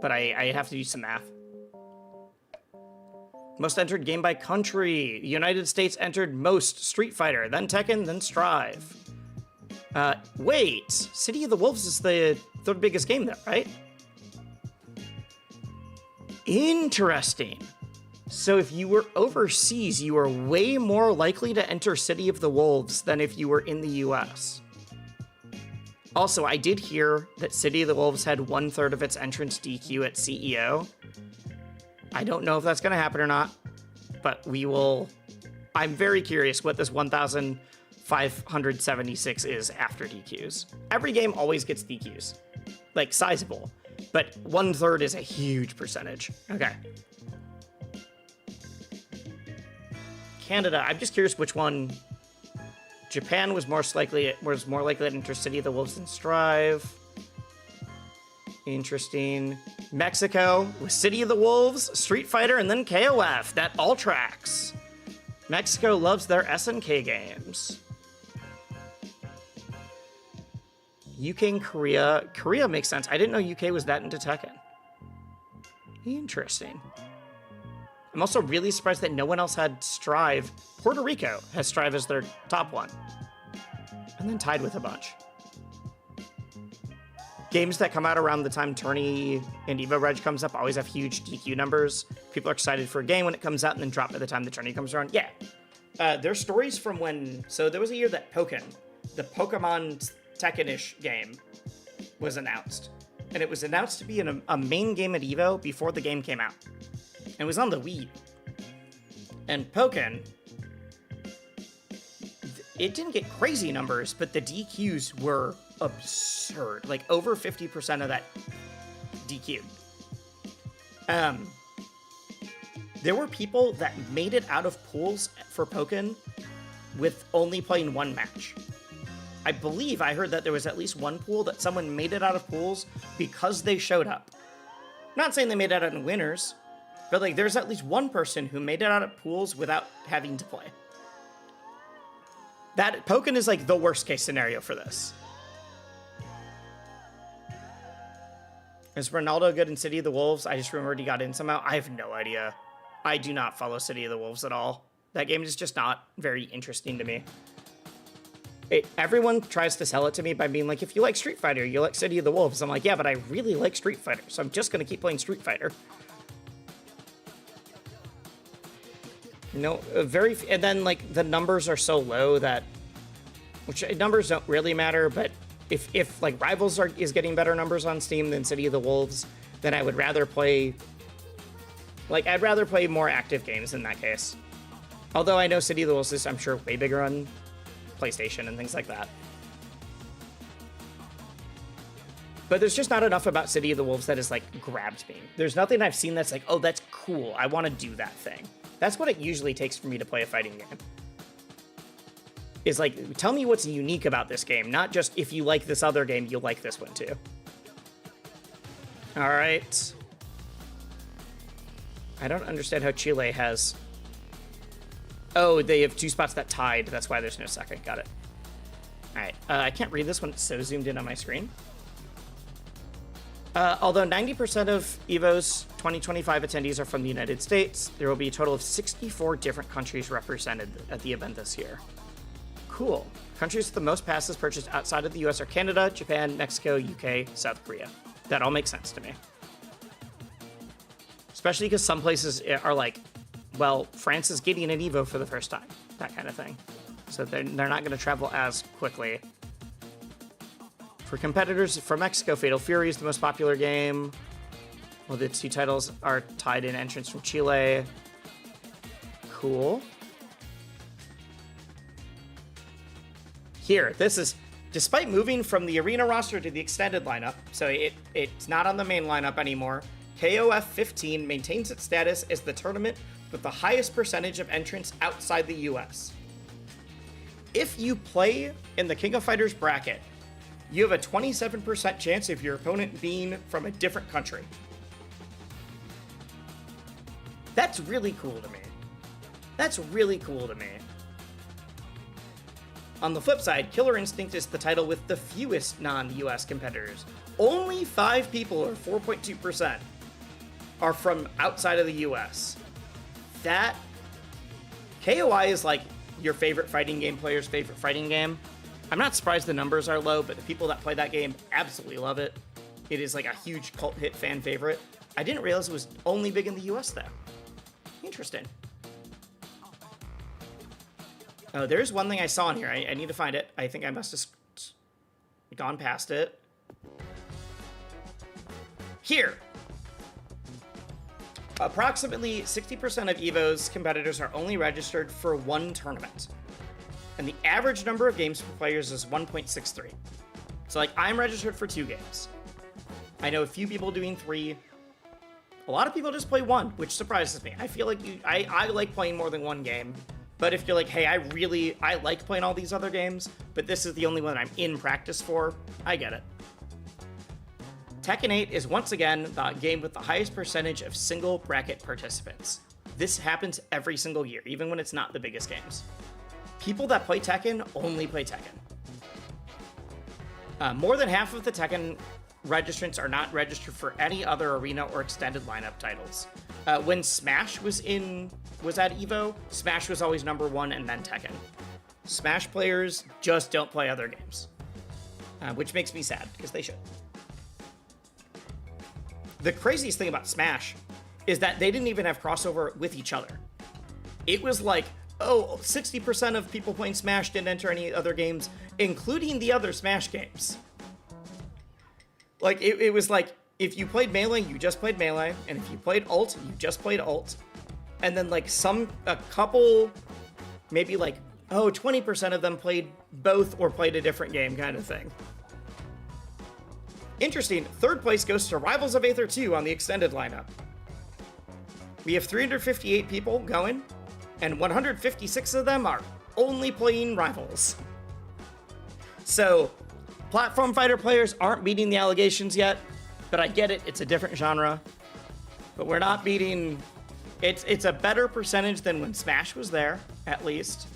but I have to do some math. Most entered game by country. The United States entered most Street Fighter, then Tekken, then Strive. Wait, City of the Wolves is the third biggest game though, right? Interesting. So if you were overseas, you are way more likely to enter City of the Wolves than if you were in the US. Also, I did hear that City of the Wolves had 1/3 of its entrance DQ at CEO. I don't know if that's going to happen or not, but we will. I'm very curious what this 1,576 is after DQs. Every game always gets DQs, like sizable, but 1/3 is a huge percentage. Okay. Canada, I'm just curious which one. Japan was more likely to enter City of the Wolves than Strive. Interesting. Mexico with City of the Wolves, Street Fighter, and then KOF. That all tracks. Mexico loves their SNK games. UK and Korea. Korea makes sense. I didn't know UK was that into Tekken. Interesting. I'm also really surprised that no one else had Strive. Puerto Rico has Strive as their top one. And then tied with a bunch. Games that come out around the time Tourney and Evo Reg comes up always have huge DQ numbers. People are excited for a game when it comes out and then drop by the time the Tourney comes around. Yeah. There's stories from when... So there was a year that Pokken, the Pokemon Tekken-ish game, was announced. And it was announced to be a main game at Evo before the game came out. It was on the Wii. And Pokken, it didn't get crazy numbers, but the DQs were absurd. Like, over 50% of that DQ'd. There were people that made it out of pools for Pokken with only playing one match. I believe I heard that there was at least one pool that someone made it out of pools because they showed up. Not saying they made it out in winners, but like there's at least one person who made it out of pools without having to play. That Pokken is like the worst case scenario for this. Is Ronaldo good in City of the Wolves? I just remembered he got in somehow. I have no idea. I do not follow City of the Wolves at all. That game is just not very interesting to me. Everyone tries to sell it to me by being like, if you like Street Fighter, you like City of the Wolves. I'm like, yeah, but I really like Street Fighter, so I'm just going to keep playing Street Fighter. No, and then like the numbers are so low that, which numbers don't really matter, but if like Rivals is getting better numbers on Steam than City of the Wolves, then I would rather play, like I'd rather play more active games in that case. Although I know City of the Wolves is, I'm sure, way bigger on PlayStation and things like that. But there's just not enough about City of the Wolves that has like grabbed me. There's nothing I've seen that's like, oh, that's cool, I want to do that thing. That's what it usually takes for me to play a fighting game. Is like, tell me what's unique about this game, not just if you like this other game, you'll like this one too. All right. I don't understand how Chile has... Oh, they have 2 spots that tied. That's why there's no second. Got it. All right. I can't read this when it's so zoomed in on my screen. Although 90% of EVO's 2025 attendees are from the United States, there will be a total of 64 different countries represented at the event this year. Cool. Countries with the most passes purchased outside of the US are Canada, Japan, Mexico, UK, South Korea. That all makes sense to me. Especially because some places are like, well, France is getting an EVO for the first time. That kind of thing. So they're not going to travel as quickly. For competitors from Mexico, Fatal Fury is the most popular game. Well, the 2 titles are tied in entrance from Chile. Cool. Here, this is, despite moving from the arena roster to the extended lineup, so it's not on the main lineup anymore, KOF 15 maintains its status as the tournament with the highest percentage of entrants outside the US. If you play in the King of Fighters bracket, you have a 27% chance of your opponent being from a different country. That's really cool to me. That's really cool to me. On the flip side, Killer Instinct is the title with the fewest non-US competitors. Only 5 people, or 4.2%, are from outside of the US. That... KOI is like your favorite fighting game player's favorite fighting game. I'm not surprised the numbers are low, but the people that play that game absolutely love it. It is like a huge cult hit fan favorite. I didn't realize it was only big in the US though. Interesting. Oh, there's one thing I saw in here. I need to find it. I think I must have gone past it. Here. Approximately 60% of EVO's competitors are only registered for 1 tournament. And the average number of games for players is 1.63. So, like, I'm registered for 2 games. I know a few people doing 3. A lot of people just play 1, which surprises me. I feel like I like playing more than 1 game. But if you're like, hey, I like playing all these other games, but this is the only one I'm in practice for, I get it. Tekken 8 is once again the game with the highest percentage of single bracket participants. This happens every single year, even when it's not the biggest games. People that play Tekken only play Tekken. More than half of the Tekken registrants are not registered for any other arena or extended lineup titles. When Smash was at EVO, Smash was always number 1 and then Tekken. Smash players just don't play other games, which makes me sad, because they should. The craziest thing about Smash is that they didn't even have crossover with each other. It was like, oh, 60% of people playing Smash didn't enter any other games, including the other Smash games. Like, it was like, if you played Melee, you just played Melee, and if you played Ult, you just played Ult. And then, like, a couple, maybe like, 20% of them played both or played a different game kind of thing. Interesting, 3rd place goes to Rivals of Aether 2 on the extended lineup. We have 358 people going, and 156 of them are only playing Rivals. So, platform fighter players aren't beating the allegations yet, but I get it, it's a different genre. But we're not beating... It's a better percentage than when Smash was there, at least.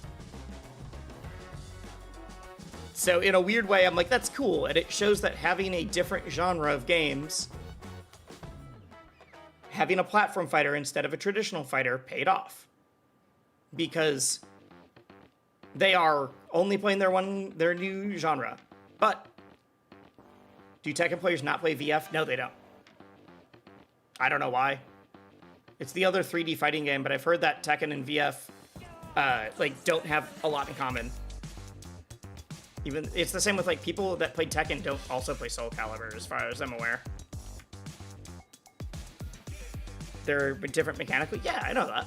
So in a weird way, I'm like, that's cool. And it shows that having a different genre of games, having a platform fighter instead of a traditional fighter paid off. Because they are only playing their new genre. But do Tekken players not play VF? No, they don't. I don't know why. It's the other 3D fighting game, but I've heard that Tekken and VF like don't have a lot in common. Even it's the same with like people that play Tekken don't also play Soul Calibur, as far as I'm aware. They're different mechanically. Yeah, I know that.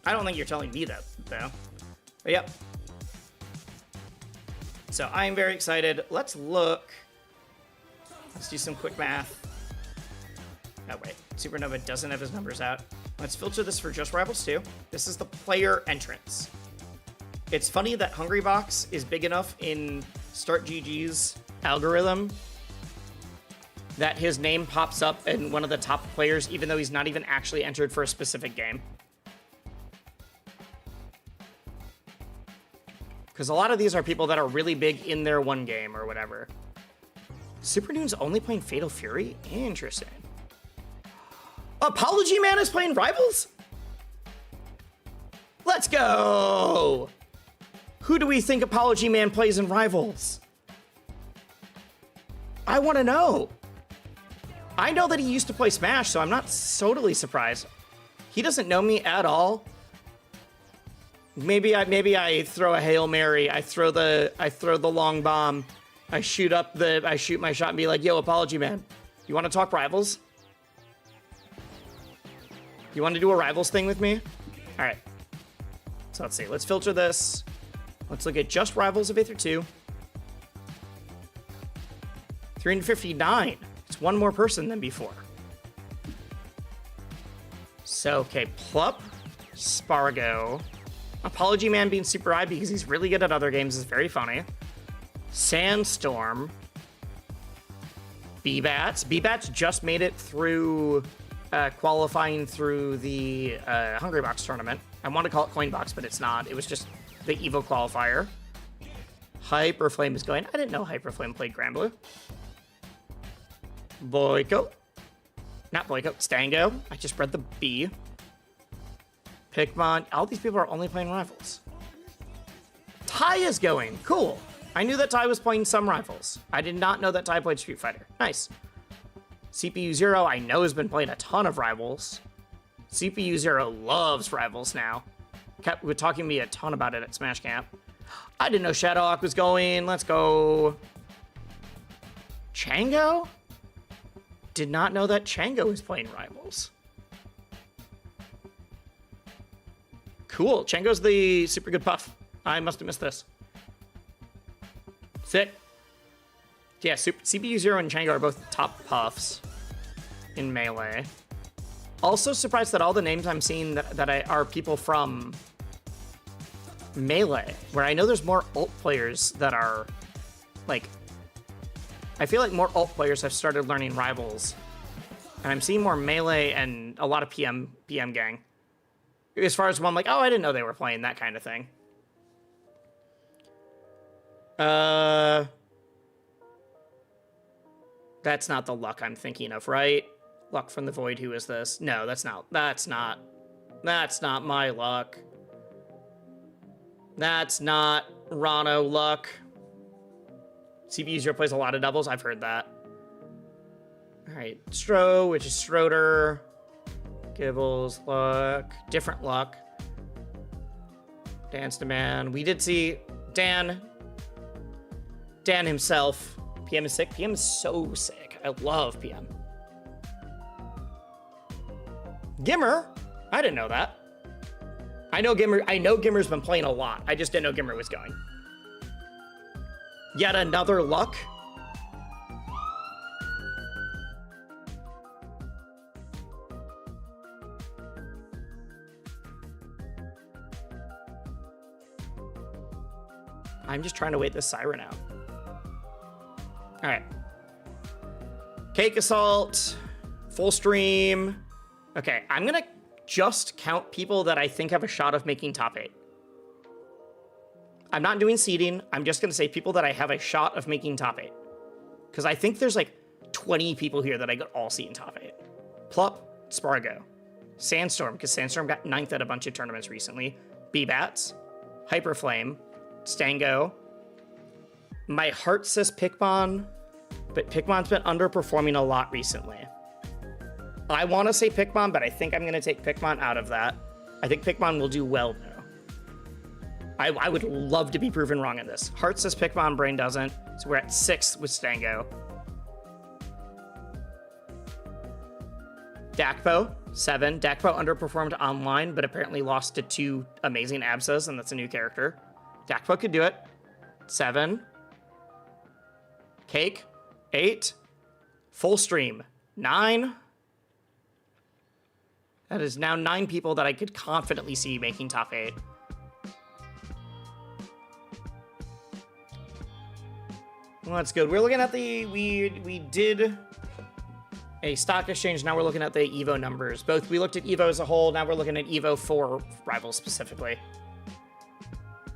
I don't think you're telling me that though. But yep. So I am very excited. Let's look. Let's do some quick math. Oh wait, Supernova doesn't have his numbers out. Let's filter this for just Rivals 2. This is the player entrance. It's funny that Hungrybox is big enough in StartGG's algorithm that his name pops up in one of the top players, even though he's not even actually entered for a specific game. Because a lot of these are people that are really big in their one game or whatever. Super Noon's only playing Fatal Fury? Interesting. Apology Man is playing Rivals? Let's go! Who do we think Apology Man plays in Rivals? I want to know. I know that he used to play Smash, so I'm not totally surprised. He doesn't know me at all. Maybe I throw a Hail Mary. I throw the long bomb. I shoot my shot and be like, "Yo, Apology Man, you want to talk Rivals? You want to do a Rivals thing with me?" All right. So let's see. Let's filter this. Let's look at just Rivals of Aether 2. 359. It's one more person than before. So, okay, Plup, Spargo. Apology Man being super high because he's really good at other games is very funny. Sandstorm. B-Bats. B-Bats just made it through qualifying through the Hungrybox tournament. I want to call it Coinbox, but it's not. It was just the EVO qualifier. Hyperflame is going. I didn't know Hyperflame played Granblue. Boyko. Not Boyko. Stango. I just read the B. Pikmon. All these people are only playing Rivals. Ty is going. Cool. I knew that Ty was playing some Rivals. I did not know that Ty played Street Fighter. Nice. CPU Zero, I know, has been playing a ton of Rivals. CPU Zero loves Rivals now. Kept talking to me a ton about it at Smash Camp. I didn't know Shadowhawk was going. Let's go. Chango? Did not know that Chango was playing Rivals. Cool. Chango's the super good puff. I must have missed this. Sick. Yeah, CPU Zero and Chango are both top puffs in Melee. Also surprised that all the names I'm seeing that are people from Melee, where I know there's more ult players that are, like, I feel like more ult players have started learning Rivals. And I'm seeing more Melee and a lot of PM gang. As far as one, like, oh, I didn't know they were playing, that kind of thing. That's not the Luck I'm thinking of, right? Luck from the Void, who is this? No, that's not my Luck. That's not Rano Luck. CPU Zero plays a lot of doubles, I've heard that. Alright, Stro, which is Stroder. Gibbles, Luck, different Luck. Dance Demand. We did see Dan himself. PM is sick. PM is so sick. I love PM. Gimmer? I didn't know that. I know Gimmer's been playing a lot. I just didn't know Gimmer was going. Yet another Luck? I'm just trying to wait this siren out. All right. Cake Assault, full stream. Okay, I'm gonna just count people that I think have a shot of making top 8. I'm not doing seeding. I'm just going to say people that I have a shot of making top 8. Because I think there's like 20 people here that I could all see in top 8. Plup, Spargo. Sandstorm, because Sandstorm got 9th at a bunch of tournaments recently. B-Bats. Hyperflame. Stango. My heart says Pikmon, but Pikmon's been underperforming a lot recently. I want to say Pikmon, but I think I'm going to take Pikmon out of that. I think Pikmon will do well, though. I would love to be proven wrong in this. Heart says Pikmon, brain doesn't. So we're at 6 with Stango. Dakpo, 7. Dakpo underperformed online, but apparently lost to 2 amazing Absas, and that's a new character. Dakpo could do it. 7. Cake, 8. Full stream, 9. That is now 9 people that I could confidently see making top 8. Well, that's good. We're looking at we did a stock exchange. Now we're looking at the EVO numbers. Both, we looked at EVO as a whole. Now we're looking at EVO for Rivals specifically.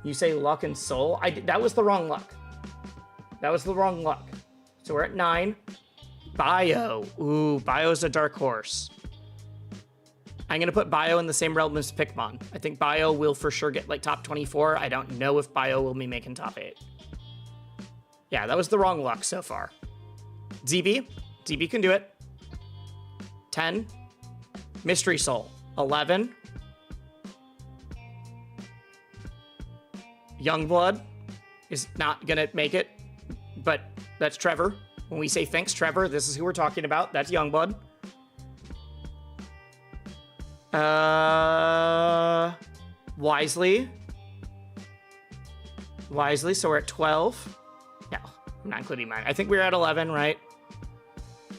You say luck and soul? That was the wrong luck. That was the wrong luck. So we're at 9. Bio. Ooh, Bio's a dark horse. I'm going to put Bio in the same realm as Pikmon. I think Bio will for sure get like top 24. I don't know if Bio will be making top 8. Yeah, that was the wrong luck so far. ZB. ZB can do it. 10. Mystery Soul. 11. Youngblood is not going to make it, but that's Trevor. When we say thanks, Trevor, this is who we're talking about. That's Youngblood. Wisely. Wisely, so we're at 12. No, I'm not including mine. I think we're at 11, right?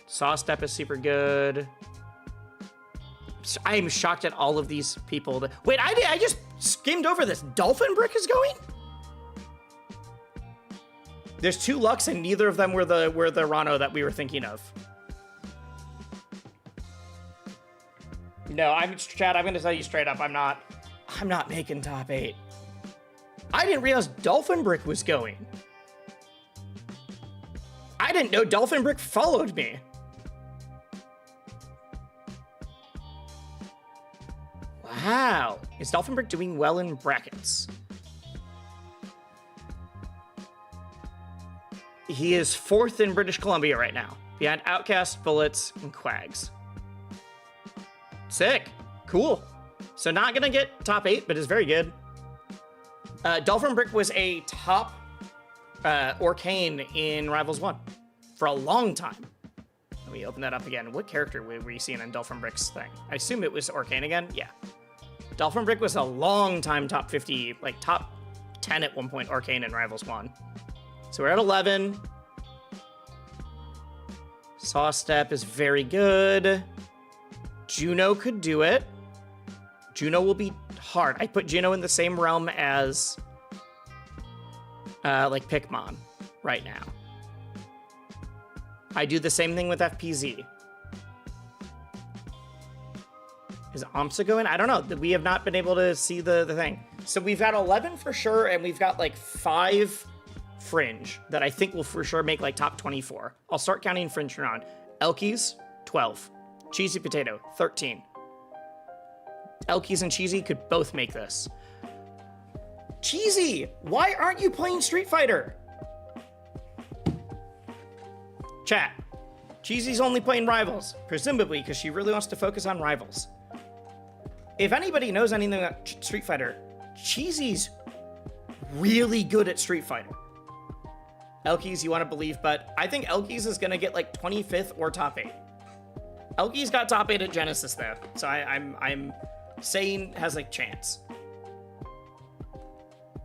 Saw Step is super good. I am shocked at all of these people. Wait, I just skimmed over this. Dolphin Brick is going? There's 2 Lux and neither of them were the Rano that we were thinking of. No, Chad, I'm gonna tell you straight up, I'm not making top 8. I didn't realize Dolphin Brick was going. I didn't know Dolphin Brick followed me. Wow. Is Dolphin Brick doing well in brackets? He is 4th in British Columbia right now, behind Outcast, Bullets, and Quags. Sick. Cool. So not gonna get top 8, but is very good. Dolphin Brick was a top Arcane in Rivals 1 for a long time. Let me open that up again. What character were you seeing in Dolphin Brick's thing? I assume it was Arcane again? Yeah. Dolphin Brick was a long time top 50, like top 10 at one point, Arcane in Rivals 1. So we're at 11. Saw Step is very good. Juno could do it. Juno will be hard. I put Juno in the same realm as like Pikmon right now. I do the same thing with FPZ. Is AMSA going? I don't know. We have not been able to see the thing. So we've got 11 for sure, and we've got like 5 Fringe that I think will for sure make like top 24. I'll start counting Fringe around. Elkies, 12. Cheesy Potato, 13. Elkies and Cheesy could both make this. Cheesy, why aren't you playing Street Fighter? Chat, Cheesy's only playing Rivals, presumably because she really wants to focus on Rivals. If anybody knows anything about Street Fighter, Cheesy's really good at Street Fighter. Elkies, you want to believe, but I think Elkies is going to get like 25th or top 8. Elkies got top 8 at Genesis though, so I'm saying has a chance.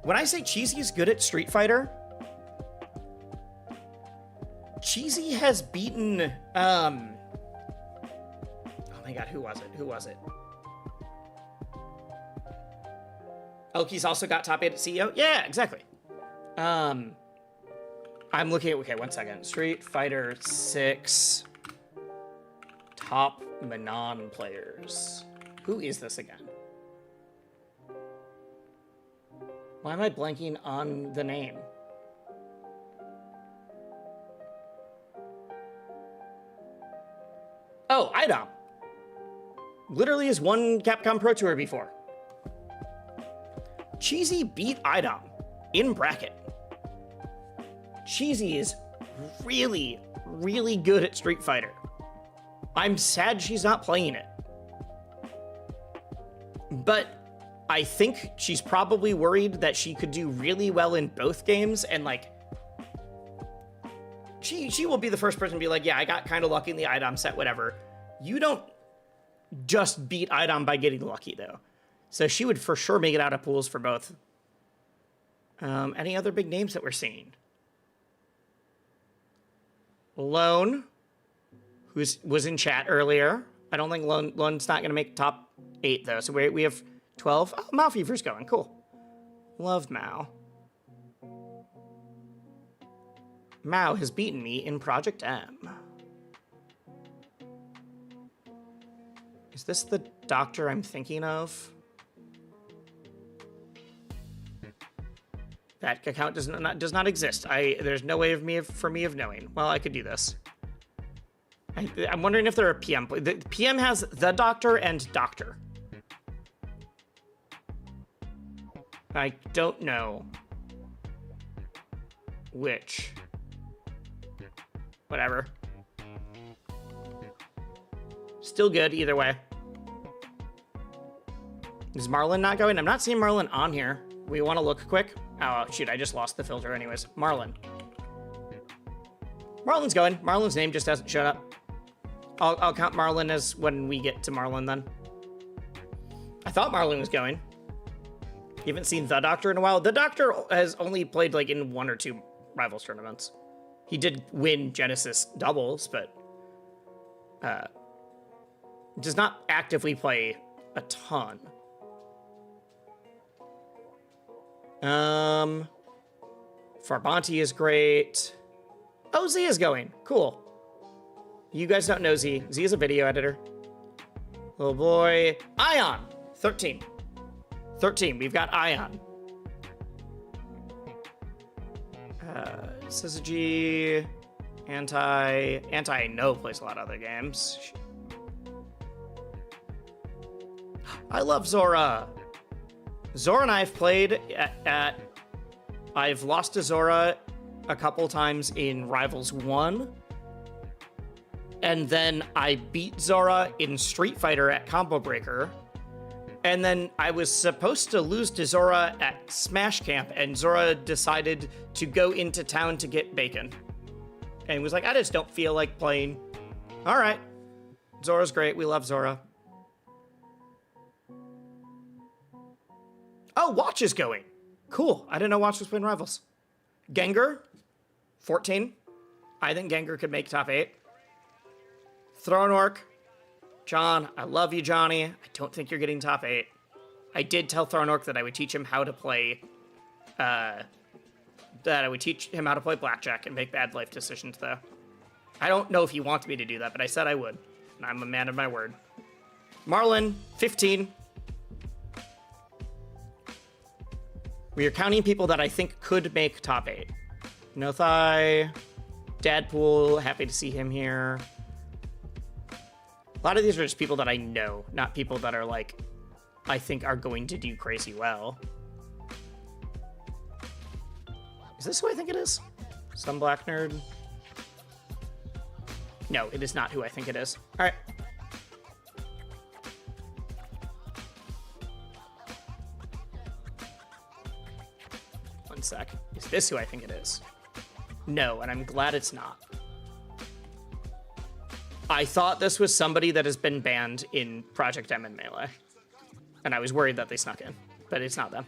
When I say Cheesy's good at Street Fighter, Cheesy has beaten oh my god, who was it? Elkies also got top 8 at CEO? Yeah, exactly. I'm looking at, okay, one second. Street Fighter 6 top Manon players. Who is this again? Why am I blanking on the name? Oh, IDOM. Literally has won Capcom Pro Tour before. Cheesy beat IDOM in bracket. Cheesy is really, really good at Street Fighter. I'm sad she's not playing it. But I think she's probably worried that she could do really well in both games, and like she will be the first person to be like, yeah, I got kind of lucky in the IDOM set, whatever. You don't just beat IDOM by getting lucky, though. So she would for sure make it out of pools for both. Any other big names that we're seeing? Lone, who was in chat earlier. I don't think Lone's not going to make top 8, though. So we have 12. Oh, Mao Fever's going. Cool. Love Mao. Mao has beaten me in Project M. Is this the doctor I'm thinking of? That account does not exist. There's no way for me of knowing. Well, I could do this. I'm wondering if there are PM. The PM has the doctor and doctor. I don't know which. Whatever. Still good either way. Is Marlon not going? I'm not seeing Marlon on here. We want to look quick. Oh, shoot, I just lost the filter anyways. Marlon. Marlon's going. Marlon's name just hasn't showed up. I'll count Marlon as when we get to Marlon then. I thought Marlon was going. You haven't seen The Doctor in a while. The Doctor has only played like in 1 or 2 Rivals tournaments. He did win Genesis doubles, but does not actively play a ton. Farbonti is great. Oh, Z is going. Cool. You guys don't know Z. Z is a video editor. Little boy. Ion. 13. 13. We've got Ion. Syzygy. Anti I know plays a lot of other games. I love Zora. Zora and I have played at I've lost to Zora a couple times in Rivals 1. And then I beat Zora in Street Fighter at Combo Breaker. And then I was supposed to lose to Zora at Smash Camp, and Zora decided to go into town to get bacon. And was like, I just don't feel like playing. All right. Zora's great. We love Zora. Oh, Watch is going. Cool. I didn't know Watch was playing Rivals. Gengar, 14. I think Gengar could make top 8. Thronork. John, I love you, Johnny. I don't think you're getting top 8. I did tell Thronork that I would teach him how to play, blackjack and make bad life decisions, though. I don't know if he wants me to do that, but I said I would. And I'm a man of my word. Marlon, 15. We are counting people that I think could make top 8. Nothai, Dadpool, happy to see him here. A lot of these are just people that I know, not people that are like, I think are going to do crazy well. Is this who I think it is? Some black nerd? No, it is not who I think it is. All right. One sec. Is this who I think it is? No, and I'm glad it's not. I thought this was somebody that has been banned in Project M and Melee. And I was worried that they snuck in, but it's not them.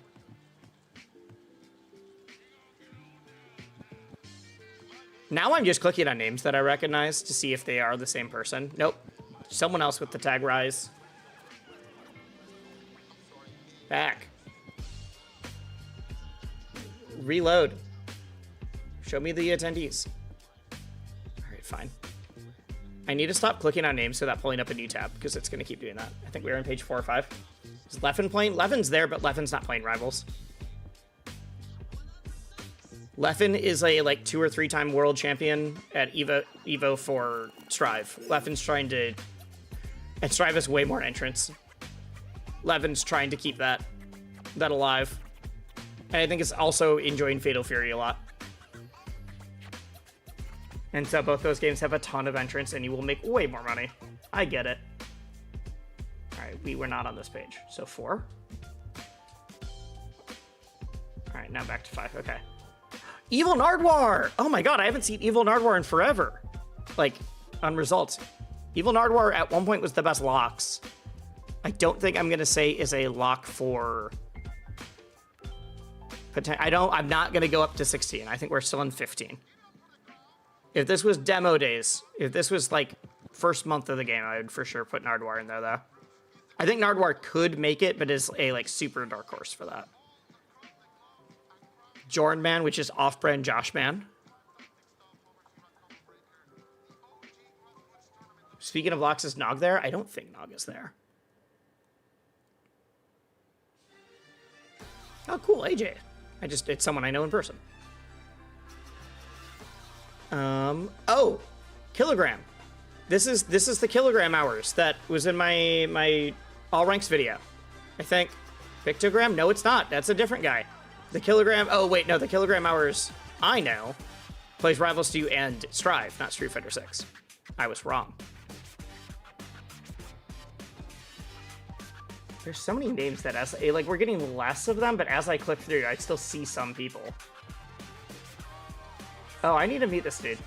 Now I'm just clicking on names that I recognize to see if they are the same person. Nope. Someone else with the tag Rise. Back. Reload. Show me the attendees. All right, fine. I need to stop clicking on names without pulling up a new tab, because it's going to keep doing that. I think we're on page 4 or 5. Is Leffen playing? Leffen's there, but Leffen's not playing Rivals. Leffen is a like 2 or 3 time world champion at EVO for Strive. Leffen's trying to, and Strive has way more entrants. Leffen's trying to keep that alive. And I think it's also enjoying Fatal Fury a lot. And so both those games have a ton of entrants, and you will make way more money. I get it. All right, we were not on this page. So 4. All right, now back to 5. Okay. Evil Nardwar! Oh my god, I haven't seen Evil Nardwar in forever. Like, on results. Evil Nardwar at one point was the best locks. I don't think I'm going to say is a lock for... I'm not going to go up to 16. I think we're still in 15. If this was demo days, if this was like first month of the game, I would for sure put Nardwar in there though. I think Nardwar could make it, but is a like super dark horse for that. Jordan Man, which is off-brand Josh Man. Speaking of locks, is Nog there? I don't think Nog is there. Oh, cool, AJ. It's someone I know in person. Oh, Kilogram. This is the Kilogram hours that was in my all ranks video. I think. Pictogram? No, it's not. That's a different guy. The Kilogram. Oh wait, no, the Kilogram hours I know plays Rivals 2 and Strive, not Street Fighter 6. I was wrong. There's so many names that as like we're getting less of them, but as I click through, I still see some people. Oh, I need to meet this dude.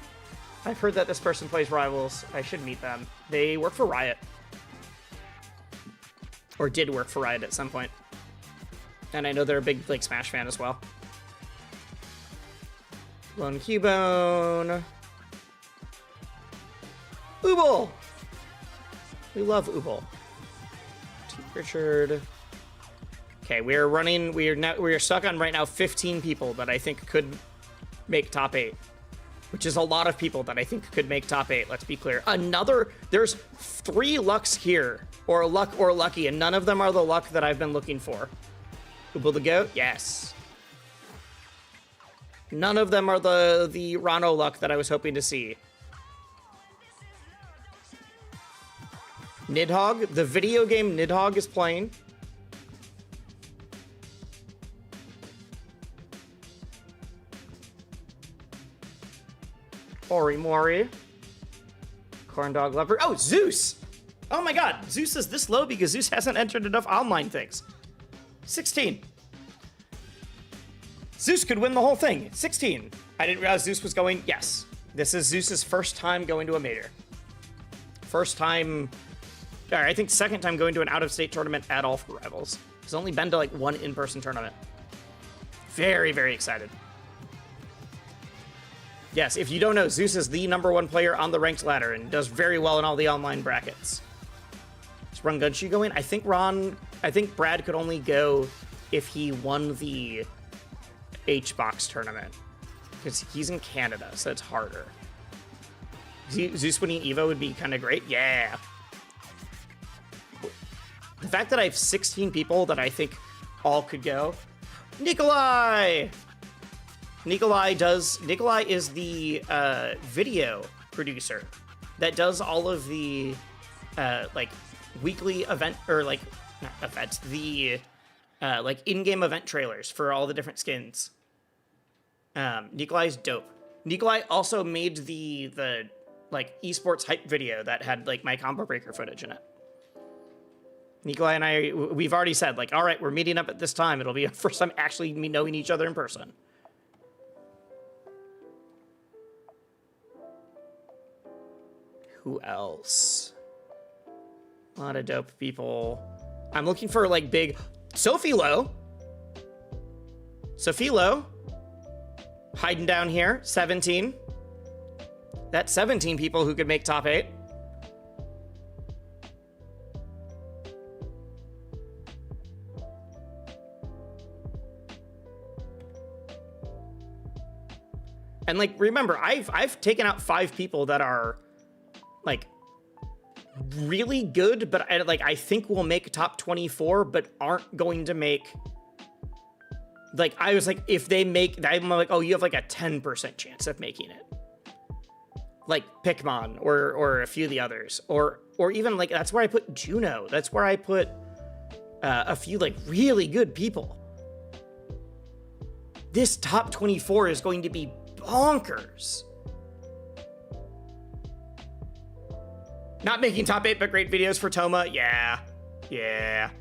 I've heard that this person plays Rivals. I should meet them. They work for Riot. Or did work for Riot at some point. And I know they're a big like Smash fan as well. Lone Cubone. Ooble! We love Ooble. T. Richard. Okay, we are stuck on right now 15 people that I think could make top 8, which is a lot of people that I think could make top 8. Let's be clear. There's 3 lucks here, or luck or lucky, and none of them are the luck that I've been looking for. Ooble the Goat? Yes. None of them are the Rano luck that I was hoping to see. Nidhogg, the video game Nidhogg is playing. Ori Mori. Corndog Lover. Oh, Zeus! Oh my god, Zeus is this low because Zeus hasn't entered enough online things. 16. Zeus could win the whole thing. 16. I didn't realize Zeus was going. Yes. This is Zeus's first time going to a major. First time, or I think second time going to an out-of-state tournament at all for Rivals. He's only been to like 1 in-person tournament. Very, very excited. Yes, if you don't know, Zeus is the #1 player on the ranked ladder and does very well in all the online brackets. Is Ron Gunshi going? I think Brad could only go if he won the H-Box tournament. Because he's in Canada, so it's harder. Zeus winning EVO would be kind of great. Yeah. The fact that I have 16 people that I think all could go. Nikolai! Nikolai is the video producer that does all of the like weekly event, or like not events, the like in-game event trailers for all the different skins. Nikolai's dope. Nikolai also made the like esports hype video that had like my combo breaker footage in it. Nikolai and I, we've already said like, all right, we're meeting up at this time. It'll be our first time actually knowing each other in person. Who else? A lot of dope people. I'm looking for like big Sophie Lowe. Sophie Lowe. Hiding down here. 17. That's 17 people who could make top 8. And like, remember, I've taken out 5 people that are like really good, but I think will make top 24, but aren't going to make Like, I was like, if they make, I'm like, oh, you have like a 10% chance of making it. Like Pikmin or a few of the others. Or even like, that's where I put Juno. That's where I put a few like really good people. This top 24 is going to be bonkers. Not making top 8, but great videos for Toma. Yeah. Yeah.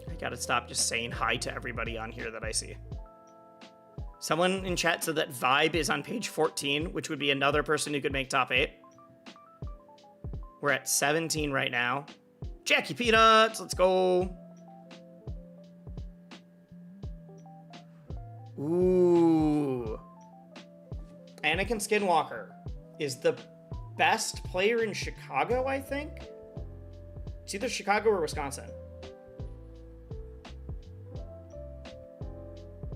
I gotta stop just saying hi to everybody on here that I see. Someone in chat said that Vibe is on page 14, which would be another person who could make top 8. We're at 17 right now. Jackie Peanuts, let's go. Ooh. Anakin Skinwalker is the best player in Chicago, I think. It's either Chicago or Wisconsin.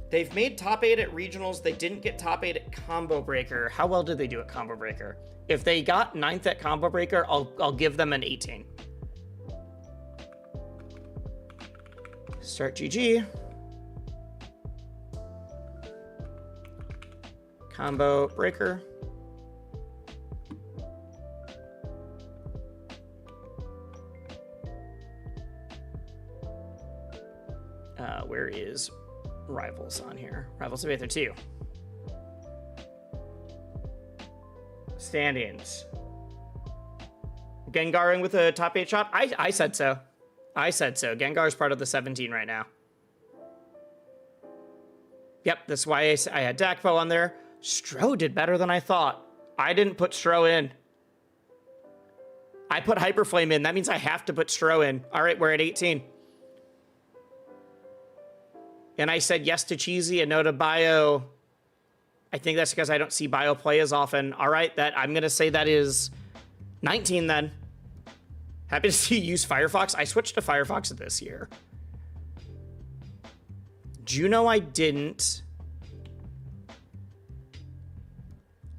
They've made top 8 at regionals. They didn't get top 8 at Combo Breaker. How well did they do at Combo Breaker? If they got 9th at Combo Breaker, I'll give them an 18. Start GG. Combo Breaker. Where is Rivals on here? Rivals of Aether 2. Standings. Gengaring with a top 8 shot? I said so. I said so. Gengar's part of the 17 right now. Yep, that's why I had Dakpo on there. Stro did better than I thought. I didn't put Stro in. I put Hyperflame in. That means I have to put Stro in. All right, we're at 18. And I said yes to Cheesy and no to Bio. I think that's because I don't see Bio play as often. All right, I'm going to say that is 19 then. Happy to see you use Firefox. I switched to Firefox this year. Juno, I didn't.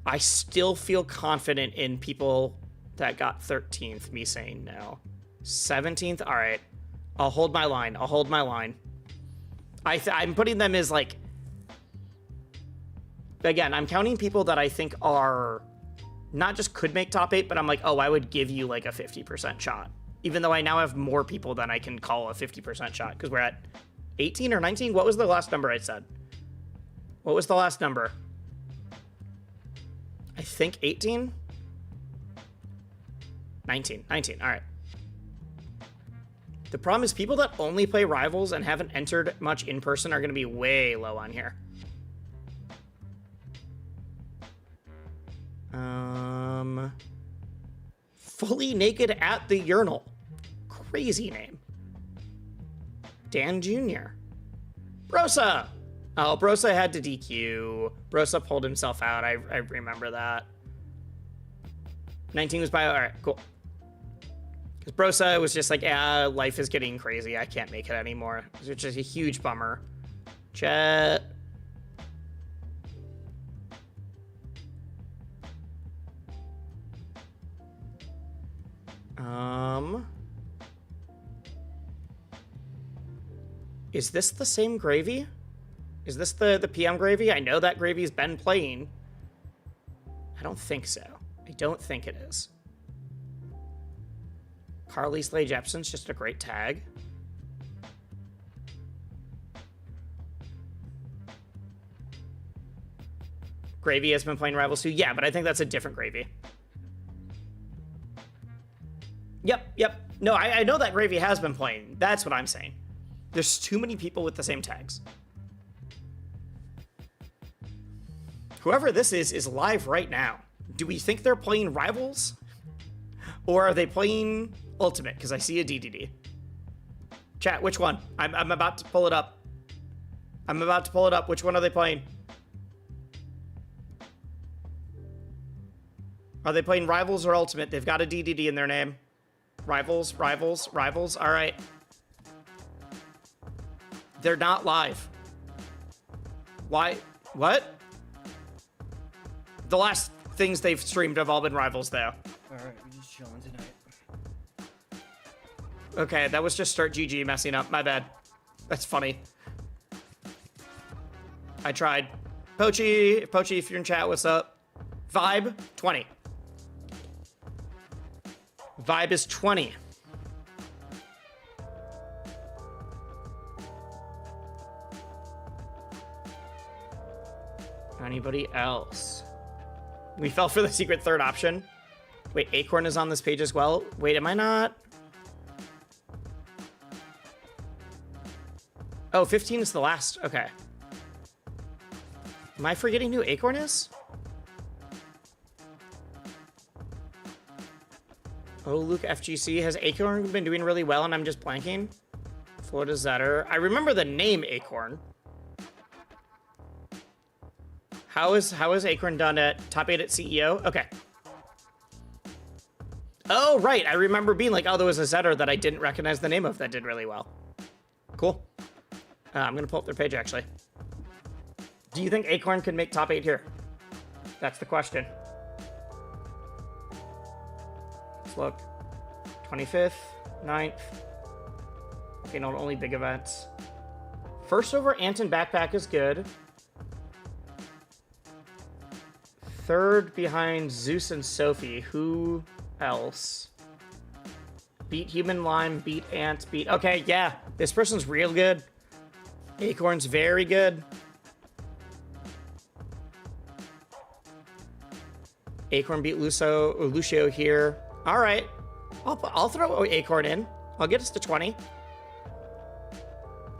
I still feel confident in people that got 13th, me saying no. 17th, all right. I'll hold my line. I'll hold my line. I'm putting them as like, again, I'm counting people that I think are not just could make top 8, but I'm like, oh, I would give you like a 50% shot. Even though I now have more people than I can call a 50% shot because we're at 18 or 19. What was the last number I said? What was the last number? I think 18? 19. All right. The problem is people that only play Rivals and haven't entered much in person are going to be way low on here. Fully Naked at the Urinal. Crazy name. Dan Jr. Brosa! Oh, Brosa had to DQ. Brosa pulled himself out. I remember that. 19 was Bio. All right, cool. Because Brosa was just like, life is getting crazy. I can't make it anymore. Which is a huge bummer. Chat. Is this the same Gravy? Is this the PM Gravy? I know that Gravy's been playing. I don't think so. I don't think it is. Carly Slay Jepson's just a great tag. Gravy has been playing Rivals too. Yeah, but I think that's a different Gravy. Yep. No, I know that Gravy has been playing. That's what I'm saying. There's too many people with the same tags. Whoever this is live right now. Do we think they're playing Rivals? Or are they playing Ultimate? Because I see a DDD. Chat, which one? I'm about to pull it up. Which one are they playing? Are they playing Rivals or Ultimate? They've got a DDD in their name. Rivals. All right. They're not live. Why? What? The last things they've streamed have all been Rivals, though. All right, we're just chilling tonight. Okay, that was just start GG messing up. My bad. That's funny. I tried. Pochi, if you're in chat, what's up? Vibe, 20. Vibe is 20. Anybody else? We fell for the secret third option. Wait, Acorn is on this page as well. Wait, am I not? Oh, 15 is the last. Okay. Am I forgetting who Acorn is? Oh, Luke FGC. Has Acorn been doing really well and I'm just blanking? Florida Zetter. I remember the name Acorn. How is Acorn done at top 8 at CEO? Okay. Oh, right. I remember being like, oh, there was a Zetter that I didn't recognize the name of that did really well. Cool. I'm going to pull up their page, actually. Do you think Acorn could make top 8 here? That's the question. Let's look. 25th, 9th. Okay, not only big events. First over Anton Backpack is good. Third behind Zeus and Sophie. Who else? Beat Human Lime, beat Ant, beat... Okay, yeah. This person's real good. Acorn's very good. Acorn beat Lucio here. All right. I'll throw Acorn in. I'll get us to 20.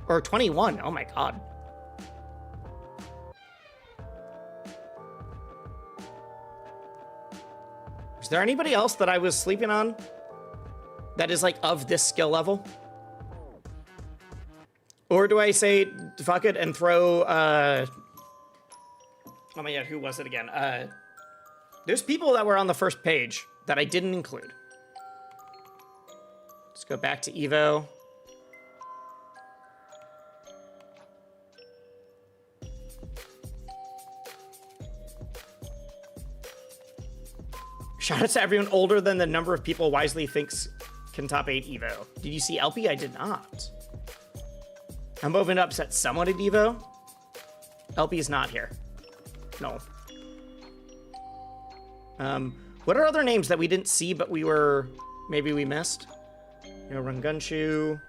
Or 21. Oh my god. Is there anybody else that I was sleeping on that is like of this skill level? Or do I say fuck it and throw oh my god, who was it again? There's people that were on the first page that I didn't include. Let's go back to EVO. Shout out to everyone older than the number of people Wisely thinks can top 8 EVO. Did you see LP? I did not. I'm moving to upset someone at EVO. LP is not here. No. What are other names that we didn't see but maybe we missed? You know, Rungunshu.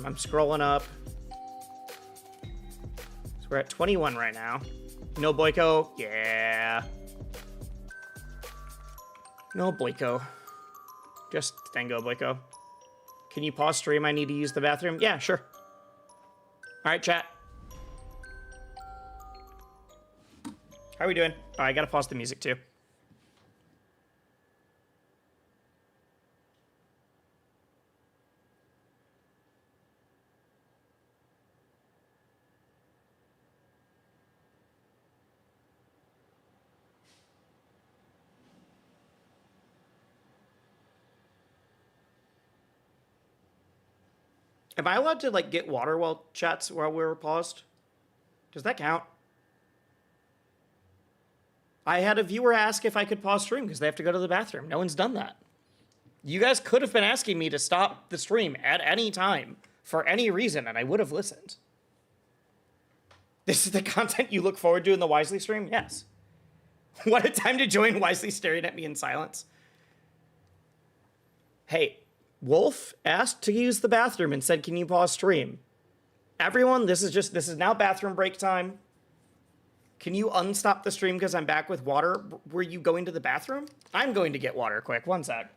I'm scrolling up. So we're at 21 right now. No Boyko? Yeah. No Boyko. Just Tango Boyko. Can you pause stream? I need to use the bathroom. Yeah, sure. All right, chat. How are we doing? Oh, I gotta pause the music too. Am I allowed to, like, get water while chats while we're paused? Does that count? I had a viewer ask if I could pause stream because they have to go to the bathroom. No one's done that. You guys could have been asking me to stop the stream at any time for any reason, and I would have listened. This is the content you look forward to in the Wisely stream? Yes. What a time to join Wisely staring at me in silence. Hey. Wolf asked to use the bathroom and said, can you pause stream? Everyone, this is now bathroom break time. Can you unstop the stream because I'm back with water? Were you going to the bathroom? I'm going to get water quick. One sec.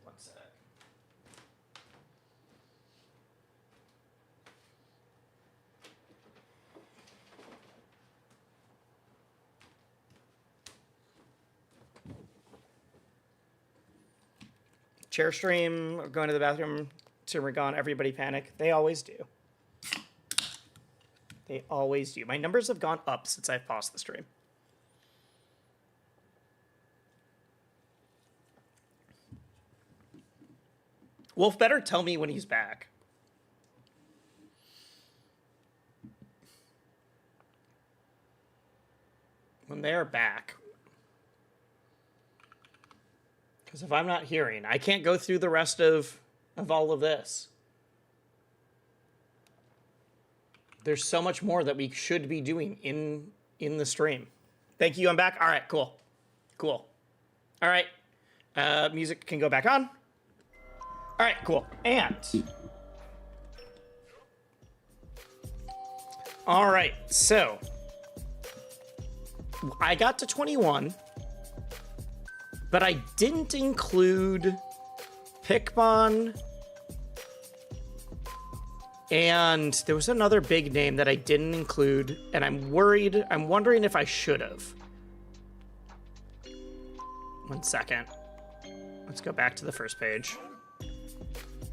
One sec. Chair stream, going to the bathroom, streamer gone, everybody panic. They always do. They always do. My numbers have gone up since I've paused the stream. Wolf better tell me when he's back. When they're back. Because if I'm not hearing, I can't go through the rest of all of this. There's so much more that we should be doing in the stream. Thank you, I'm back. All right, cool. Cool. All right. Music can go back on. All right, cool. And all right, so I got to 21, but I didn't include Pikmon, and there was another big name that I didn't include, and I'm wondering if I should have. 1 second. Let's go back to the first page.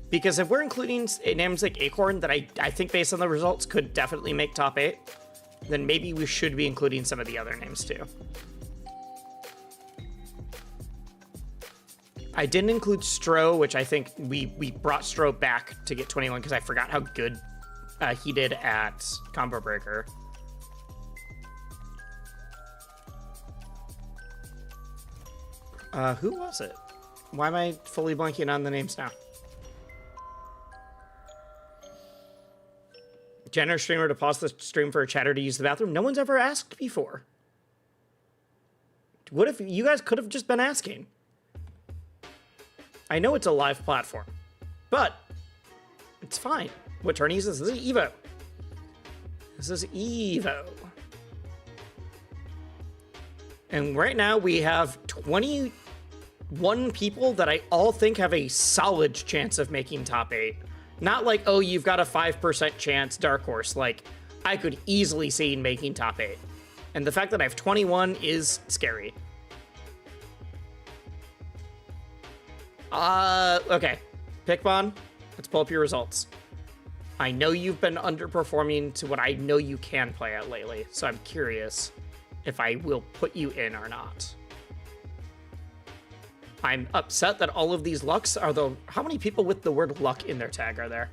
Because if we're including names like Acorn that I think based on the results could definitely make top 8, then maybe we should be including some of the other names too. I didn't include Stro, which I think we brought Stro back to get 21 because I forgot how good he did at Combo Breaker. Who was it? Why am I fully blanking on the names now? Generous streamer to pause the stream for a chatter to use the bathroom. No one's ever asked before. What if you guys could have just been asking? I know it's a live platform, but it's fine. What tourney is this? This is EVO. This is EVO. And right now we have 21 people that I all think have a solid chance of making top 8. Not like, oh, you've got a 5% chance, Dark Horse. Like, I could easily see making top 8. And the fact that I have 21 is scary. Okay. Pikmon, let's pull up your results. I know you've been underperforming to what I know you can play at lately, so I'm curious if I will put you in or not. I'm upset that all of these lucks are the... How many people with the word luck in their tag are there?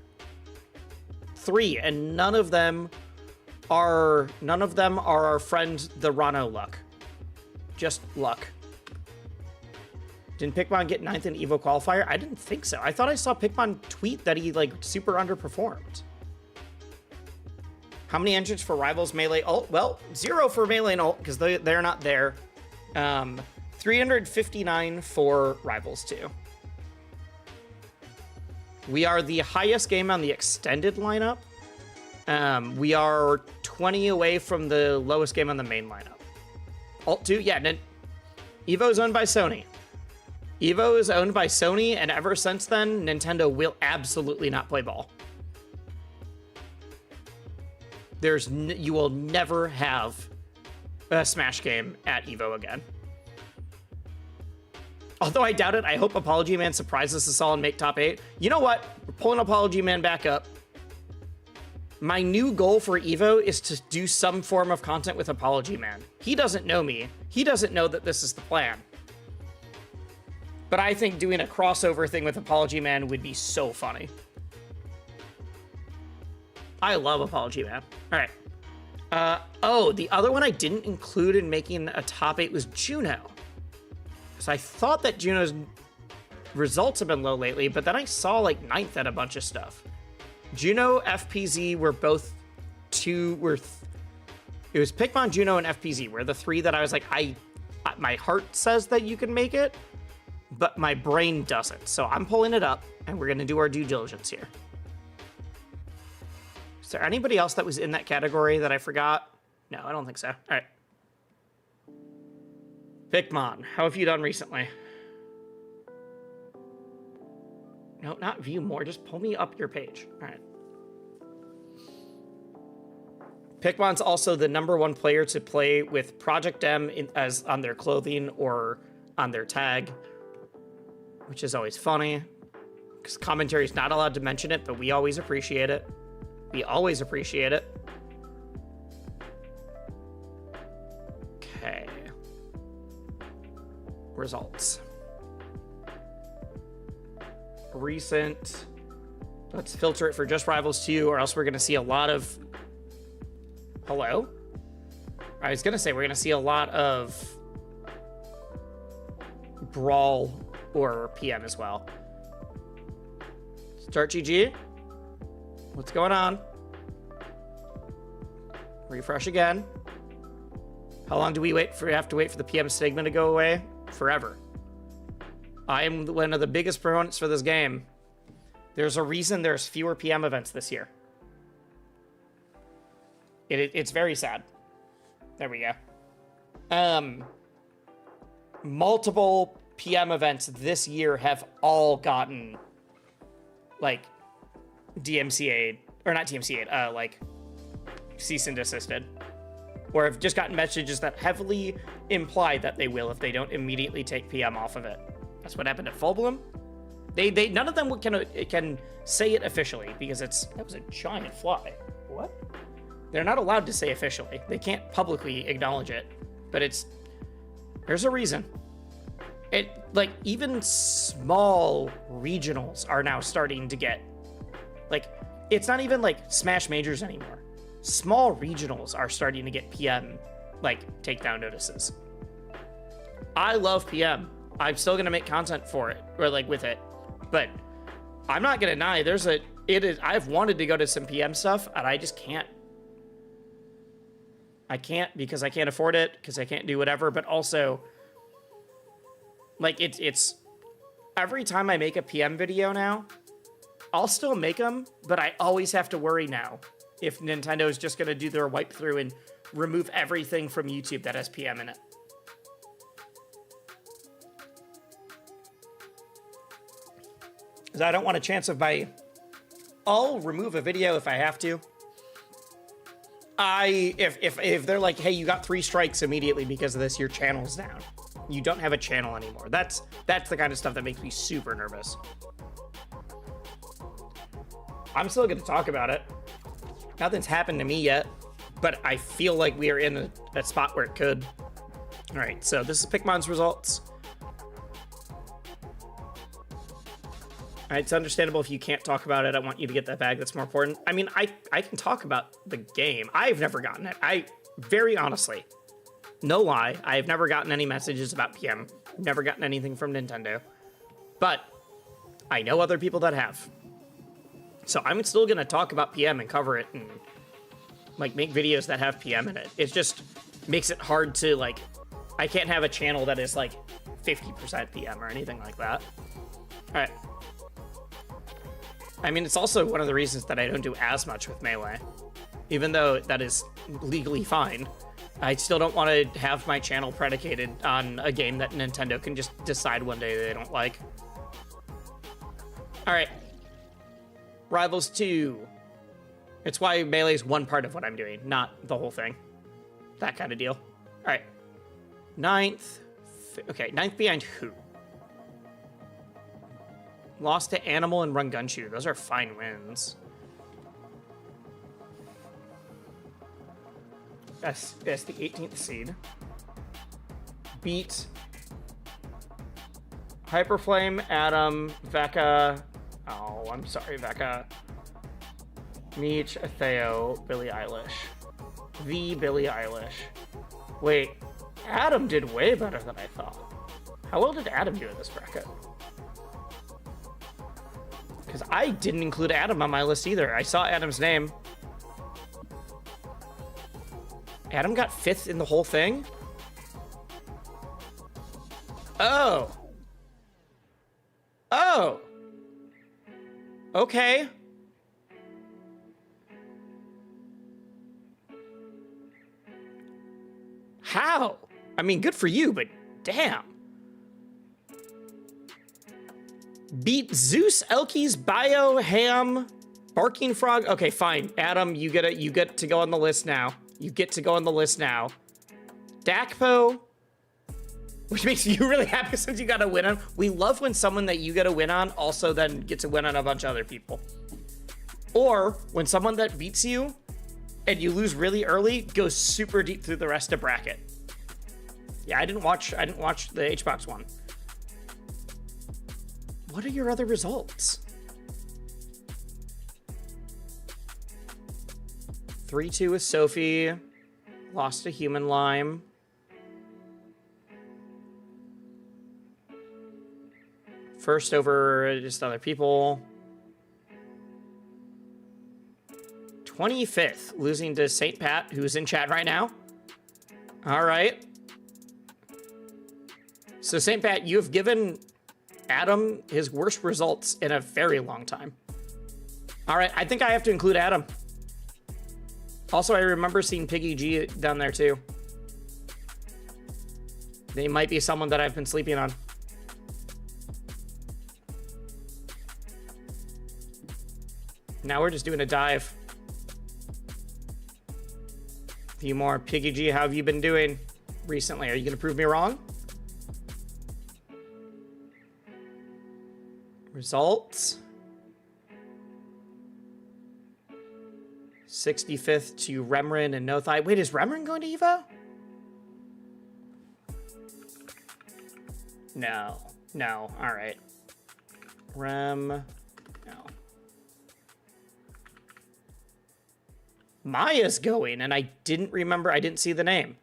3, and none of them are our friend, the Rano luck. Just luck. Didn't Pikmon get 9th in EVO qualifier? I didn't think so. I thought I saw Pikmon tweet that he, like, super underperformed. How many entrants for Rivals Melee ult? Well, 0 for Melee and ult, because they're not there. 359 for Rivals 2. We are the highest game on the extended lineup. We are 20 away from the lowest game on the main lineup. Alt 2, yeah, EVO is owned by Sony. EVO is owned by Sony, and ever since then, Nintendo will absolutely not play ball. You will never have a Smash game at EVO again. Although I doubt it, I hope Apology Man surprises us all and make top 8. You know what? We're pulling Apology Man back up. My new goal for EVO is to do some form of content with Apology Man. He doesn't know me. He doesn't know that this is the plan. But I think doing a crossover thing with Apology Man would be so funny. I love Apology Man. All right. Oh, the other one I didn't include in making a top 8 was Juno. So I thought that Juno's results have been low lately, but then I saw like 9th at a bunch of stuff. Juno, FPZ were both it was Pikmon, Juno, and FPZ were the 3 that I was like, my heart says that you can make it, but my brain doesn't. So I'm pulling it up, and we're going to do our due diligence here. Is there anybody else that was in that category that I forgot? No, I don't think so. All right. Pikmon, how have you done recently? No, not view more. Just pull me up your page. All right. Pikmon's also the #1 player to play with Project M as on their clothing or on their tag, which is always funny because commentary is not allowed to mention it, but we always appreciate it. We always appreciate it. Okay. Results. recent. Let's filter it for just Rivals 2, or else we're going to see a lot of... Hello? I was going to say we're going to see a lot of Brawl or PM as well. Start GG. What's going on? Refresh again. How long do we have to wait for the PM stigma to go away? Forever. I am one of the biggest proponents for this game. There's a reason there's fewer PM events this year. It's very sad. There we go. Multiple PM events this year have all gotten, like, DMCA'd, or not DMCA'd, like, cease and desisted. Or have just gotten messages that heavily imply that they will if they don't immediately take PM off of it. That's what happened at Fullbloom. They none of them can say it officially because that was a giant fly. What? They're not allowed to say officially. They can't publicly acknowledge it, but there's a reason. Like, even small regionals are now starting to get, like, it's not even like Smash Majors anymore. Small regionals are starting to get PM, like, takedown notices. I love PM. I'm still gonna make content for it, or like with it, but I'm not gonna deny I've wanted to go to some PM stuff and I just can't. I can't because I can't afford it, because I can't do whatever, but also, like, it's every time I make a PM video now, I'll still make them, but I always have to worry now if Nintendo is just gonna do their wipe through and remove everything from YouTube that has PM in it. Because I don't want a chance of I'll remove a video if I have to. If they're like, hey, you got 3 strikes immediately because of this, your channel's down. You don't have a channel anymore. That's the kind of stuff that makes me super nervous. I'm still gonna talk about it. Nothing's happened to me yet, but I feel like we are in a spot where it could. All right, so this is Pikmon's results. All right, it's understandable if you can't talk about it. I want you to get that bag. That's more important. I mean, I can talk about the game. I've never gotten it. Very honestly, no lie, I've never gotten any messages about PM. Never gotten anything from Nintendo. But I know other people that have. So I'm still going to talk about PM and cover it and, like, make videos that have PM in it. It just makes it hard to, like, I can't have a channel that is, like, 50% PM or anything like that. All right. I mean, it's also one of the reasons that I don't do as much with Melee. Even though that is legally fine, I still don't want to have my channel predicated on a game that Nintendo can just decide one day they don't like. All right. Rivals 2. It's why Melee is one part of what I'm doing, not the whole thing. That kind of deal. All right. 9th. Okay, 9th behind who? Lost to Animal and Run Gunshoe. Those are fine wins. That's the 18th seed. Beat Hyperflame, Adam, Vecca. Oh, I'm sorry, Vecca. Meech, Theo, Billie Eilish. The Billie Eilish. Wait, Adam did way better than I thought. How well did Adam do in this bracket? Because I didn't include Adam on my list either. I saw Adam's name. Adam got 5th in the whole thing? Oh. Oh. Okay. How? I mean, good for you, but damn. Beat Zeus, Elkies, Bio, Ham, Barking Frog. Okay, fine. Adam, you get to go on the list now. You get to go on the list now. Dakpo, which makes you really happy since you got a win on. We love when someone that you get a win on also then gets a win on a bunch of other people. Or when someone that beats you and you lose really early goes super deep through the rest of bracket. Yeah, I didn't watch the HBox one. What are your other results? 3-2 with Sophie. Lost to Human Lime. First over just other people. 25th, losing to St. Pat, who's in chat right now. All right. So, St. Pat, you have given Adam his worst results in a very long time. All right, I think I have to include Adam. Also, I remember seeing Piggy G down there, too. They might be someone that I've been sleeping on. Now we're just doing a dive. A few more. Piggy G, how have you been doing recently? Are you going to prove me wrong? Results. 65th to Remrin and Nothai. Wait, is Remrin going to EVO? No. No. All right. No. Maya's going, and I didn't remember. I didn't see the name.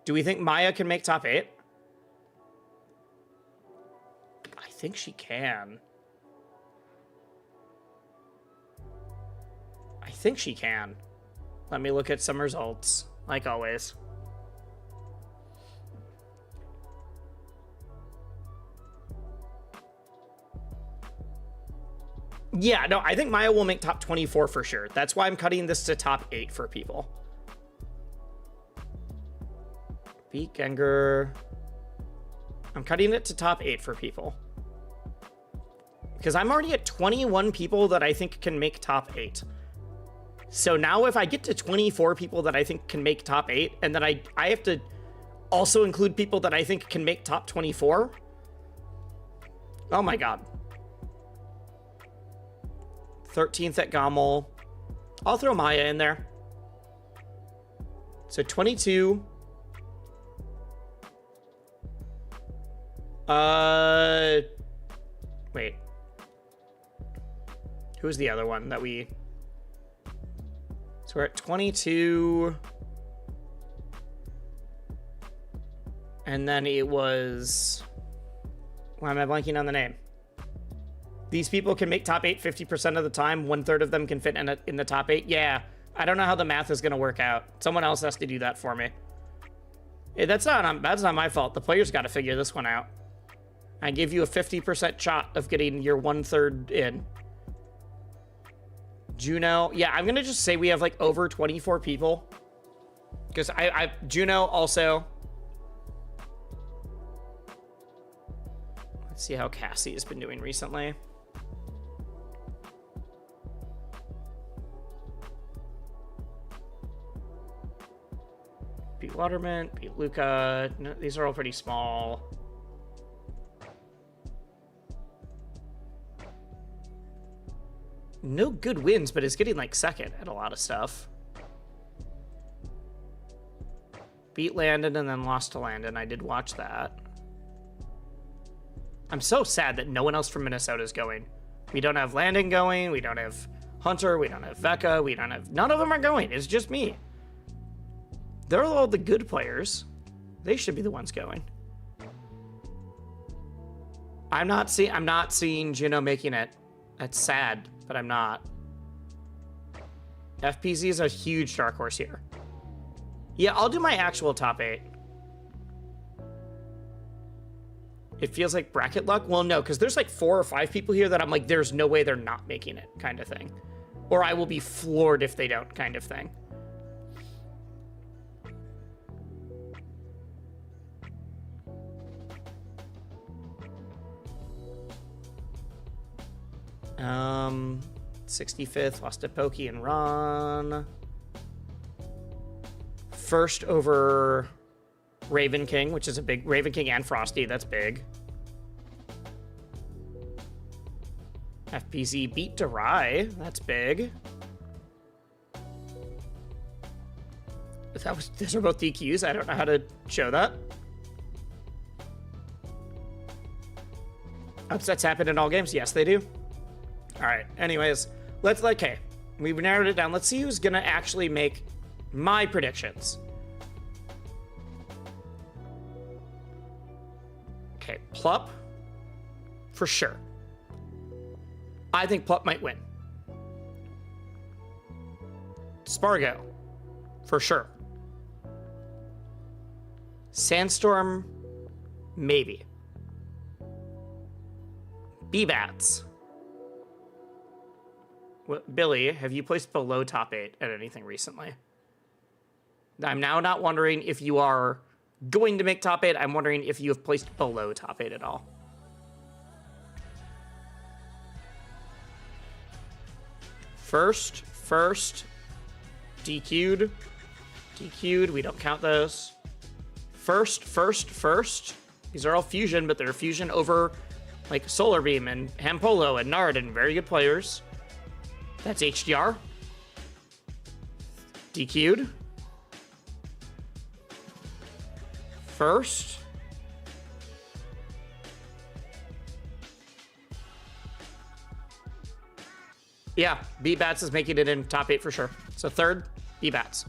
Do we think Maya can make top 8? I think she can. I think she can. Let me look at some results, like always. Yeah, no, I think Maya will make top 24 for sure. That's why I'm cutting this to top 8 for people. Beat Genger. I'm cutting it to top 8 for people. Because I'm already at 21 people that I think can make top 8. So now if I get to 24 people that I think can make top 8, and then I have to also include people that I think can make top 24. Oh my god. 13th at Gommel. I'll throw Maya in there. So 22. Wait. Who's the other one that we... So we're at 22. And then it was... Why am I blanking on the name? These people can make top 8 50% of the time. 1/3 of them can fit in the top 8. Yeah, I don't know how the math is going to work out. Someone else has to do that for me. Hey, that's not my fault. The players got to figure this one out. I give you a 50% shot of getting your 1/3 in. Juno, yeah, I'm going to just say we have like over 24 people. Because Juno also... Let's see how Cassie has been doing recently. Beat Waterman, beat Luca. No, these are all pretty small. No good wins, but is getting like second at a lot of stuff. Beat Landon and then lost to Landon. I did watch that. I'm so sad that no one else from Minnesota is going. We don't have Landon going. We don't have Hunter. We don't have Vecca. We don't have... None of them are going. It's just me. They're all the good players. They should be the ones going. I'm not seeing Juno making it. That's sad, but I'm not. FPZ is a huge dark horse here. Yeah, I'll do my actual top 8. It feels like bracket luck. Well, no, because there's like 4 or 5 people here that I'm like, there's no way they're not making it, kind of thing. Or I will be floored if they don't, kind of thing. Um, 65th, lost to Pokey and Ron. First over Raven King, which is a big... Raven King and Frosty, that's big. FPZ beat Derai, that's big. Those are both DQs, I don't know how to show that. Upsets happen in all games. Yes, they do. All right. Anyways, okay. We've narrowed it down. Let's see who's going to actually make my predictions. Okay, Plup, for sure. I think Plup might win. Spargo, for sure. Sandstorm, maybe. B-Bats. Billy, have you placed below top 8 at anything recently? I'm now not wondering if you are going to make top 8. I'm wondering if you have placed below top 8 at all. First, DQ'd. We don't count those. First. These are all fusion, but they're fusion over like Solar Beam and Hampolo and Nard and very good players. That's HDR. DQ'd. First. Yeah, B-Bats is making it in top 8 for sure. So third, B-Bats.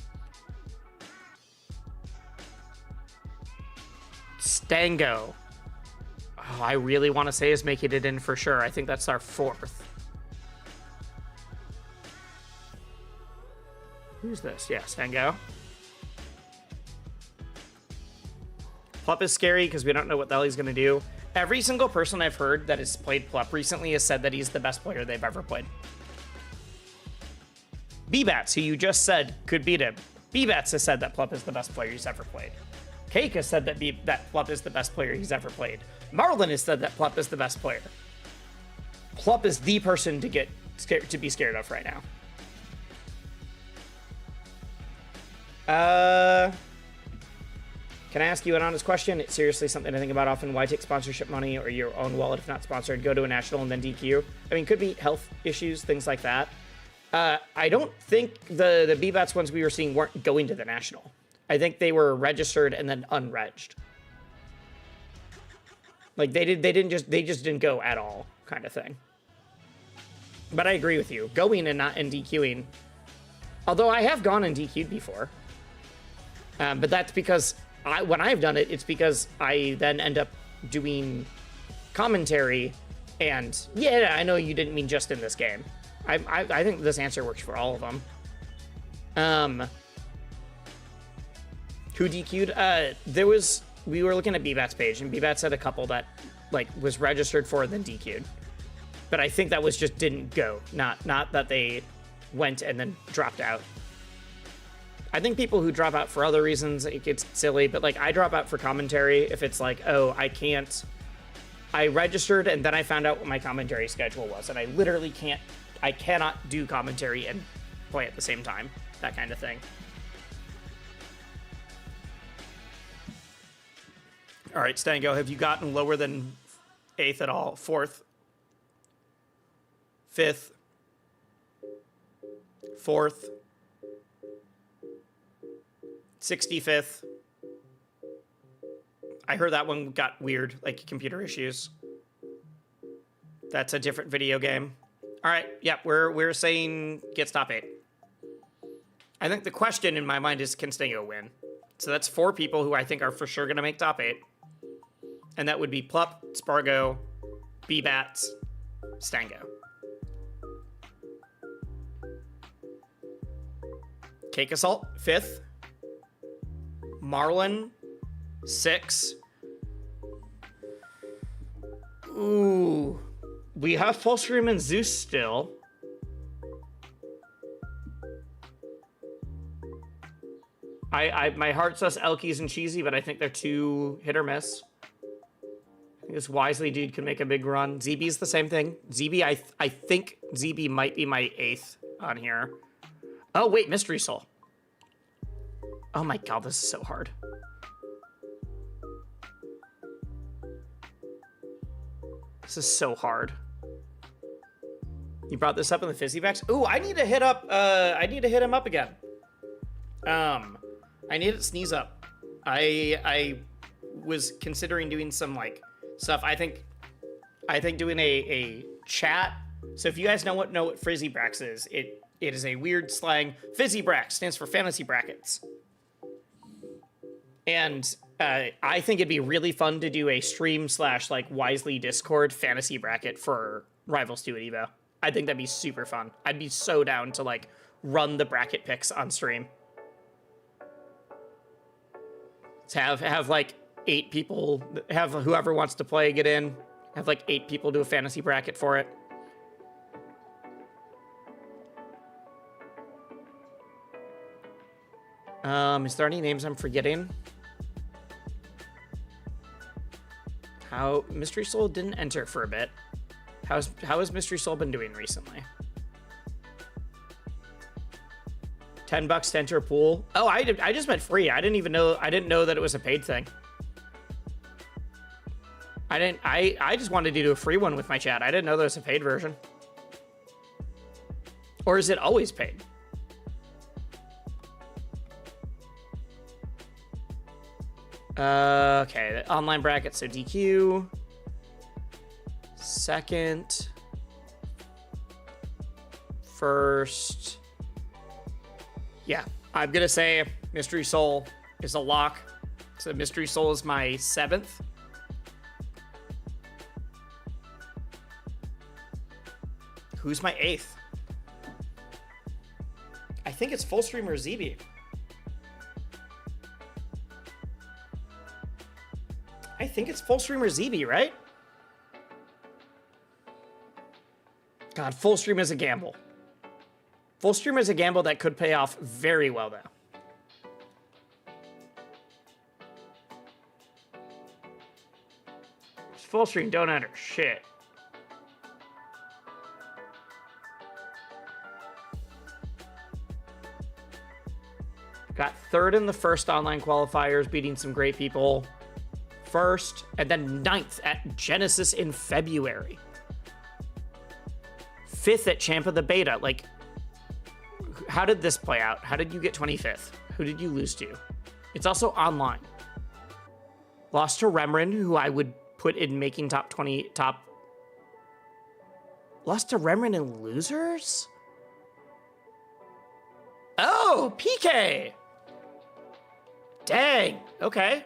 Stango. Oh, I really want to say is making it in for sure. I think that's our 4th. Who's this? Yeah, Stango. Plup is scary because we don't know what the hell he's going to do. Every single person I've heard that has played Plup recently has said that he's the best player they've ever played. B-Bats, who you just said could beat him. B-Bats has said that Plup is the best player he's ever played. Cake has said that Plup is the best player he's ever played. Marlon has said that Plup is the best player. Plup is the person to get scared, to be scared of right now. Can I ask you an honest question? It's seriously something I think about often. Why take sponsorship money or your own wallet if not sponsored? Go to a national and then DQ. I mean, could be health issues, things like that. I don't think the B-Bats ones we were seeing weren't going to the national. I think they were registered and then unregged. Like they just didn't go at all, kind of thing. But I agree with you. Going and not and DQing. Although I have gone and DQ'd before. But that's because when I've done it, it's because I then end up doing commentary. And yeah, I know you didn't mean just in this game. I think this answer works for all of them. Who DQ'd? We were looking at B-Bat's page, and B-Bats had a couple that like was registered for and then DQ'd. But I think that was just didn't go, not that they went and then dropped out. I think people who drop out for other reasons, it gets silly, but like I drop out for commentary if it's like, oh, I registered and then I found out what my commentary schedule was, and I literally I cannot do commentary and play at the same time, that kind of thing. All right, Stango, have you gotten lower than 8th at all? 4th? 5th? 4th? 65th? I heard that one got weird, like computer issues. That's a different video game. All right, yeah, we're saying gets top 8. I think the question in my mind is, can Stango win? So that's 4 people who I think are for sure going to make top 8. And that would be Plup, Spargo, B-Bats, Stango. Cake Assault, 5th. Marlon, 6. Ooh. We have Fullstream and Zeus still. My heart says Elkies and Cheesy, but I think they're too hit or miss. I think this Wisely dude can make a big run. ZB's the same thing. ZB, I think ZB might be my 8th on here. Oh, wait, Mystery Soul. Oh my god, this is so hard. This is so hard. You brought this up in the Fizzyvax? Ooh, I need to hit him up again. I need to sneeze up. I was considering doing some like stuff. I think I think doing a chat. So if you guys know what Frizzy Brax is, it is a weird slang. Fizzy Brax stands for fantasy brackets. And I think it'd be really fun to do a stream / like Wisely Discord fantasy bracket for Rivals 2 at EVO. I think that'd be super fun. I'd be so down to like run the bracket picks on stream. To have like 8 people, have whoever wants to play get in, have like 8 people do a fantasy bracket for it. Is there any names I'm forgetting? How Mystery Soul didn't enter for a bit. How has Mystery Soul been doing recently? $10 to enter a pool. Oh, I just meant free. I didn't know that it was a paid thing. I just wanted to do a free one with my chat. I didn't know there was a paid version. Or is it always paid? Okay, the online bracket, so DQ. Second. First. Yeah, I'm gonna say Mystery Soul is a lock. So Mystery Soul is my 7th. Who's my 8th? I think it's Full Streamer ZB. I think it's Full Streamer ZB, right? God, Full Stream is a gamble. Full Stream is a gamble that could pay off very well, though. Full Stream, don't enter. Shit. Got 3rd in the first online qualifiers, beating some great people. 1st, and then 9th at Genesis in February. 5th at Champ of the Beta. Like, how did this play out? How did you get 25th? Who did you lose to? It's also online. Lost to Remrin, who I would put in making top 20, Lost to Remrin in losers? Oh, PK! Dang, okay.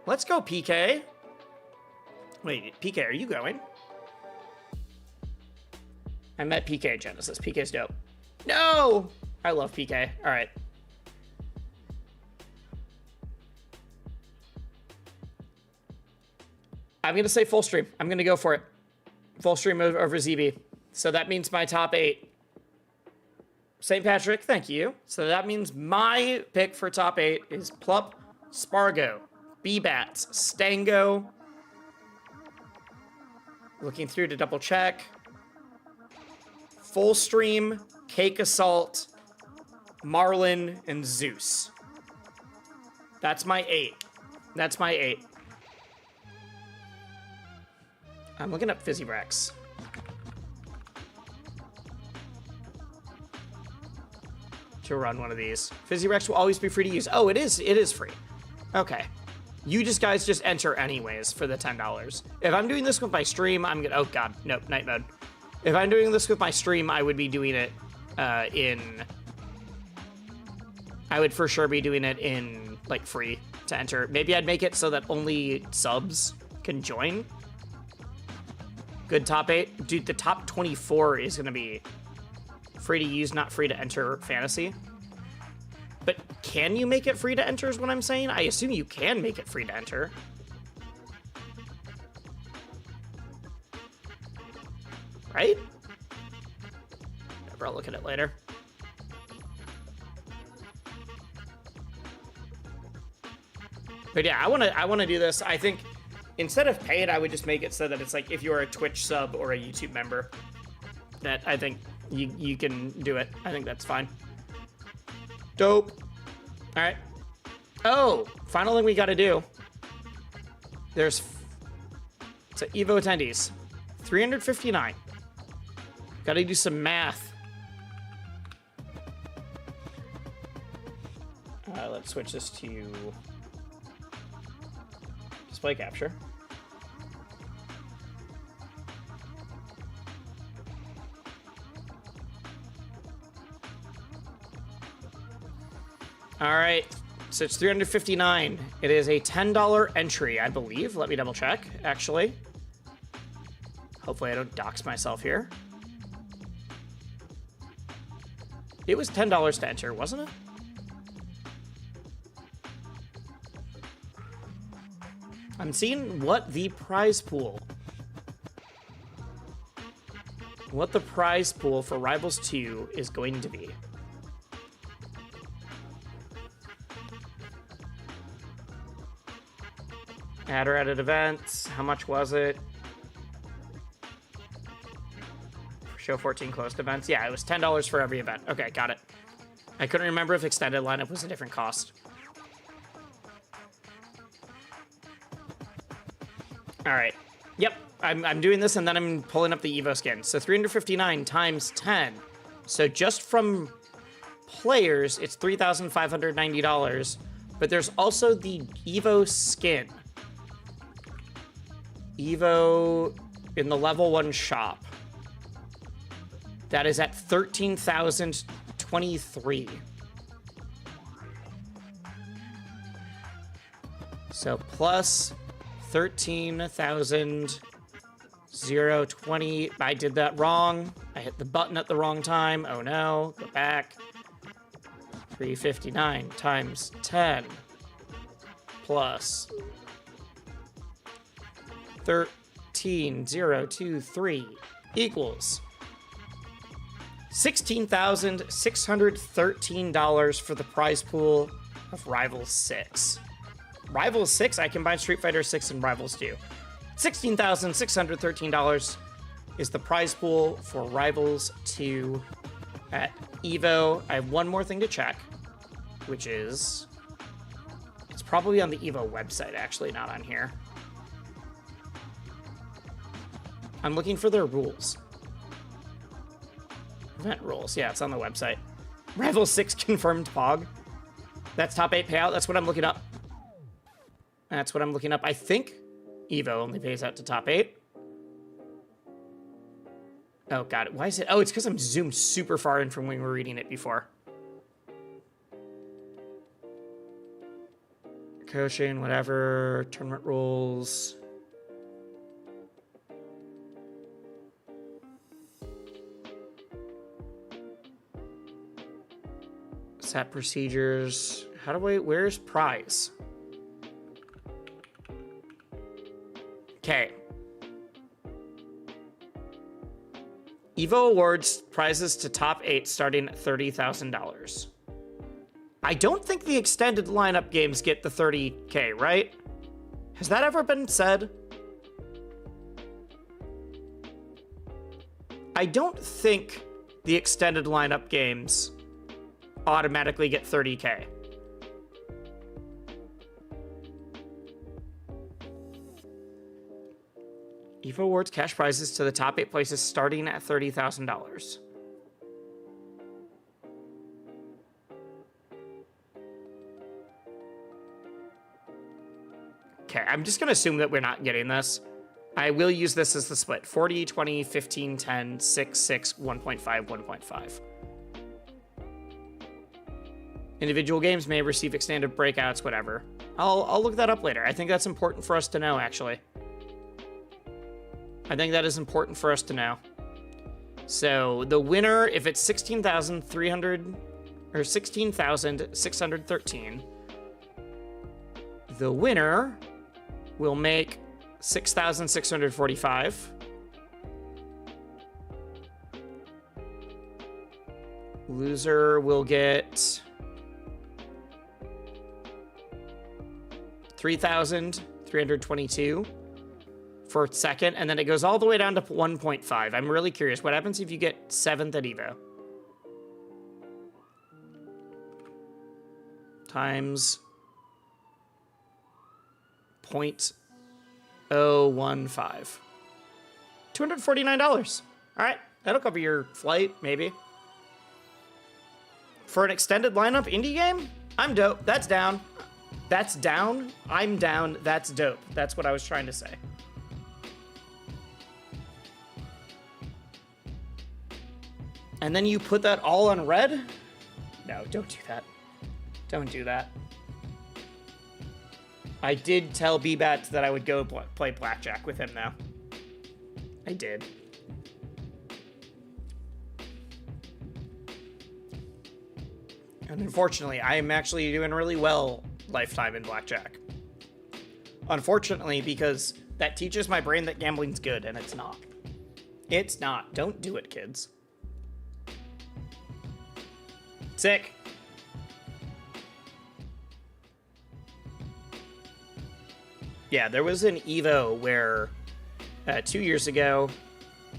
Let's go, PK. Wait, PK, are you going? I met PK at Genesis. PK's dope. No! I love PK. All right. I'm going to say full stream. I'm going to go for it. Full stream over ZB. So that means my top 8. St. Patrick, thank you. So that means my pick for top 8 is Plup, Spargo, B-Bats, Stango. Looking through to double check. Full Stream, Cake Assault, Marlin, and Zeus. That's my 8. That's my 8. I'm looking up Fizzy Brax. To run one of these. Fizzy Brax will always be free to use. Oh, it is free. Okay. You guys just enter anyways for the $10. If I'm doing this with my stream, I'm gonna, oh god, nope, night mode. If I'm doing this with my stream, I would be doing it I would for sure be doing it in, like, free to enter. Maybe I'd make it so that only subs can join. Good top 8. Dude, the top 24 is gonna be free to use, not free to enter fantasy. But can you make it free to enter is what I'm saying? I assume you can make it free to enter. Right? Whatever, I'll look at it later. But yeah, I wanna do this. I think instead of paid, I would just make it so that it's like if you're a Twitch sub or a YouTube member, that I think you can do it. I think that's fine. Dope. All right. Oh, final thing we got to do. There's so EVO attendees, 359. Got to do some math. Let's switch this to display capture. All right, so it's 359. It is a $10 entry, I believe. Let me double check, actually. Hopefully I don't dox myself here. It was $10 to enter, wasn't it? I'm seeing what the prize pool for Rivals 2 is going to be. Add or edit events. How much was it? Show 14 closed events. Yeah, it was $10 for every event. Okay, got it. I couldn't remember if extended lineup was a different cost. All right. Yep, I'm doing this, and then I'm pulling up the EVO skin. So 359 times 10. So just from players, it's $3,590. But there's also the EVO skin. EVO in the level 1 shop. That is at 13,023. So plus 13,020. I did that wrong. I hit the button at the wrong time. Oh no. Go back. 359 times 10 plus 13,023 equals $16,613 for the prize pool of Rivals 6. Rivals 6, I combined Street Fighter 6 and Rivals 2. $16,613 is the prize pool for Rivals 2 at EVO. I have one more thing to check, which is... it's probably on the EVO website, actually, not on here. I'm looking for their rules. Event rules. Yeah, it's on the website. Rivals 6 confirmed POG. That's top 8 payout. That's what I'm looking up. That's what I'm looking up. I think EVO only pays out to top 8. Oh, got it. Why is it? Oh, it's because I'm zoomed super far in from when we were reading it before. Coaching, whatever. Tournament rules. Set procedures. How do I... where's prize? Okay. EVO awards prizes to top 8 starting at $30,000. I don't think the extended lineup games get the 30K, right? Has that ever been said? I don't think the extended lineup games automatically get 30K. EVO awards cash prizes to the top 8 places starting at $30,000. Okay, I'm just going to assume that we're not getting this. I will use this as the split. 40, 20, 15, 10, 6, 6, 1.5, 1.5. Individual games may receive extended breakouts, whatever. I'll look that up later. I think that's important for us to know, actually. I think that is important for us to know. So the winner, if it's 16,300 or 16,613, the winner will make 6,645. Loser will get 3,322 for second, and then it goes all the way down to 1.5. I'm really curious. What happens if you get 7th at EVO? Times 0.015. $249. All right, that'll cover your flight, maybe. For an extended lineup indie game, I'm dope. That's down. That's down. I'm down. That's dope. That's what I was trying to say. And then you put that all on red? No, don't do that. Don't do that. I did tell B-Bat that I would go play blackjack with him, though. I did. And unfortunately, I am actually doing really well lifetime in blackjack. Unfortunately, because that teaches my brain that gambling's good, and it's not. It's not. Don't do it, kids. Sick. Yeah, there was an EVO where 2 years ago,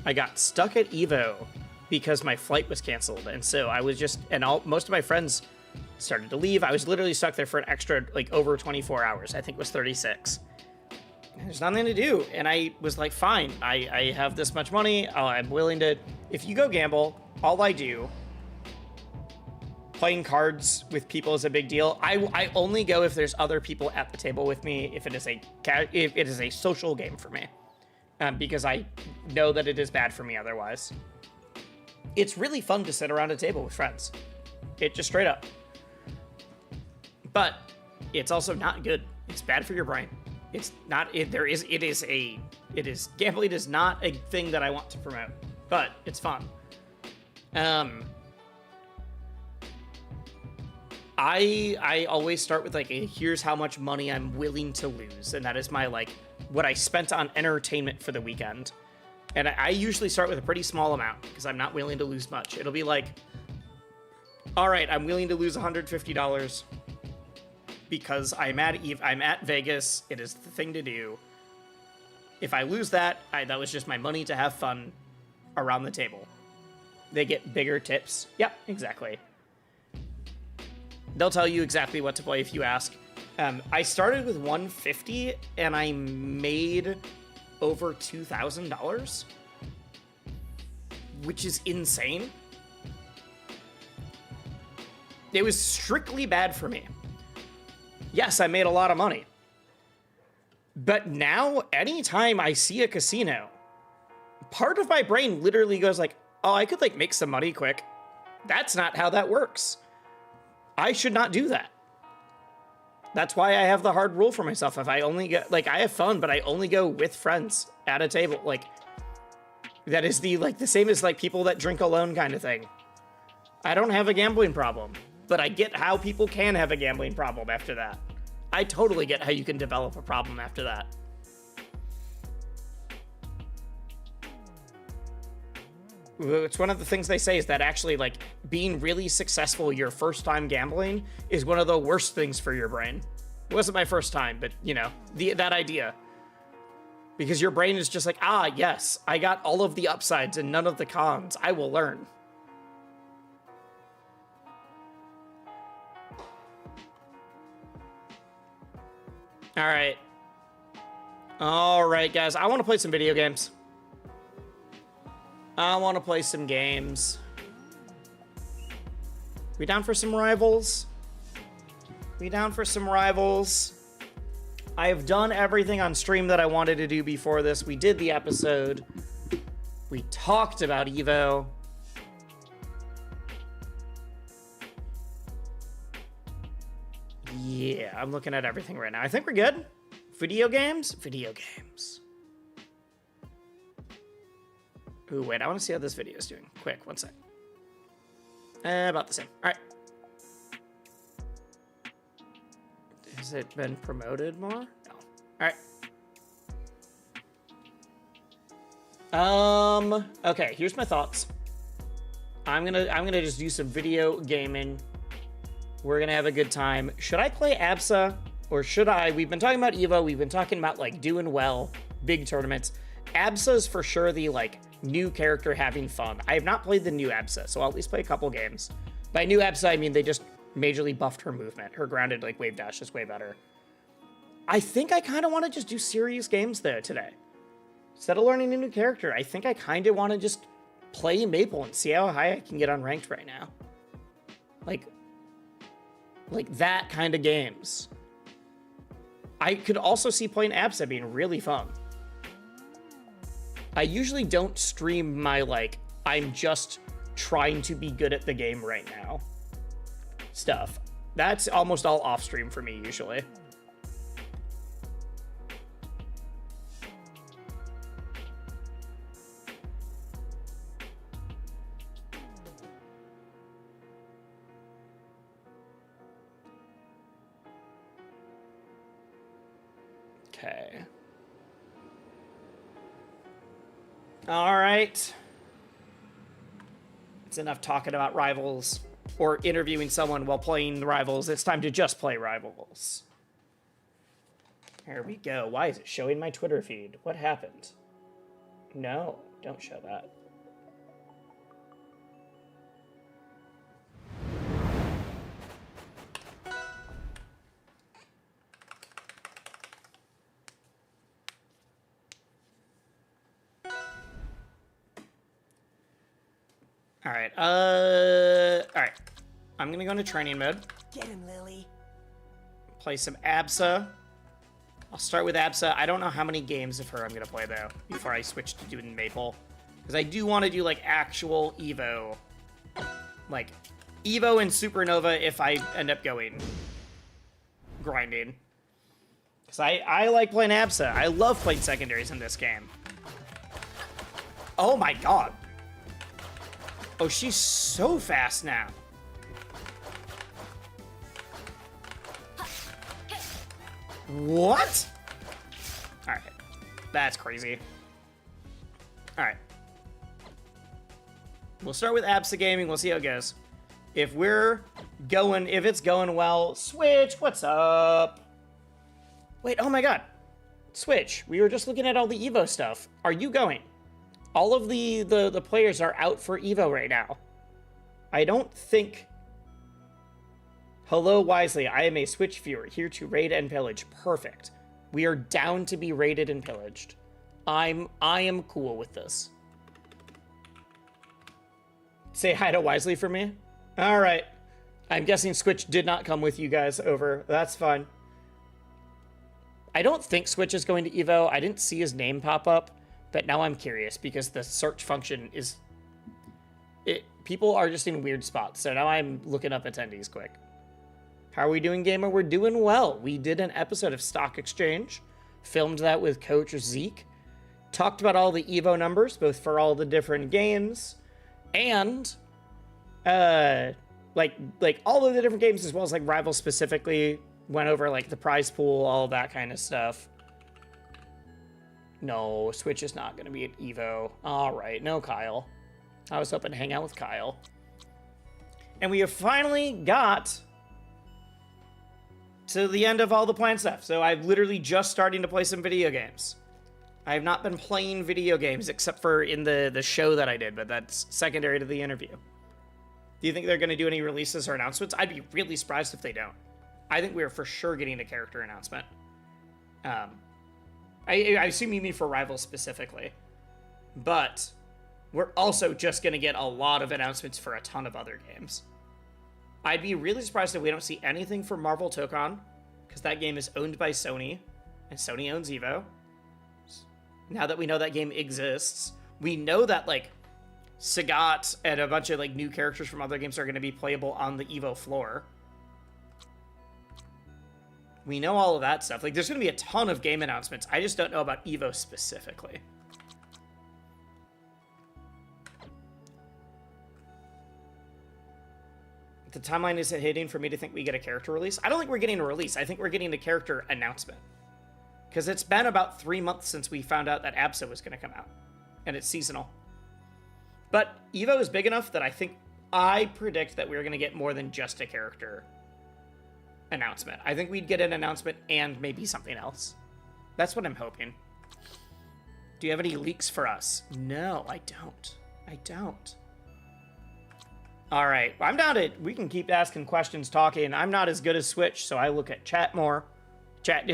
I got stuck at EVO because my flight was canceled. And so I was just, and most of my friends started to leave. I was literally stuck there for an extra, like, over 24 hours. I think it was 36. There's nothing to do. And I was like, fine, I have this much money. I'm willing to, if you go gamble, all I do, playing cards with people is a big deal. I only go if there's other people at the table with me, if it is a social game for me, because I know that it is bad for me otherwise. It's really fun to sit around a table with friends. It just straight up. But it's also not good. It's bad for your brain. It's not, gambling is not a thing that I want to promote, but it's fun. I always start with, like, here's how much money I'm willing to lose. And that is my, like, what I spent on entertainment for the weekend. And I usually start with a pretty small amount because I'm not willing to lose much. It'll be like, all right, I'm willing to lose $150 because I'm at Vegas. It is the thing to do. If I lose that, that was just my money to have fun around the table. They get bigger tips. Yep, exactly. They'll tell you exactly what to play if you ask. I started with $150 and I made over $2,000, which is insane. It was strictly bad for me. Yes, I made a lot of money. But now, anytime I see a casino, part of my brain literally goes like, oh, I could, like, make some money quick. That's not how that works. I should not do that. That's why I have the hard rule for myself. If I only go, like, I have fun, but I only go with friends at a table. Like, that is the same as, like, people that drink alone kind of thing. I don't have a gambling problem, but I get how people can have a gambling problem after that. I totally get how you can develop a problem after that. It's one of the things they say is that actually, like, being really successful your first time gambling is one of the worst things for your brain. It wasn't my first time, but, you know, that idea. Because your brain is just like, ah, yes, I got all of the upsides and none of the cons. I will learn. All right. All right, guys. I want to play some video games. I want to play some games. We down for some rivals? We down for some rivals? I have done everything on stream that I wanted to do before this. We did the episode. We talked about EVO. Yeah, I'm looking at everything right now. I think we're good. Video games? Video games. Ooh, wait, I want to see how this video is doing. Quick, one sec. About the same. All right. Has it been promoted more? No. All right. Okay, here's my thoughts. I'm gonna just do some video gaming. We're gonna have a good time. Should I play ABSA or should I? We've been talking about EVO. We've been talking about, like, doing well, big tournaments. ABSA's for sure the, like, new character having fun. I have not played the new ABSA, so I'll at least play a couple games. By new ABSA, I mean they just majorly buffed her movement. Her grounded, like, wave dash is way better. I think I kind of want to just do serious games though today. Instead of learning a new character, I think I kind of want to just play Maple and see how high I can get on ranked right now. Like that kind of games. I could also see playing ABSA being really fun. I usually don't stream my, like, I'm just trying to be good at the game right now stuff. That's almost all off stream for me usually. Okay. All right. It's enough talking about Rivals or interviewing someone while playing Rivals. It's time to just play Rivals. There we go. Why is it showing my Twitter feed? What happened? No, don't show that. All right. All right. I'm gonna go into training mode. Get him, Lily. Play some Absa. I'll start with Absa. I don't know how many games of her I'm gonna play though before I switch to doing Maple, because I do want to do like actual EVO, like EVO and Supernova if I end up going grinding. Because I like playing Absa. I love playing secondaries in this game. Oh my god. Oh, she's so fast now. What? All right. That's crazy. All right. We'll start with Absa Gaming. We'll see how it goes. If it's going well, Switch, what's up? Wait, oh my god. Switch, we were just looking at all the EVO stuff. Are you going? All of the players are out for EVO right now. I don't think... Hello, Wisely. I am a Switch viewer, here to raid and pillage. Perfect. We are down to be raided and pillaged. I am cool with this. Say hi to Wisely for me. All right. I'm guessing Switch did not come with you guys over. That's fine. I don't think Switch is going to EVO. I didn't see his name pop up. But now I'm curious because the search function is... people are just in weird spots. So now I'm looking up attendees quick. How are we doing, gamer? We're doing well. We did an episode of Stock Exchange. Filmed that with Coach Zeke. Talked about all the EVO numbers, both for all the different games. And... like all of the different games, as well as like Rivals specifically. Went over like the prize pool, all that kind of stuff. No, Switch is not going to be at EVO. All right, no Kyle. I was hoping to hang out with Kyle. And we have finally got to the end of all the planned stuff. So I'm literally just starting to play some video games. I have not been playing video games except for in the show that I did, but that's secondary to the interview. Do you think they're going to do any releases or announcements? I'd be really surprised if they don't. I think we're for sure getting a character announcement. I assume you mean for Rivals specifically. But we're also just going to get a lot of announcements for a ton of other games. I'd be really surprised if we don't see anything for Marvel Tokon, because that game is owned by Sony, and Sony owns EVO. Now that we know that game exists, we know that, like, Sagat and a bunch of, like, new characters from other games are going to be playable on the EVO floor. We know all of that stuff. Like, there's going to be a ton of game announcements. I just don't know about EVO specifically. The timeline isn't hitting for me to think we get a character release. I don't think we're getting a release. I think we're getting a character announcement. Because it's been about 3 months since we found out that Absa was going to come out. And it's seasonal. But EVO is big enough that I predict that we're going to get more than just a character announcement. I think we'd get an announcement and maybe something else. That's what I'm hoping. Do you have any leaks for us? No, I don't. All right, I'm down to... We can keep asking questions, talking. I'm not as good as Switch, so I look at chat more.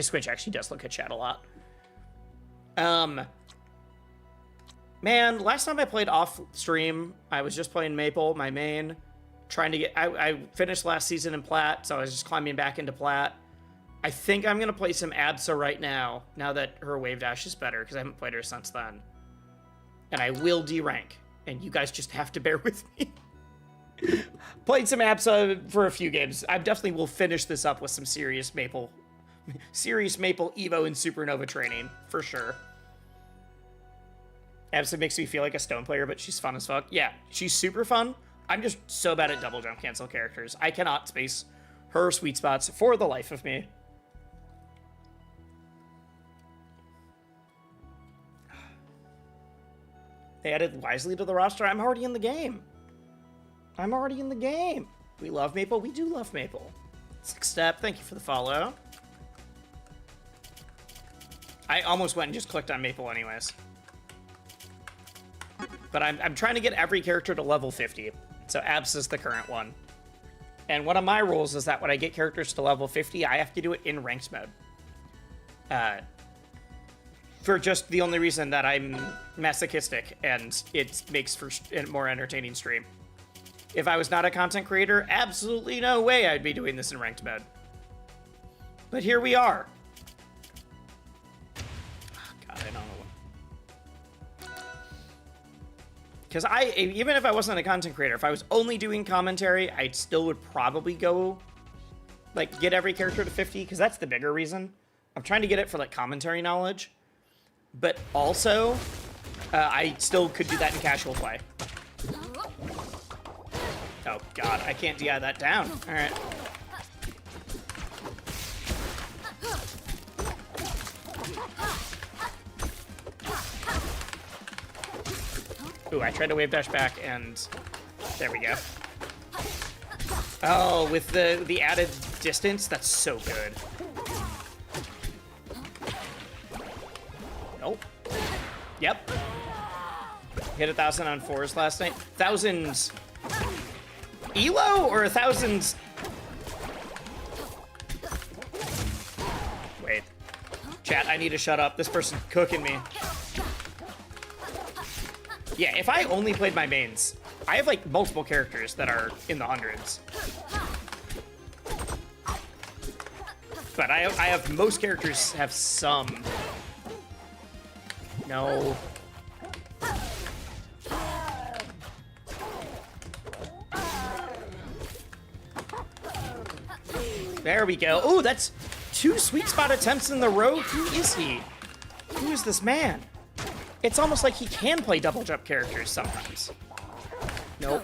Switch actually does look at chat a lot. Man, last time I played off stream, I was just playing Maple, my main. Trying to get... I finished last season in Plat, so I was just climbing back into Plat. I think I'm going to play some Absa right now that her Wave Dash is better, because I haven't played her since then. And I will D-rank, and you guys just have to bear with me. Played some ABSA for a few games. I definitely will finish this up with some serious Maple EVO and Supernova training, for sure. ABSA makes me feel like a Stone player, but she's fun as fuck. Yeah, she's super fun. I'm just so bad at double jump cancel characters. I cannot space her sweet spots for the life of me. They added Wisely to the roster. I'm already in the game. I'm already in the game. We love Maple. We do love Maple. Six Step, thank you for the follow. I almost went and just clicked on Maple anyways. But I'm trying to get every character to level 50. So Abs is the current one. And one of my rules is that when I get characters to level 50, I have to do it in ranked mode. For just the only reason that I'm masochistic and it makes for a more entertaining stream. If I was not a content creator, absolutely no way I'd be doing this in ranked mode. But here we are. Oh, God, I don't know. Because even if I wasn't a content creator, if I was only doing commentary, I still would probably go, like, get every character to 50, because that's the bigger reason. I'm trying to get it for, like, commentary knowledge. But also, I still could do that in casual play. Oh, God, I can't DI that down. All right. Ooh, I tried to wave dash back, and there we go. Oh, with the added distance, that's so good. Nope. Yep. Hit 1,000 on 4s last night. 1,000 ELO or 1,000? Wait. Chat, I need to shut up. This person's cooking me. Yeah, if I only played my mains, I have like multiple characters that are in the hundreds. But I have most characters have some. No. There we go. Oh, that's 2 sweet spot attempts in the row. Who is he? Who is this man? It's almost like he can play double jump characters sometimes. Nope.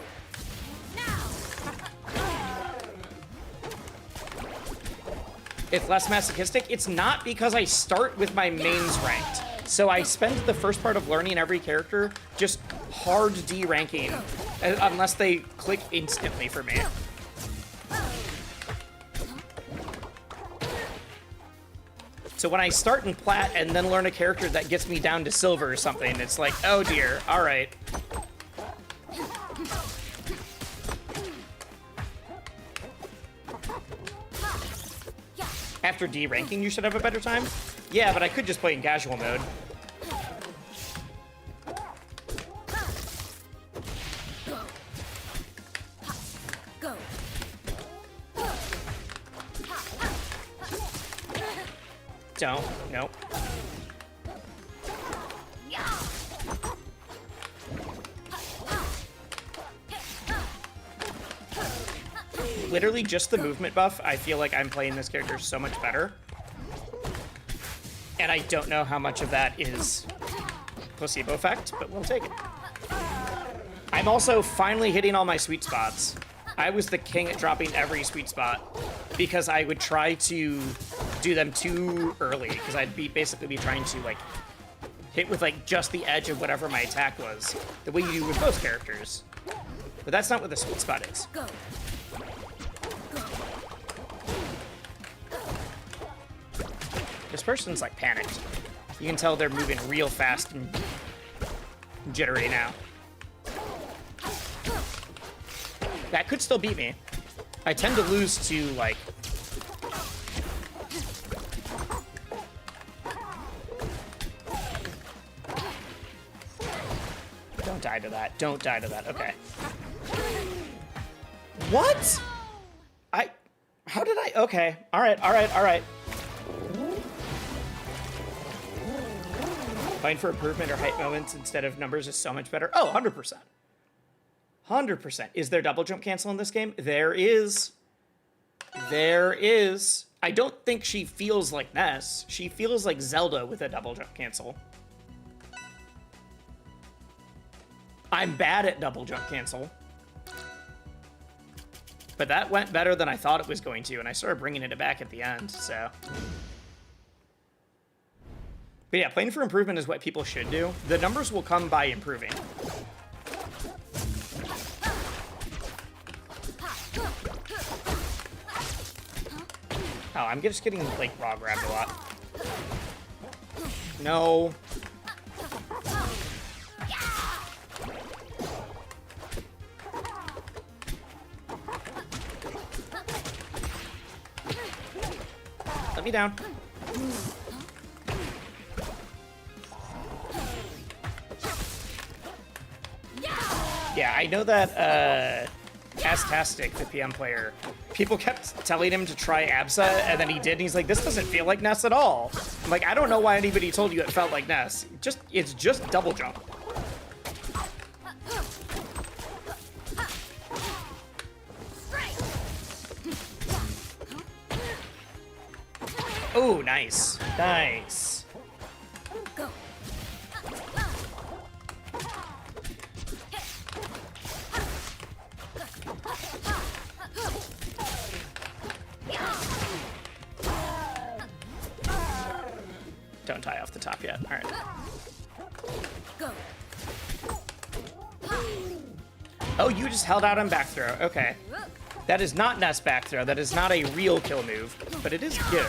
It's less masochistic. It's not because I start with my mains ranked. So I spend the first part of learning every character just hard D ranking, unless they click instantly for me. So when I start in plat and then learn a character that gets me down to silver or something, it's like, oh dear, all right. After D ranking, you should have a better time? Yeah, but I could just play in casual mode. Don't. Nope. Literally just the movement buff, I feel like I'm playing this character so much better. And I don't know how much of that is placebo effect, but we'll take it. I'm also finally hitting all my sweet spots. I was the king at dropping every sweet spot because I would try to do them too early because I'd basically be trying to like hit with like just the edge of whatever my attack was, the way you do with most characters. But that's not what the sweet spot is. Go. This person's like panicked. You can tell they're moving real fast and jittery now. That could still beat me. I tend to lose to like don't die to that. Don't die to that. Okay. What? How did I? Okay. All right. All right. All right. Find for improvement or hype moments instead of numbers is so much better. Oh, 100%. 100%. Is there double jump cancel in this game? There is. There is. I don't think she feels like Ness. She feels like Zelda with a double jump cancel. I'm bad at double jump cancel. But that went better than I thought it was going to, and I started bringing it back at the end, so. But yeah, playing for improvement is what people should do. The numbers will come by improving. Oh, I'm just getting, like, raw grabbed a lot. No. Let me down. Yeah, I know that, Astastic, the PM player, people kept telling him to try Absa, and then he did, and he's like, this doesn't feel like Ness at all. I'm like, I don't know why anybody told you it felt like Ness. It's just double jump. Oh, nice. Nice. Go. Don't tie off the top yet. All right. Go. Oh, you just held out on back throw. Okay. That is not Ness back throw. That is not a real kill move, but it is good.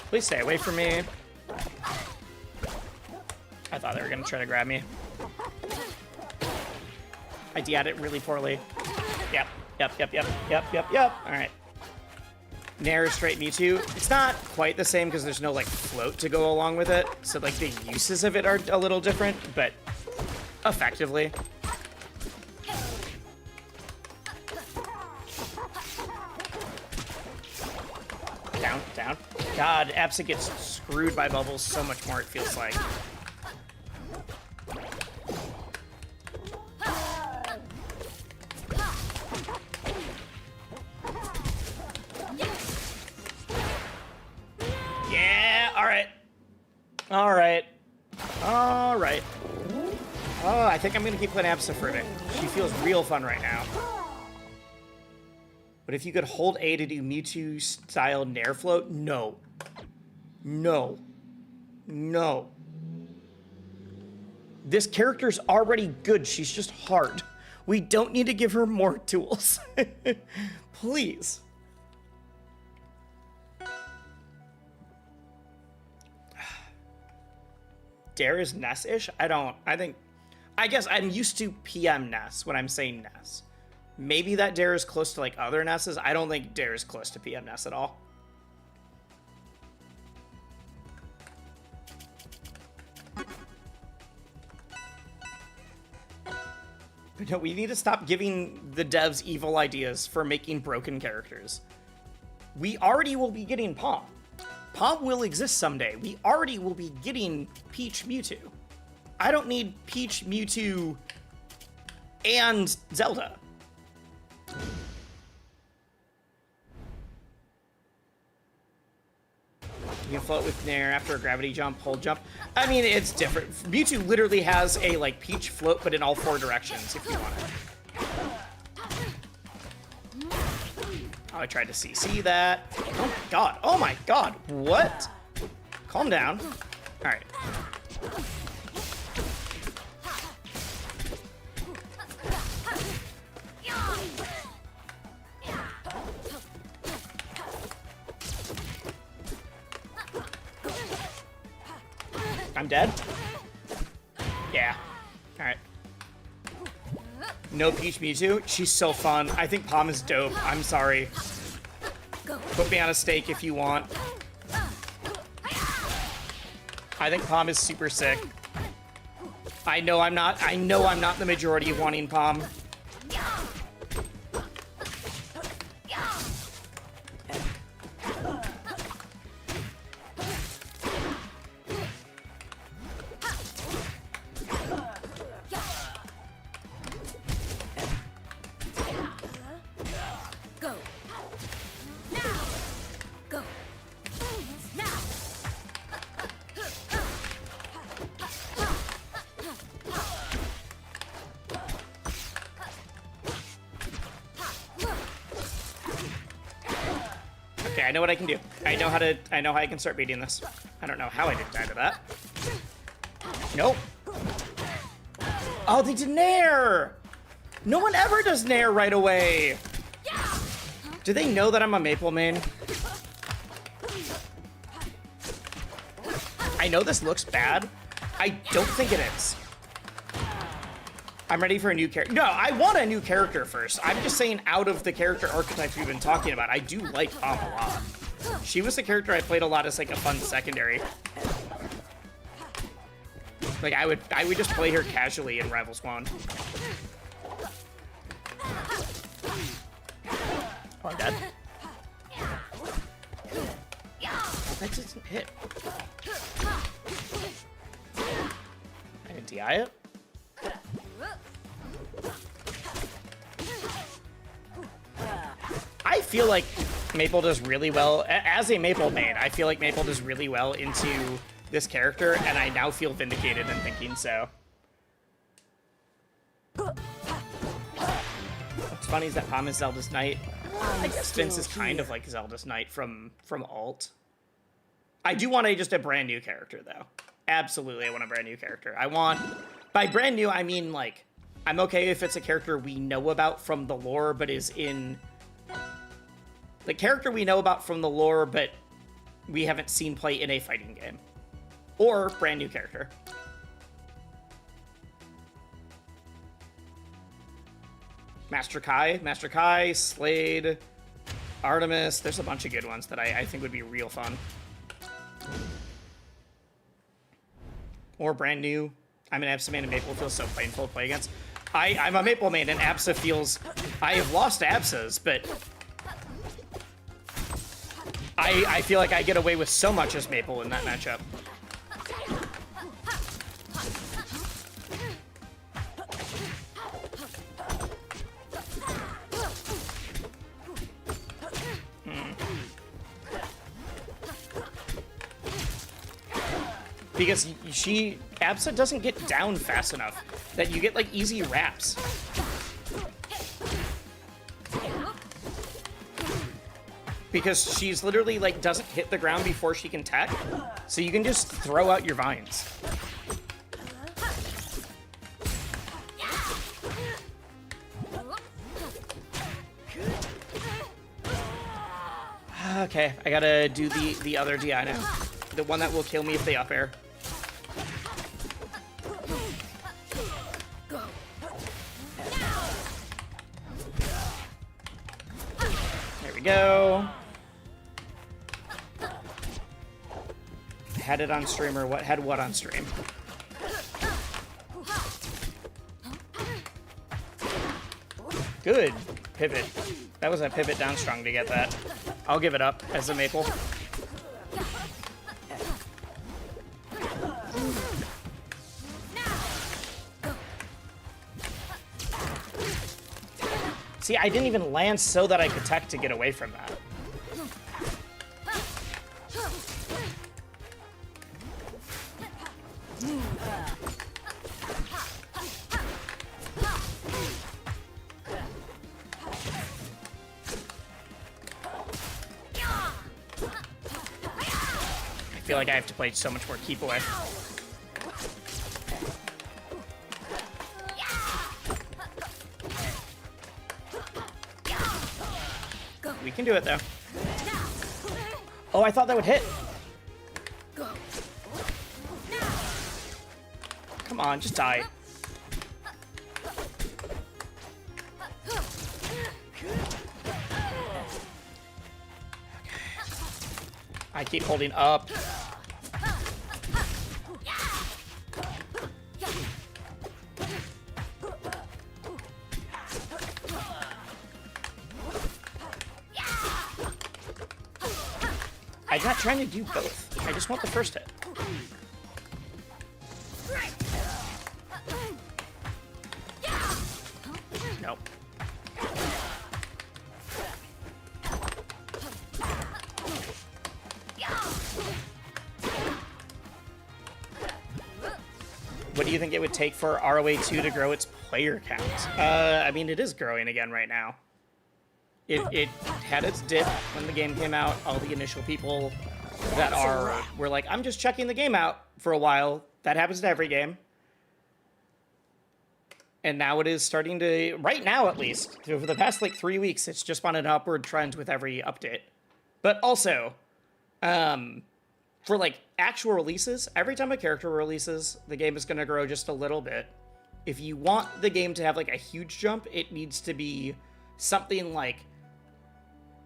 Please stay away from me. I thought they were gonna try to grab me. I DI'd it really poorly. Yep. Alright. Nair straight Mewtwo. It's not quite the same because there's no, like, float to go along with it. So, like, the uses of it are a little different, but effectively. Down. God, Absa gets screwed by bubbles so much more, it feels like. Yeah, alright. Alright. Oh, I think I'm gonna keep playing Absa for a bit. She feels real fun right now. But if you could hold A to do Mewtwo-style Nair float, no. No. No. This character's already good. She's just hard. We don't need to give her more tools. Please. Dare is Ness-ish? I guess I'm used to PM Ness when I'm saying Ness. Maybe that Dare is close to, like, other Nesses. I don't think Dare is close to PM Ness at all. But no, we need to stop giving the devs evil ideas for making broken characters. We already will be getting Palm. Palm will exist someday. We already will be getting Peach Mewtwo. I don't need Peach Mewtwo and Zelda. You can float with Nair after a gravity jump, hold jump. I mean, it's different. Mewtwo literally has a, like, Peach float, but in all four directions, if you want it. Oh, I tried to CC that. Oh my god, what? Calm down. All right. I'm dead? Yeah. Alright. No Peach Mewtwo? She's so fun. I think Palm is dope. I'm sorry. Go. Put me on a stake if you want. I think Palm is super sick. I know I'm not the majority of wanting Palm. I know what I can do. I know how I can start beating this. I don't know how I didn't die to that. Nope. Oh, they did Nair! No one ever does Nair right away. Do they know that I'm a Maple main? I know this looks bad. I don't think it is. I'm ready for a new character. No, I want a new character first. I'm just saying out of the character archetypes we've been talking about, I do like Palm a lot. She was the character I played a lot as like a fun secondary. Like I would just play her casually in Rivals 1. Oh, I'm dead. That doesn't hit. I can DI it. I feel like Maple does really well as a Maple main. I feel like Maple does really well into this character, and I now feel vindicated in thinking so. What's funny is that Palm is Zelda's Knight. I guess Vince is kind of like Zelda's Knight from Alt. I do want just a brand new character though. Absolutely, I want a brand new character. By brand new, I mean like I'm okay if it's a character we know about from the lore, but is in the character we know about from the lore, but we haven't seen play in a fighting game. Or brand new character. Master Kai, Slade, Artemis. There's a bunch of good ones that I think would be real fun. Or brand new. I'm an Absa main, and Maple feels so painful to play against. I'm a Maple main, and Absa feels... I have lost Absas, but... I feel like I get away with so much as Maple in that matchup. Because Absa doesn't get down fast enough that you get like easy wraps. Because she's literally like doesn't hit the ground before she can tech, so you can just throw out your vines. Okay, I gotta do the other DI now. The one that will kill me if they up air. There we go. Had it on stream, or what? Had what on stream? Good. Pivot. That was a pivot down strong to get that. I'll give it up as a Maple. See, I didn't even land so that I could tech to get away from that. I feel like I have to play so much more keep away. We can do it, though. Oh, I thought that would hit. Come on, just die. I keep holding up. I'm not trying to do both. I just want the first hit. Nope. What do you think it would take for ROA2 to grow its player count? I mean, it is growing again right now. It had its dip when the game came out. All the initial people that were like, I'm just checking the game out for a while. That happens to every game. And now it is starting to, right now at least, over the past like 3 weeks, it's just on an upward trend with every update. But also, for like actual releases, every time a character releases, the game is going to grow just a little bit. If you want the game to have like a huge jump, it needs to be something like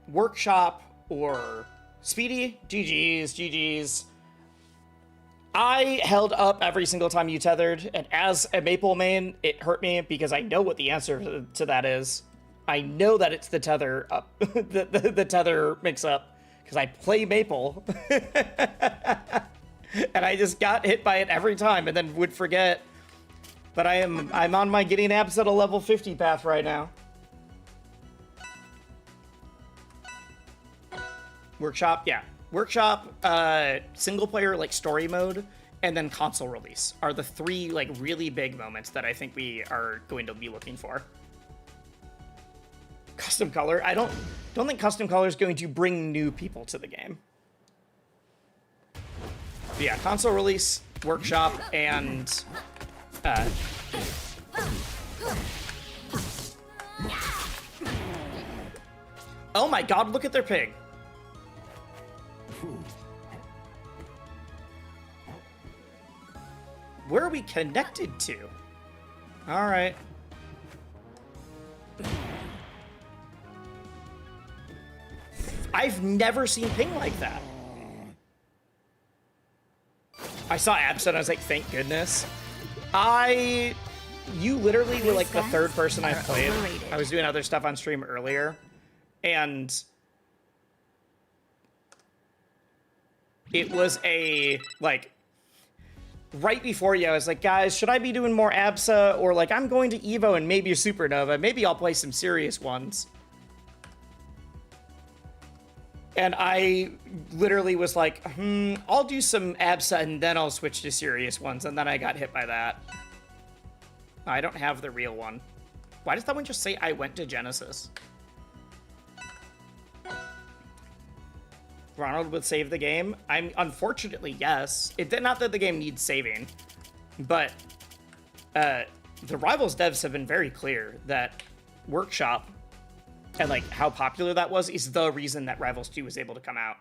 Workshop or Speedy. GG's. I held up every single time you tethered, and as a Maple main, it hurt me because I know what the answer to that is. I know that it's the tether up, the tether mix-up, because I play Maple, and I just got hit by it every time, and then would forget. But I'm on my getting abs at a level 50 path right now. Workshop, yeah. Workshop, single player, like story mode, and then console release are the three like really big moments that I think we are going to be looking for. Custom color, I don't think custom color is going to bring new people to the game. But yeah, console release, workshop, and oh my god, look at their pig. Where are we connected to? All right. I've never seen ping like that. I saw Absa and I was like, thank goodness. You literally were like the third person I've played. I was doing other stuff on stream earlier, and it was a, like, right before you, I was like, guys, should I be doing more Absa? Or, like, I'm going to EVO and maybe a Supernova. Maybe I'll play some serious ones. And I literally was like, I'll do some Absa and then I'll switch to serious ones. And then I got hit by that. I don't have the real one. Why does that one just say I went to Genesis? Ronald would save the game? Unfortunately, yes. Not that the game needs saving, but the Rivals devs have been very clear that Workshop and like how popular that was is the reason that Rivals 2 was able to come out.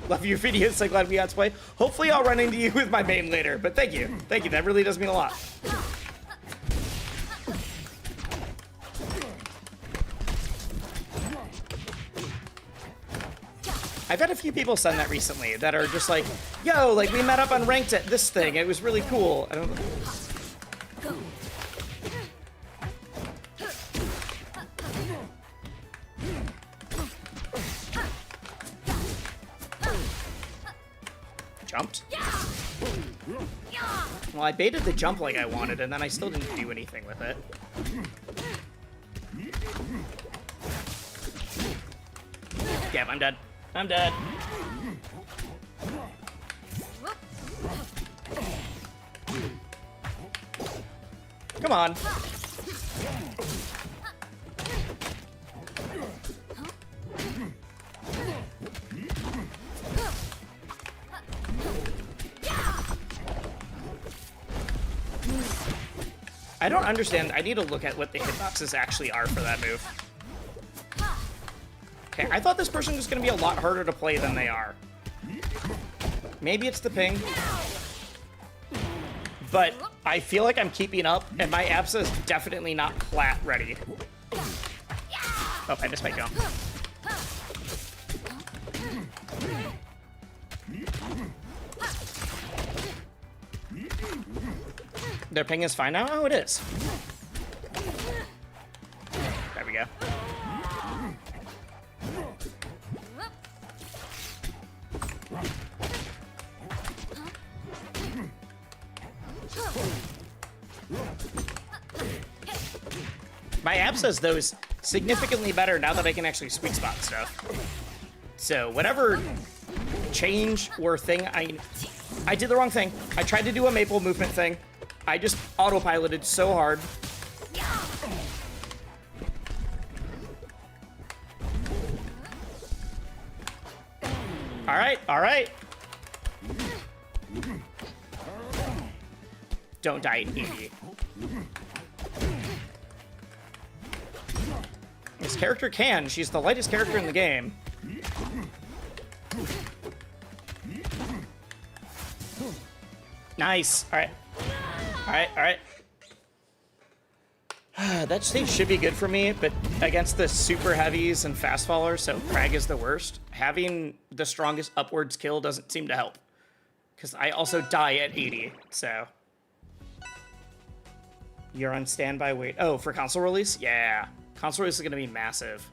Love your videos, so glad we got to play. Hopefully I'll run into you with my main later, but thank you. Thank you, that really does mean a lot. I've had a few people send that recently that are just like, yo, like we met up on ranked at this thing. It was really cool. I don't know. Jumped? Well, I baited the jump like I wanted, and then I still didn't do anything with it. Yeah, I'm dead. I'm dead. Come on. I don't understand. I need to look at what the hitboxes actually are for that move. Okay, I thought this person was going to be a lot harder to play than they are. Maybe it's the ping. But I feel like I'm keeping up, and my Absa is definitely not plat ready. Oh, I missed my jump. Their ping is fine now? Oh, it is. There we go. My ABSA's, though, is significantly better now that I can actually sweet spot stuff. So whatever change or thing I did the wrong thing. I tried to do a maple movement thing. I just autopiloted so hard. All right, all right. Don't die, idiot. This character can. She's the lightest character in the game. Nice. All right. All right, all right. That stage should be good for me, but against the super heavies and fast fallers, so Crag is the worst, having the strongest upwards kill doesn't seem to help. Because I also die at 80, so... You're on standby wait. Oh, for console release? Yeah. Console release is going to be massive.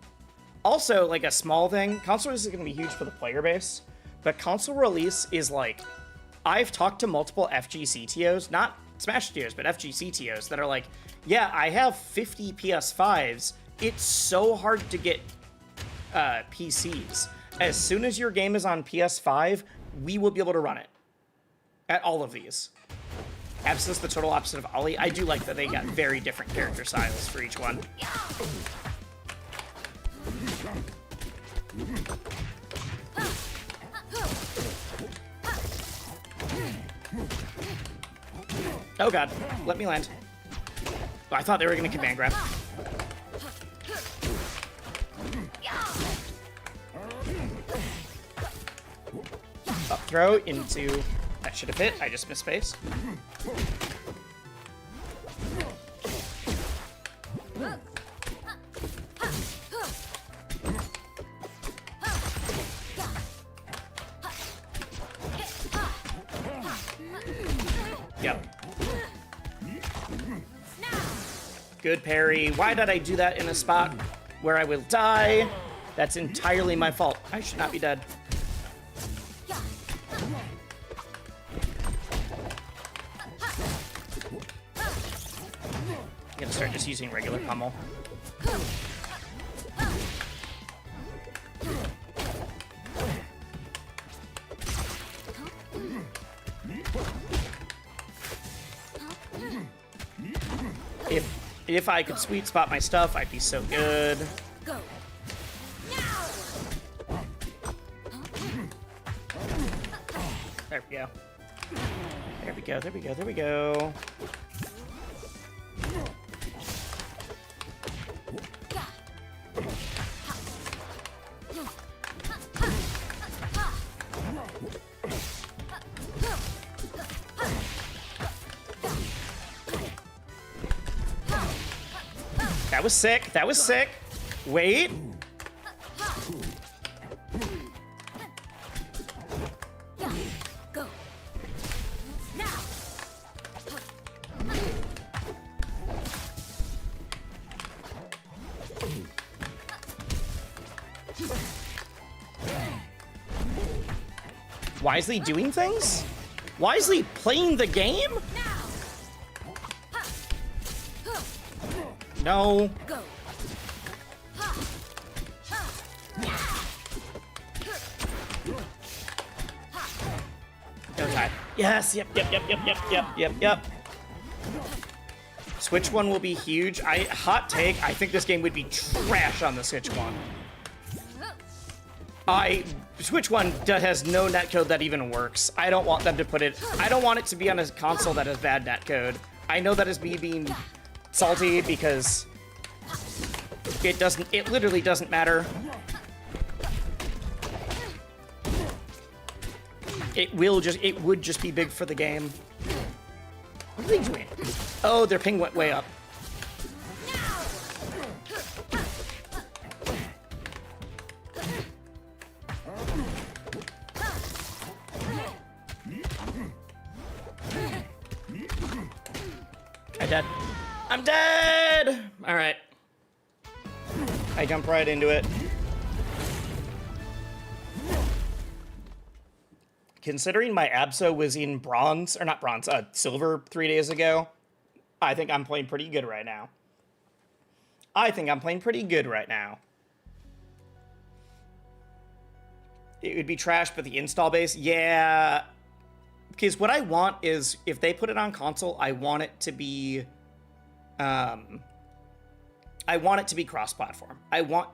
Also, like a small thing, console release is going to be huge for the player base, but console release is like... I've talked to multiple FGC TOs, not Smash TOs, but FGC TOs that are like, yeah, I have 50 PS5s. It's so hard to get PCs. As soon as your game is on PS5, we will be able to run it. At all of these. Absence, the total opposite of Ollie. I do like that they got very different character styles for each one. Oh god, let me land. Oh, I thought they were gonna command grab. Up throw into... That should have hit, I just missed space. Yep. Good parry. Why did I do that in a spot where I will die? That's entirely my fault. I should not be dead. I'm gonna start just using regular pummel. If I could sweet spot my stuff, I'd be so good. There we go. There we go, there we go, there we go. That was sick. That was sick. Wait. Go. Now. Wisely doing things? Wisely playing the game? No. Go. Okay. Yes. Yep. Switch one will be huge. Hot take. I think this game would be trash on the Switch one. Switch one has no netcode that even works. I don't want them to put it. I don't want it to be on a console that has bad netcode. I know that is me being salty because it literally doesn't matter. It would just be big for the game. What are they doing? Oh, their ping went way up. dead? I'm dead! All right. I jump right into it. Considering my Abso was in bronze, or not bronze, silver 3 days ago, I think I'm playing pretty good right now. It would be trash, but the install base, yeah. Because what I want is, if they put it on console, I want it to be, cross-platform.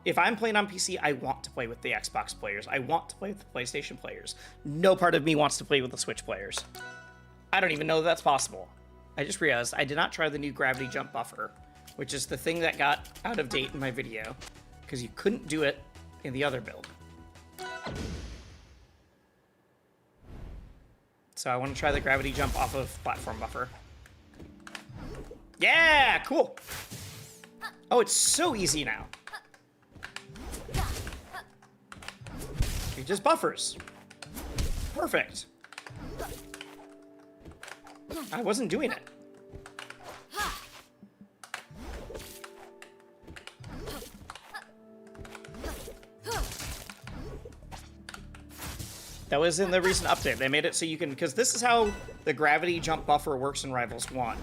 If I'm playing on PC, I want to play with the Xbox players. I want to play with the PlayStation players. No part of me wants to play with the Switch players. I don't even know that's possible. I just realized I did not try the new gravity jump buffer, which is the thing that got out of date in my video, because you couldn't do it in the other build. So I want to try the gravity jump off of platform buffer. Yeah, cool. Oh, it's so easy now. It just buffers. Perfect. I wasn't doing it. That was in the recent update. They made it so you can, because this is how the gravity jump buffer works in Rivals 1.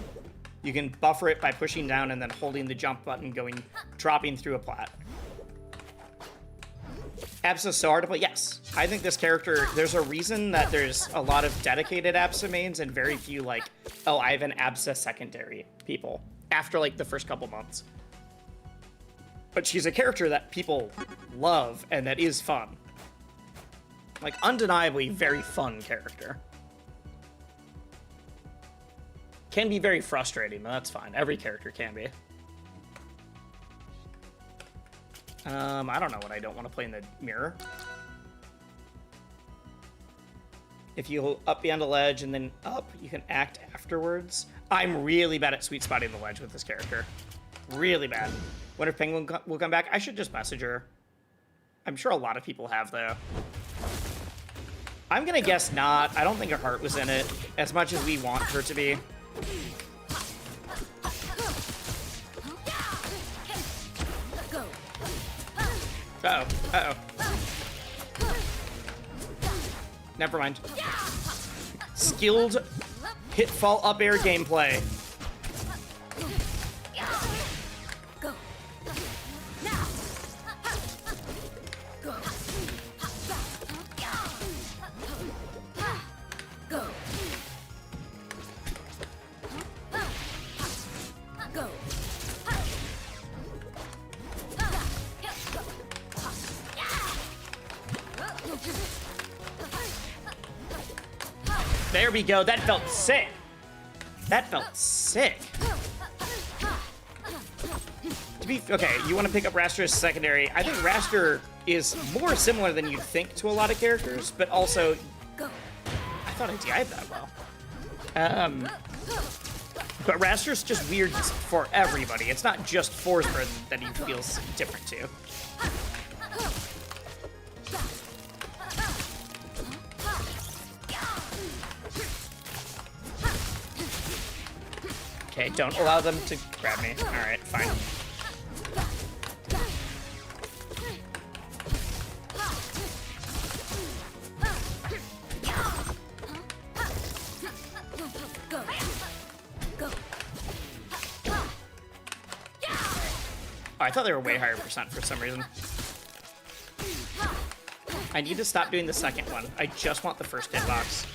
You can buffer it by pushing down and then holding the jump button, dropping through a plat. Absa's so hard to play. Yes, I think this character, there's a reason that there's a lot of dedicated Absa mains and very few like, oh, I have an Absa secondary people after like the first couple months. But she's a character that people love and that is fun. Like, undeniably very fun character. Can be very frustrating, but that's fine. Every character can be. I don't know what I don't want to play in the mirror. If you up behind a ledge and then up, you can act afterwards. I'm really bad at sweet spotting the ledge with this character. Really bad. Wonder if Penguin will come back. I should just message her. I'm sure a lot of people have, though. I'm gonna guess not. I don't think her heart was in it as much as we want her to be. Uh-oh. Uh-oh. Never mind. Skilled pitfall up air gameplay. There we go. That felt sick. That felt sick. Okay, you want to pick up Raster as secondary. I think Raster is more similar than you'd think to a lot of characters, but also, I thought I DI'd that well. But Raster's just weird for everybody. It's not just Forsberg that he feels different to. Okay, don't allow them to grab me. Alright, fine. Oh, I thought they were way higher percent for some reason. I need to stop doing the second one. I just want the first hitbox.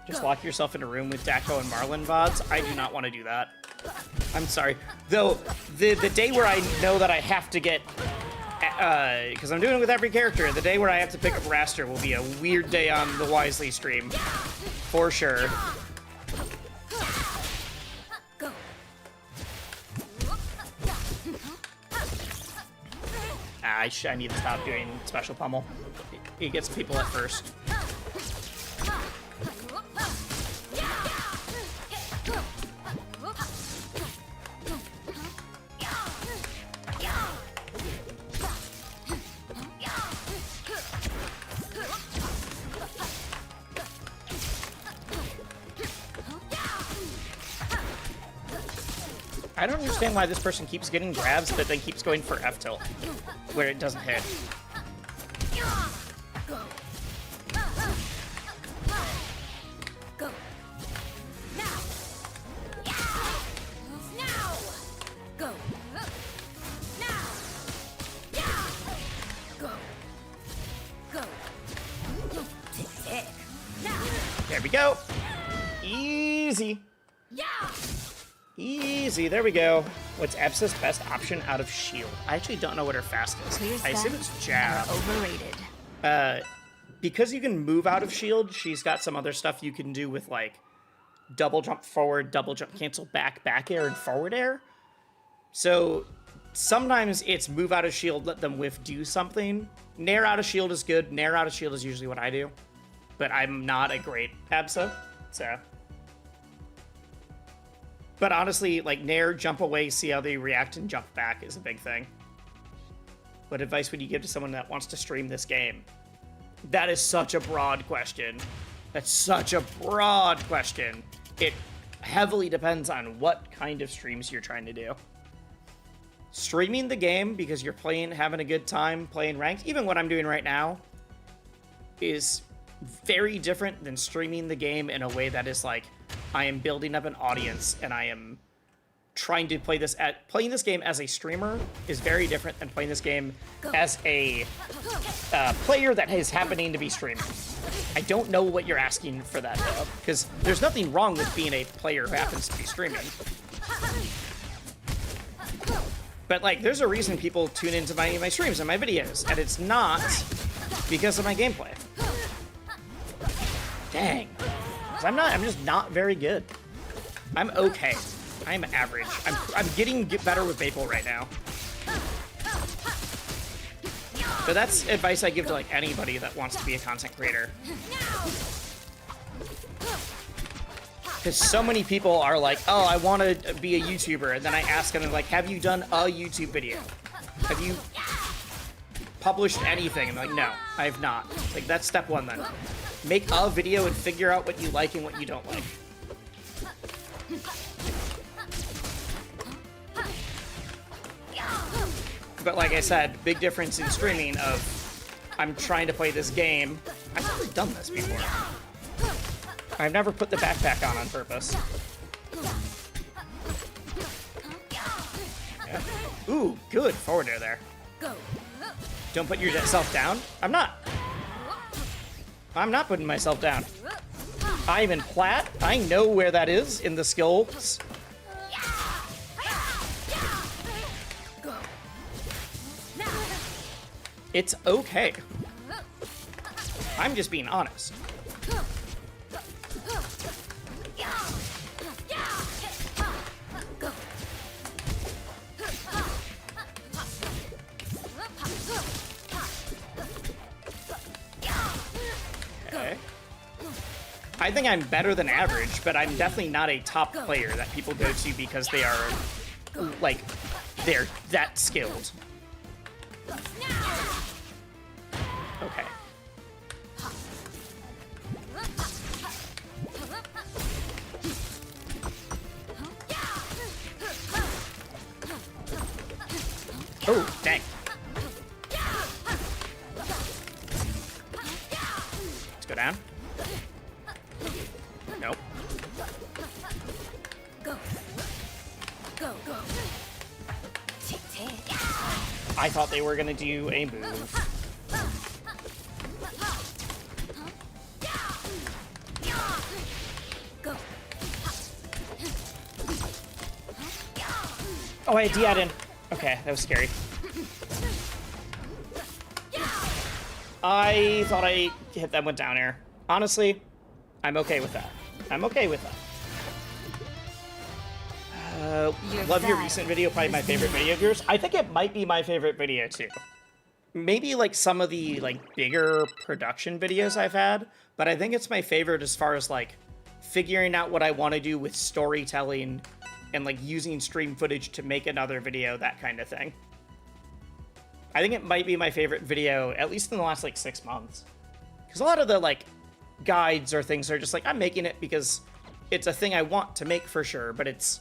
Just lock yourself in a room with Daco and Marlin VODs. I do not want to do that. I'm sorry. Though, the day where I know that I have to get... because I'm doing it with every character, the day where I have to pick up Raster will be a weird day on the Wisely stream. For sure. I need to stop doing special pummel. He gets people at first. I don't understand why this person keeps getting grabs, but then keeps going for F tilt, where it doesn't hit. Go. Go. Now. Now. Go. Now. Go. Go. Tick. Now. There we go. Easy. Yeah. Easy. There we go. What's Epsa's best option out of shield? I actually don't know what her fast is. I assume it's jab. Overrated. Because you can move out of shield, she's got some other stuff you can do with, like, double jump forward, double jump cancel back, back air, and forward air. So sometimes it's move out of shield, let them whiff, do something. Nair out of shield is good. Nair out of shield is usually what I do. But I'm not a great Absa, so... But honestly, like, Nair, jump away, see how they react, and jump back is a big thing. What advice would you give to someone that wants to stream this game? That is such a broad question. That's such a broad question. It heavily depends on what kind of streams you're trying to do. Streaming the game because you're playing, having a good time, playing ranked, even what I'm doing right now, is very different than streaming the game in a way that is like, I am building up an audience and I am trying to play this playing this game as a streamer is very different than playing this game as a player that is happening to be streaming. I don't know what you're asking for that though, because there's nothing wrong with being a player who happens to be streaming. But like, there's a reason people tune into my streams and my videos, and it's not because of my gameplay. Dang. I'm just not very good. I'm okay. I'm average. I'm getting better with Maple right now. But that's advice I give to like anybody that wants to be a content creator. Because so many people are like, oh, I want to be a YouTuber, and then I ask them like, have you done a YouTube video? Have you published anything? And they're like, no, I have not. Like, that's step one then. Make a video and figure out what you like and what you don't like. But like I said, big difference in streaming of I'm trying to play this game. I've never done this before. I've never put the backpack on purpose. Yeah. Ooh, good forward air there. Don't put yourself down. I'm not putting myself down. I'm in plat. I know where that is in the skills. It's okay. I'm just being honest. Okay. I think I'm better than average, but I'm definitely not a top player that people go to because they are, like, they're that skilled. Okay. Oh, dang. Let's go down. Nope. Go. Go, go. I thought they were gonna do a move. Go. Oh, I had Diad in. Okay, that was scary. I thought I hit that one down air. Honestly, I'm okay with that. I'm okay with that. Love your recent video, probably my favorite video of yours. I think it might be my favorite video too. Maybe like some of the like bigger production videos I've had, but I think it's my favorite as far as like figuring out what I want to do with storytelling and like using stream footage to make another video, that kind of thing. I think it might be my favorite video, at least in the last like 6 months. Because a lot of the like guides or things are just like, I'm making it because it's a thing I want to make for sure, but it's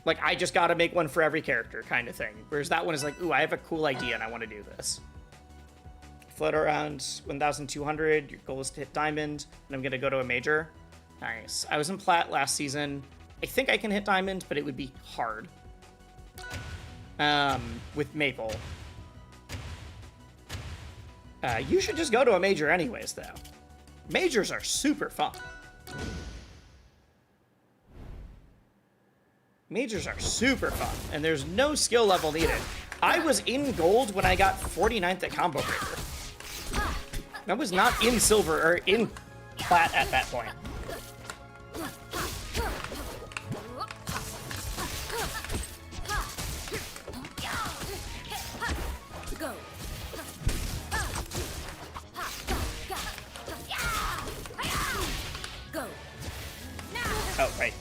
Like, I just gotta make one for every character kind of thing. Whereas that one is like, ooh, I have a cool idea and I want to do this. Float around 1,200. Your goal is to hit diamond. And I'm gonna go to a major. Nice. I was in plat last season. I think I can hit diamond, but it would be hard. With Maple. You should just go to a major anyways, though. Majors are super fun. Majors are super fun, and there's no skill level needed. I was in gold when I got 49th at Combo Breaker. I was not in silver or in plat at that point. Oh, right.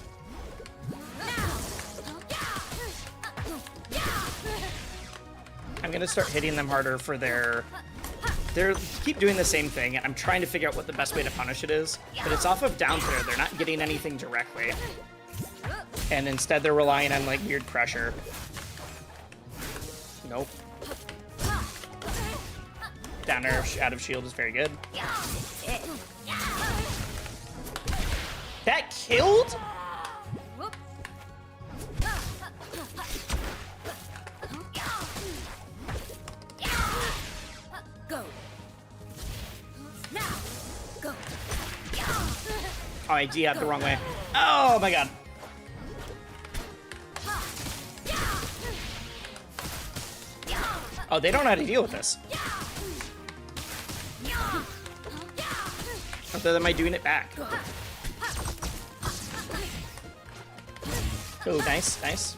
I'm gonna start hitting them harder for their... They keep doing the same thing, and I'm trying to figure out what the best way to punish it is. But it's off of down throw. They're not getting anything directly. And instead they're relying on, like, weird pressure. Nope. Down air out of shield is very good. That killed? Go. Now. Go. Oh, I D-out the wrong way. Oh my god. Oh, they don't know how to deal with this. Other than my doing it back. Oh, nice, nice.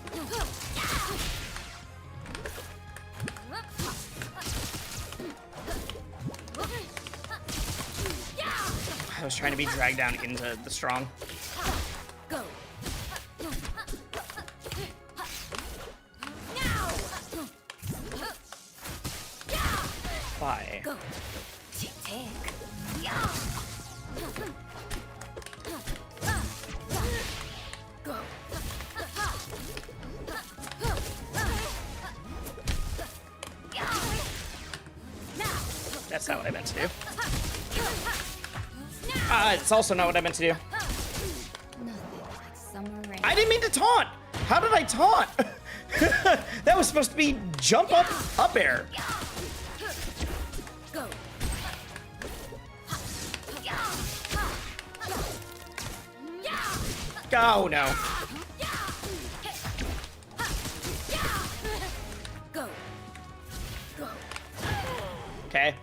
I was trying to be dragged down into the strong. Go. Why? Go. Tick. Go. That's not what I meant to do. It's also not what I meant to do. Nothing like summer rain. I didn't mean to taunt! How did I taunt? That was supposed to be jump up air. Go. Oh no. Go. Go. Okay.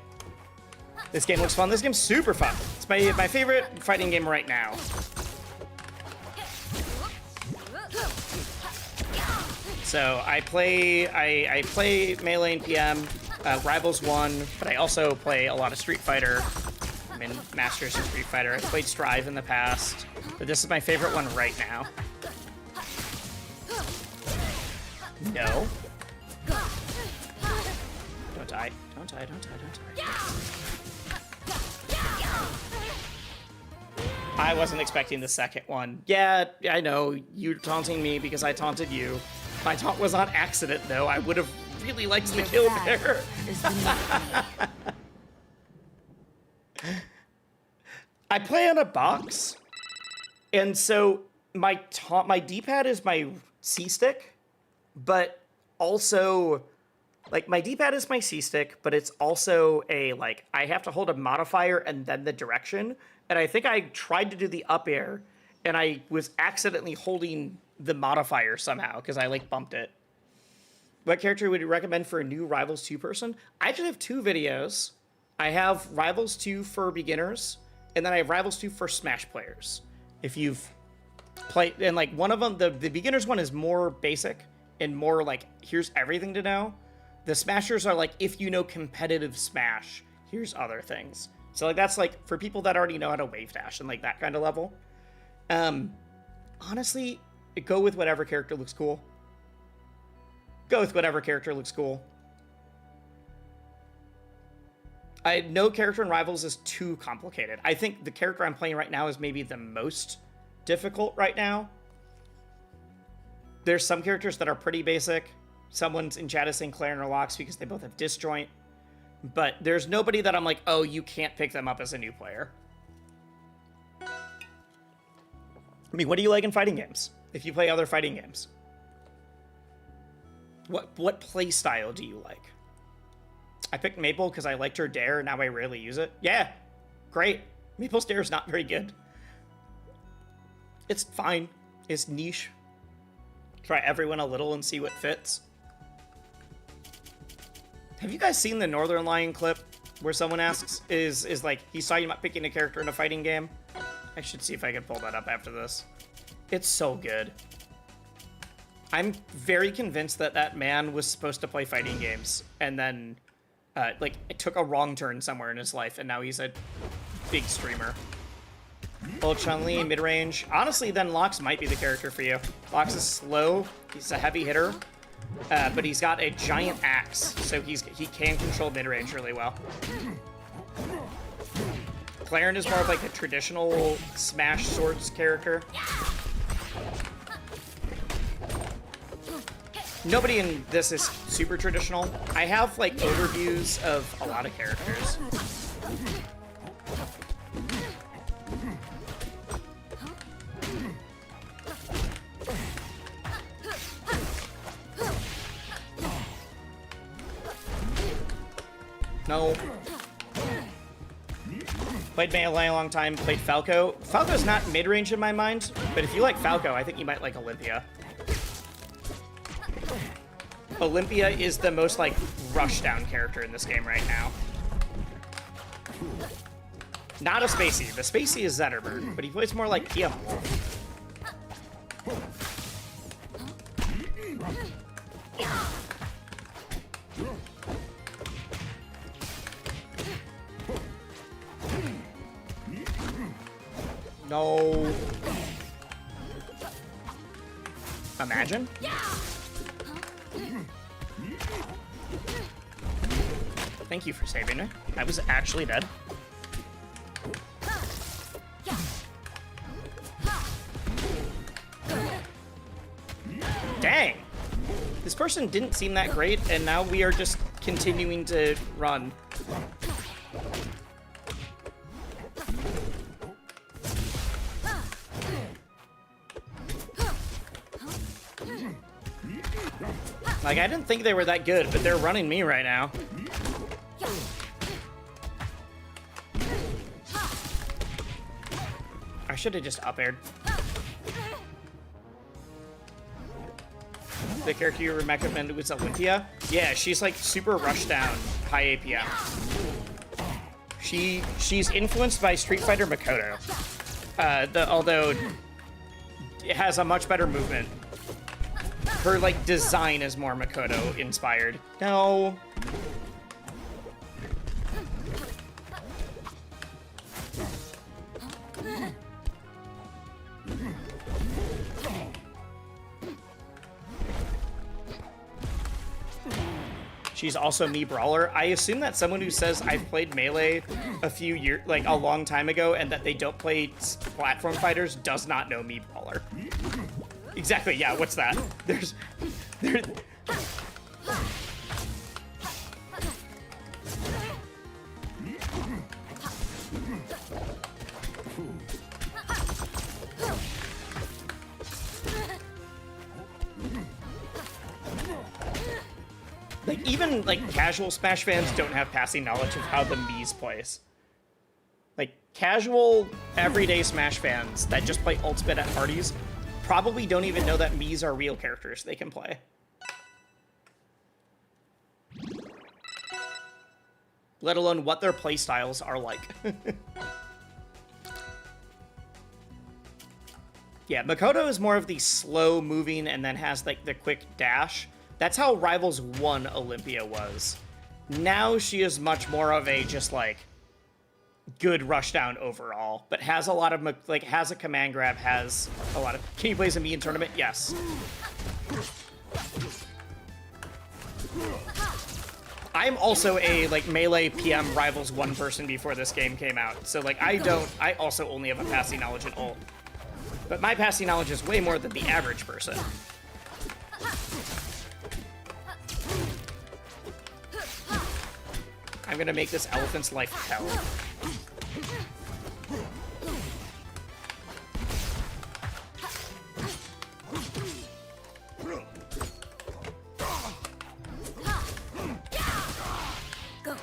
This game looks fun. This game's super fun. It's my favorite fighting game right now. So I play Melee and PM, Rivals 1, but I also play a lot of Street Fighter. I'm in Masters of Street Fighter. I played Strive in the past, but this is my favorite one right now. No. Don't die. Don't die, don't die, don't die. I wasn't expecting the second one. Yeah, I know. You're taunting me because I taunted you. My taunt was on accident, though. I would have really liked the kill there. I play on a box, and so my D-pad is my C-stick, but also, like, my D-pad is my C-stick, but it's also a, like, I have to hold a modifier and then the direction, and I think I tried to do the up air, and I was accidentally holding the modifier somehow, because I, like, bumped it. What character would you recommend for a new Rivals 2 person? I actually have 2 videos. I have Rivals 2 for beginners, and then I have Rivals 2 for Smash players. If you've played, and, like, one of them, the beginners one is more basic, and more, like, here's everything to know. The Smashers are, like, if you know competitive Smash, here's other things. So, like, that's, like, for people that already know how to wave dash and, like, that kind of level. Honestly, go with whatever character looks cool. Go with whatever character looks cool. No character in Rivals is too complicated. I think the character I'm playing right now is maybe the most difficult right now. there's some characters that are pretty basic. Someone's in chat is saying Claire or Lox because they both have disjoint. But there's nobody that I'm like, oh, you can't pick them up as a new player. I mean, what do you like in fighting games? If you play other fighting games, what play style do you like? I picked Maple because I liked her dare. Now I rarely use it. Yeah, great. Maple's dare is not very good. It's fine. It's niche. Try everyone a little and see what fits. Have you guys seen the Northern Lion clip where someone asks, is like, he's talking about picking a character in a fighting game? I should see if I can pull that up after this. It's so good. I'm very convinced that that man was supposed to play fighting games, and then, like, it took a wrong turn somewhere in his life, and now he's a big streamer. Old Chun-Li, mid-range. Honestly, then Lox might be the character for you. Lox is slow, he's a heavy hitter, but he's got a giant axe, so he can control mid-range really well. Claren is more of like a traditional Smash Swords character. Nobody in this is super traditional. I have like overviews of a lot of characters. No. Played Melee a long time, played Falco. Falco's not mid-range in my mind, but if you like Falco, I think you might like Olympia. Olympia is the most, like, rushdown character in this game right now. Not a Spacey. The Spacey is Zetterberg, but he plays more like PM Wolf. No. Imagine? Thank you for saving me. I was actually dead. Dang! This person didn't seem that great, and now we are just continuing to run. Like, I didn't think they were that good, but they're running me right now. I should have just up-aired. The character you recommended was Olympia? Yeah, she's like super rushed down, high APM. She's influenced by Street Fighter Makoto. Although it has a much better movement. Her, like, design is more Makoto inspired. No. She's also Mii Brawler. I assume that someone who says I've played Melee a few years, like a long time ago, and that they don't play platform fighters does not know Mii Brawler. Exactly, yeah, what's that? There's... Like, even, like, casual Smash fans don't have passing knowledge of how the Mii's plays. Like, casual, everyday Smash fans that just play Ultimate at parties probably don't even know that Mii's are real characters they can play. Let alone what their playstyles are like. Yeah, Makoto is more of the slow moving and then has like the quick dash. That's how Rivals 1 Olympia was. Now she is much more of a just like good rushdown overall, but has a lot of, like, has a command grab, has a lot of... Can you play some Mii in tournament? Yes. I'm also a, like, Melee PM Rivals 1 person before this game came out, so, like, I also only have a passing knowledge in ult. But my passing knowledge is way more than the average person. I'm gonna make this elephant's life hell. Go.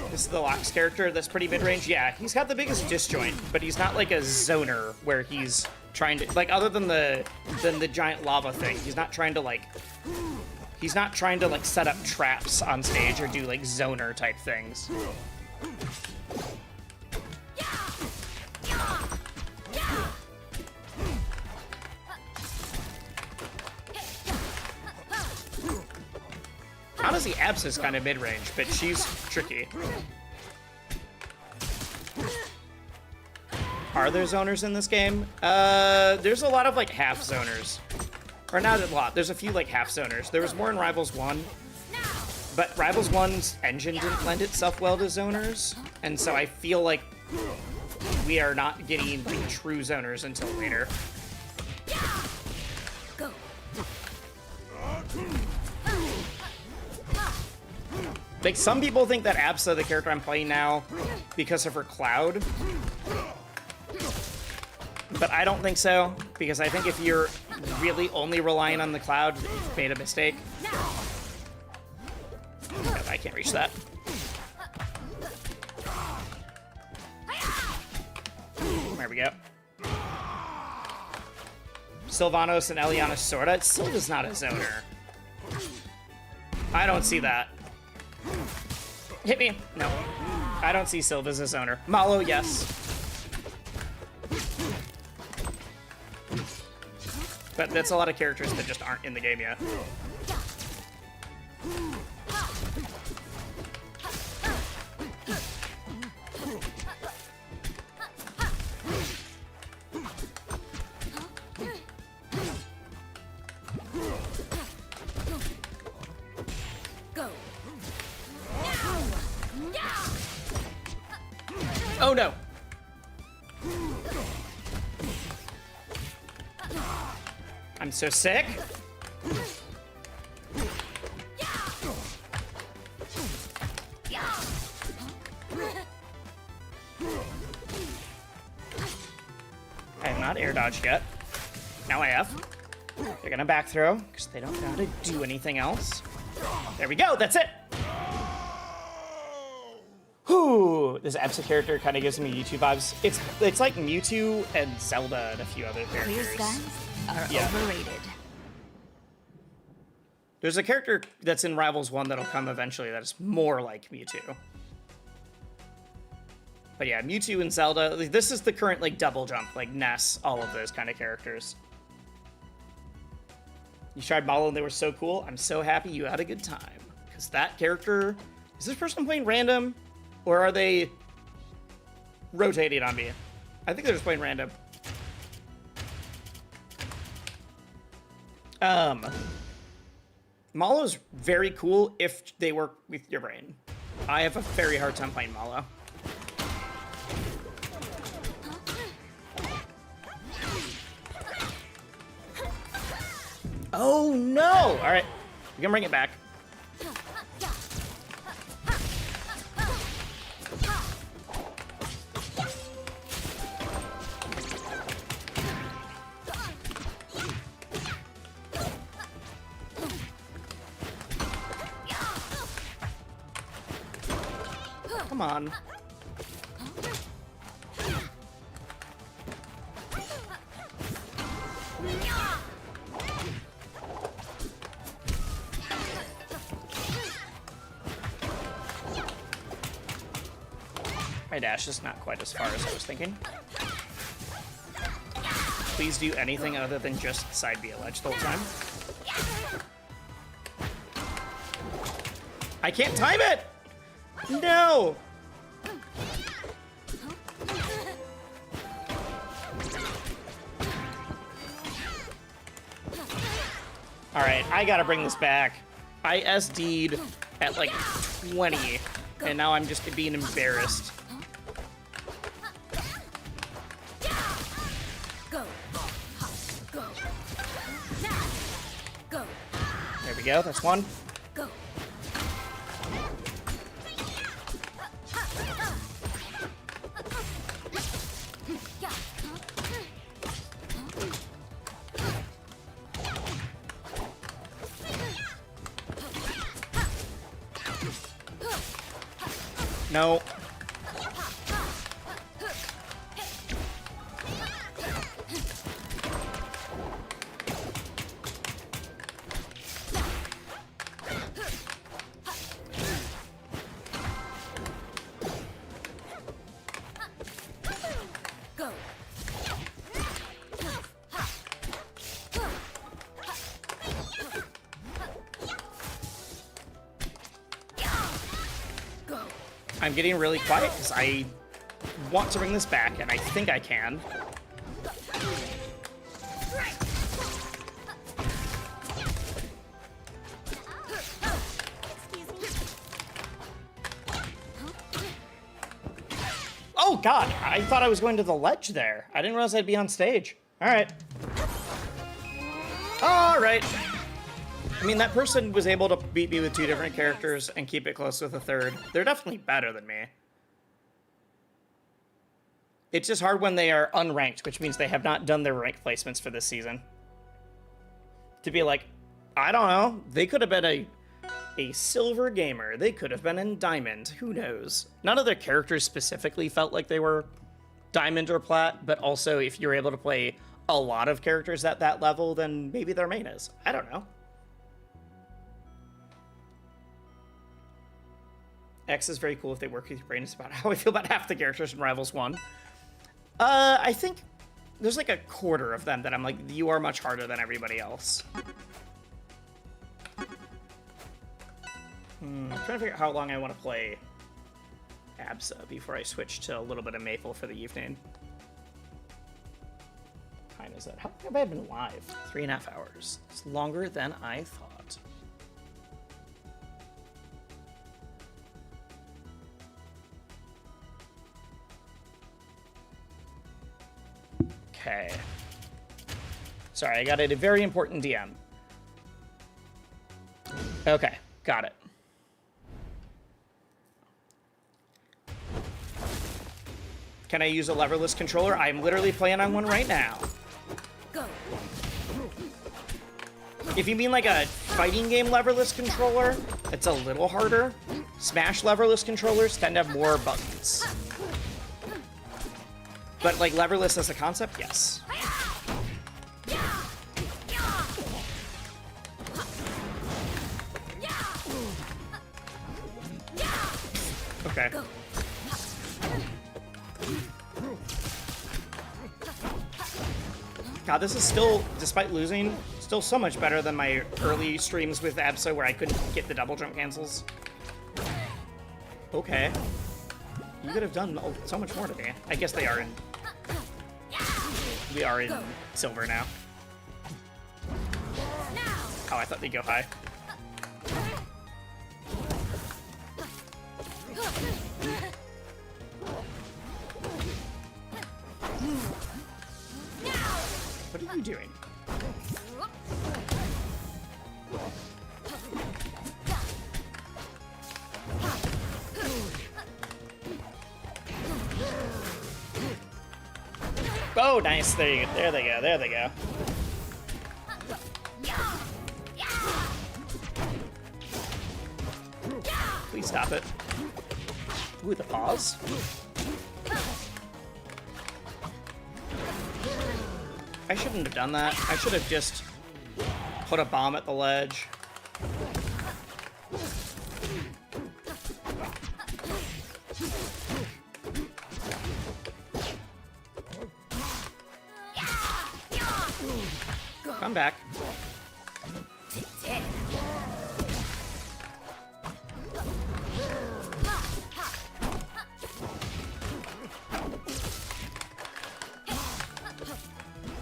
This is the Locks character that's pretty mid-range. Yeah, he's got the biggest disjoint, but he's not like a zoner where he's trying to, like, other than the giant lava thing, he's not trying to like set up traps on stage or do like zoner type things. Honestly, Abs is kind of mid-range, but she's tricky. Are there zoners in this game? There's a lot of like half zoners. Or not a lot, there's a few like half zoners. There was more in Rivals 1, but Rivals 1's engine didn't lend itself well to zoners, and so I feel like we are not getting like true zoners until later. Go. Like, some people think that Absa, the character I'm playing now, because of her Cloud. But I don't think so, because I think if you're really only relying on the Cloud, you've made a mistake. Oh, I can't reach that. There we go. Sylvanos and Eliana Sorta. Sylva's not a zoner. I don't see that. Hit me. No. I don't see Sylva as a zoner. Malo, yes. But that's a lot of characters that just aren't in the game yet. Go. Oh no! I'm so sick. I have not air dodged yet. Now I have. They're gonna back throw because they don't know how to do anything else. There we go. That's it. Whew, this Absa character kind of gives me YouTube vibes. It's like Mewtwo and Zelda and a few other characters. Clear skies are overrated. There's a character that's in Rivals 1 that'll come eventually that is more like Mewtwo. But yeah, Mewtwo and Zelda, this is the current like double jump, like Ness, all of those kind of characters. You tried Malo and they were so cool. I'm so happy you had a good time. Because that character, is this person playing random? Or are they rotating on me? I think they're just playing random. Malo's very cool if they work with your brain. I have a very hard time playing Malo. Oh no! All right, we can bring it back. Come on. My dash is not quite as far as I was thinking. Please do anything other than just side B a ledge the whole time. I can't time it! No! Alright, I gotta bring this back. I SD'd at like 20, and now I'm just being embarrassed. we go. That's one. Go. No. Go. Go. I'm getting really quiet because I want to bring this back, and I think I can. Oh god, I thought I was going to the ledge there. I didn't realize I'd be on stage. All right. All right. I mean, that person was able to beat me with 2 different characters and keep it close with a third. They're definitely better than me. It's just hard when they are unranked, which means they have not done their rank placements for this season. To be like, I don't know, they could have been a silver gamer. They could have been in diamond. Who knows? None of their characters specifically felt like they were diamond or plat, but also if you're able to play a lot of characters at that level, then maybe their main is. I don't know. X is very cool if they work with your brain. It's about how I feel about half the characters in Rivals 1. I think there's like a quarter of them that I'm like, you are much harder than everybody else. I'm trying to figure out how long I want to play Absa before I switch to a little bit of Maple for the evening. What time is that? How long have I been live? 3.5 hours. It's longer than I thought. Okay. Sorry, I got a very important DM. Okay, got it. Can I use a leverless controller? I'm literally playing on one right now. Go. If you mean like a fighting game leverless controller, it's a little harder. Smash leverless controllers tend to have more buttons. But like leverless as a concept, yes. Okay. God, this is still, despite losing, still so much better than my early streams with Absa where I couldn't get the double jump cancels. Okay. You could have done so much more to me. I guess they are in... We are in silver now. Oh, I thought they'd go high. What are you doing? Oh, nice. There you go. There they go. There they go. Please stop it. Ooh, the pause. I shouldn't have done that. I should have just put a bomb at the ledge. Come back.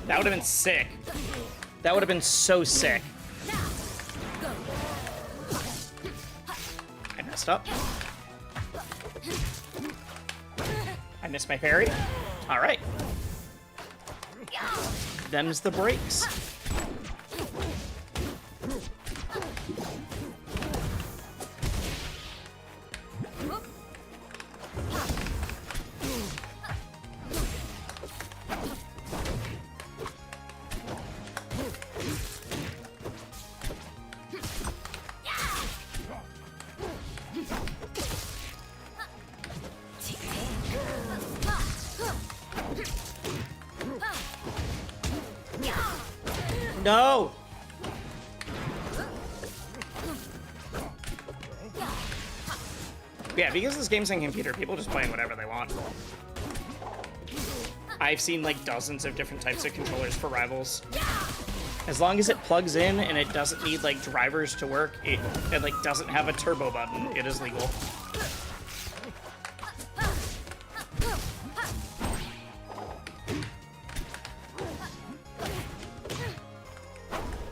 That would have been sick. That would have been so sick. I messed up. I missed my parry. All right. Them's the breaks. No! Yeah, because this game's on computer, people just playing whatever they want. I've seen like dozens of different types of controllers for Rivals. As long as it plugs in and it doesn't need like drivers to work, it like doesn't have a turbo button, it is legal.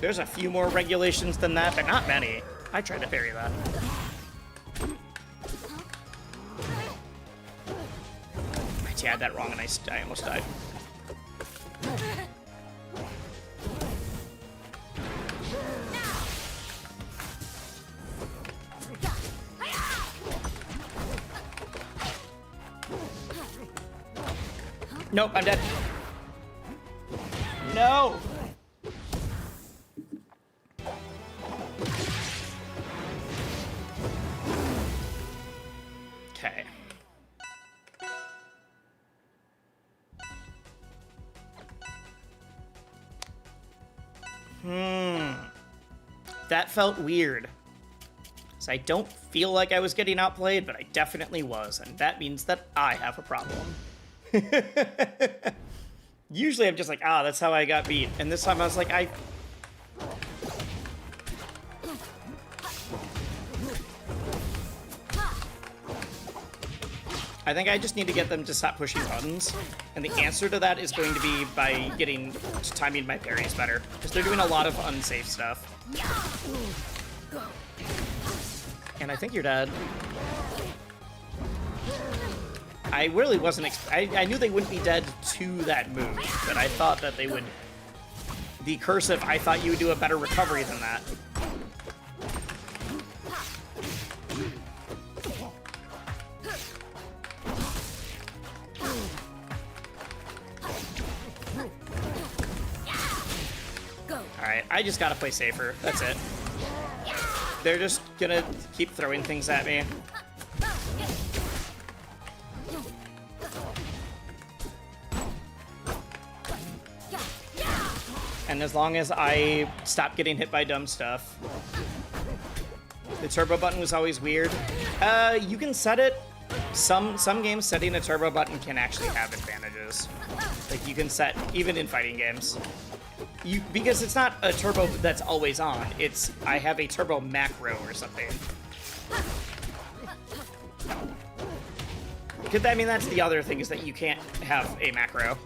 There's a few more regulations than that, but not many. I tried to parry that. I had that wrong and I almost died. Nope, I'm dead. No! Okay. That felt weird. So I don't feel like I was getting outplayed, but I definitely was, and that means that I have a problem. Usually I'm just like, ah, that's how I got beat. And this time I was like, I think I just need to get them to stop pushing buttons. And the answer to that is going to be by timing my parries better. Because they're doing a lot of unsafe stuff. And I think you're dead. I really wasn't I knew they wouldn't be dead to that move, but I thought that they would. The cursive, I thought you would do a better recovery than that. Alright, I just gotta play safer. That's it. They're just gonna keep throwing things at me. And as long as I stop getting hit by dumb stuff. The turbo button was always weird. You can set it. Some games setting a turbo button can actually have advantages. Like you can set, even in fighting games. Because it's not a turbo that's always on. It's, I have a turbo macro or something. I mean, that's the other thing, is that you can't have a macro.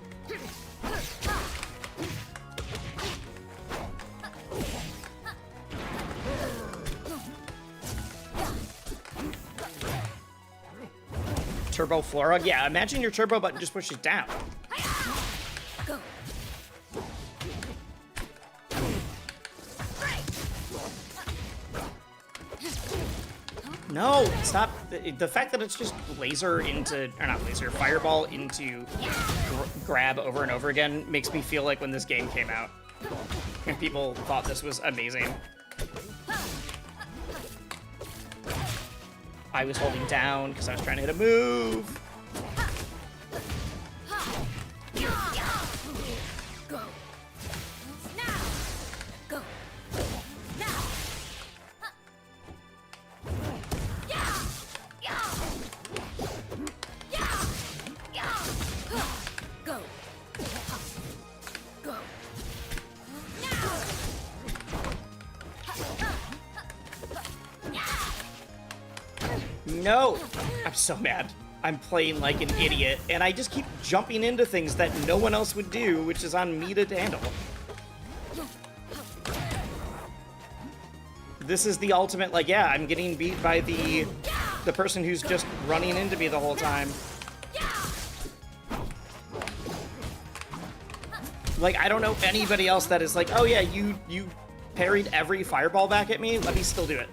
Turbo Flora? Yeah, imagine your turbo button just pushes down. Go. No, stop. The fact that it's just laser into, or not laser, fireball into grab over and over again makes me feel like when this game came out and people thought this was amazing. I was holding down because I was trying to hit a move. Go. Now. Go. Now. Go. Go. No! I'm so mad. I'm playing like an idiot, and I just keep jumping into things that no one else would do, which is on me to handle. This is the ultimate, like, yeah, I'm getting beat by the person who's just running into me the whole time. Like, I don't know anybody else that is like, oh yeah, you parried every fireball back at me, let me still do it.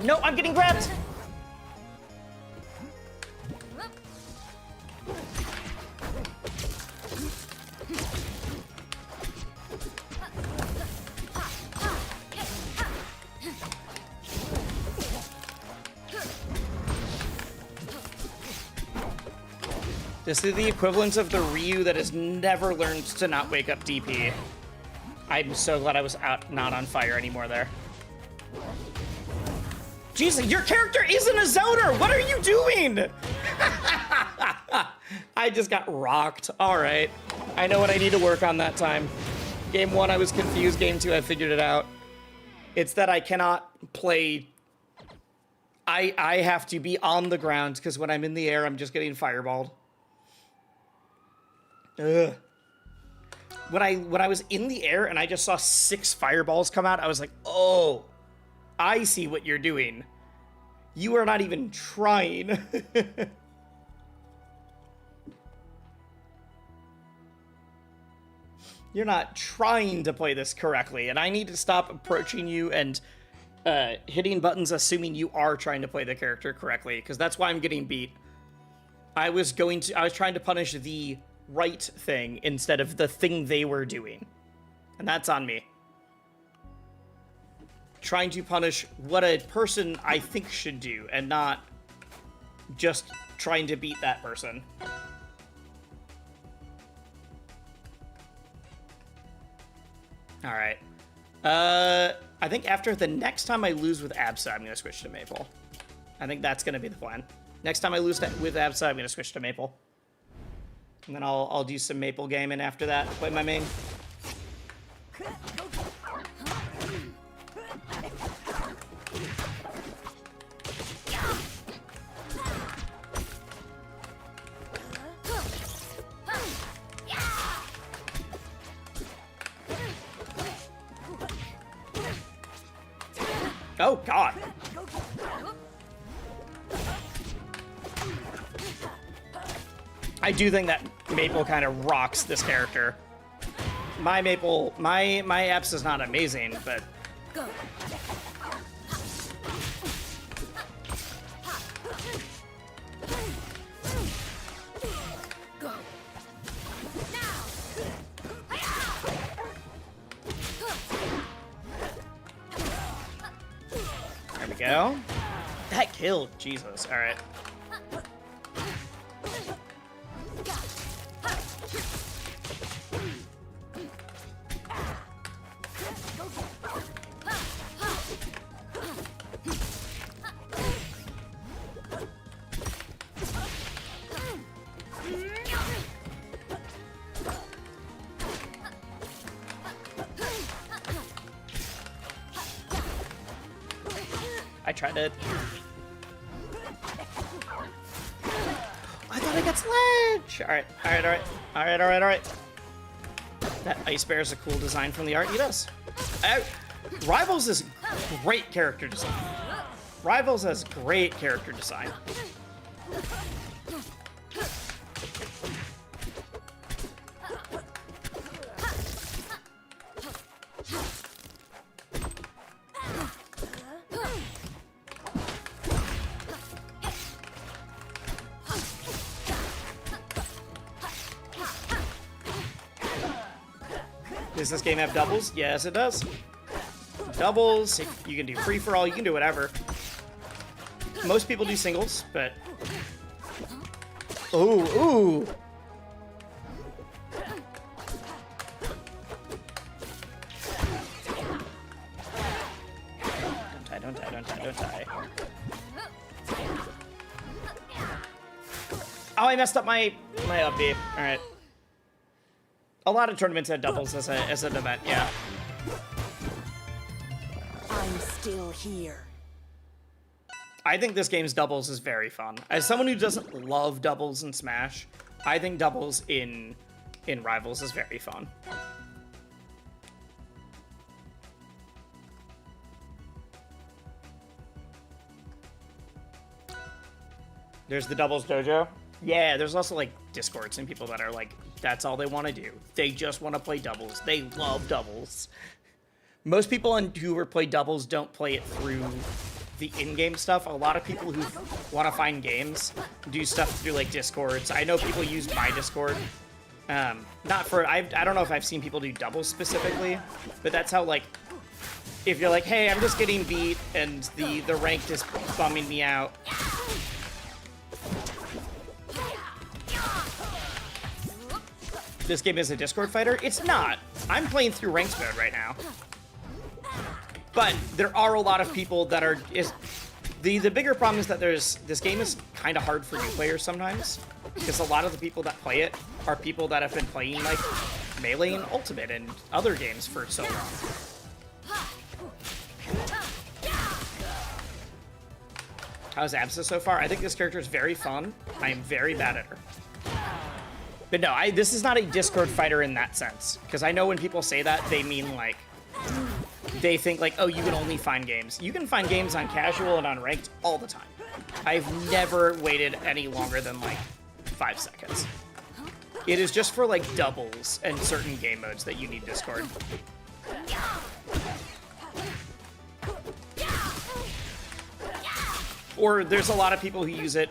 No, I'm getting grabbed! This is the equivalent of the Ryu that has never learned to not wake up DP. I'm so glad I was not on fire anymore there. Jesus, your character isn't a zoner! What are you doing? I just got rocked. All right. I know what I need to work on that time. Game 1, I was confused. Game 2, I figured it out. It's that I cannot play... I have to be on the ground, because when I'm in the air, I'm just getting fireballed. Ugh. When I was in the air and I just saw 6 fireballs come out, I was like, oh, I see what you're doing. You are not even trying. You're not trying to play this correctly, and I need to stop approaching you and hitting buttons assuming you are trying to play the character correctly, because that's why I'm getting beat. I was trying to punish the right thing instead of the thing they were doing. And that's on me. Trying to punish what a person I think should do and not just trying to beat that person. All right. I think after the next time I lose with Absa, I'm going to switch to Maple. I think that's going to be the plan. Next time I lose with Absa, I'm going to switch to Maple. And then I'll do some Maple gaming after that. Play my main. Oh, God. I do think that Maple kind of rocks this character. My Maple, my Eps is not amazing, but... Go. Go. Now. There we go. That killed. Jesus. All right. I tried to... I thought I got sledge! Alright, alright, alright. Alright, alright, alright. That ice bear is a cool design from the art. He does. Rivals is great character design. Rivals has great character design. Does this game have doubles? Yes, it does. Doubles, you can do free-for-all, you can do whatever. Most people do singles, but... Ooh, ooh! Don't die, don't die, don't die, don't die. Oh, I messed up my up B. Alright. A lot of tournaments had doubles as an event, yeah. I'm still here. I think this game's doubles is very fun. As someone who doesn't love doubles in Smash, I think doubles in Rivals is very fun. There's the doubles dojo. Yeah, there's also like Discords and people that are like, that's all they want to do. They just want to play doubles. They love doubles. Most people who play doubles don't play it through the in-game stuff. A lot of people who want to find games do stuff through like Discords. I know people use my Discord. Not for, I don't know if I've seen people do doubles specifically, but that's how like, if you're like, hey, I'm just getting beat and the ranked is bumming me out. this game is a Discord fighter. It's not. I'm playing through ranked mode right now. But there are a lot of people that are... The bigger problem is that this game is kind of hard for new players sometimes. Because a lot of the people that play it are people that have been playing, like, Melee and Ultimate and other games for so long. How's Absa so far? I think this character is very fun. I am very bad at her. But no, this is not a Discord fighter in that sense. Because I know when people say that, they mean, like, they think, like, oh, you can only find games. You can find games on casual and on ranked all the time. I've never waited any longer than, like, 5 seconds. It is just for, like, doubles and certain game modes that you need Discord. Or there's a lot of people who use it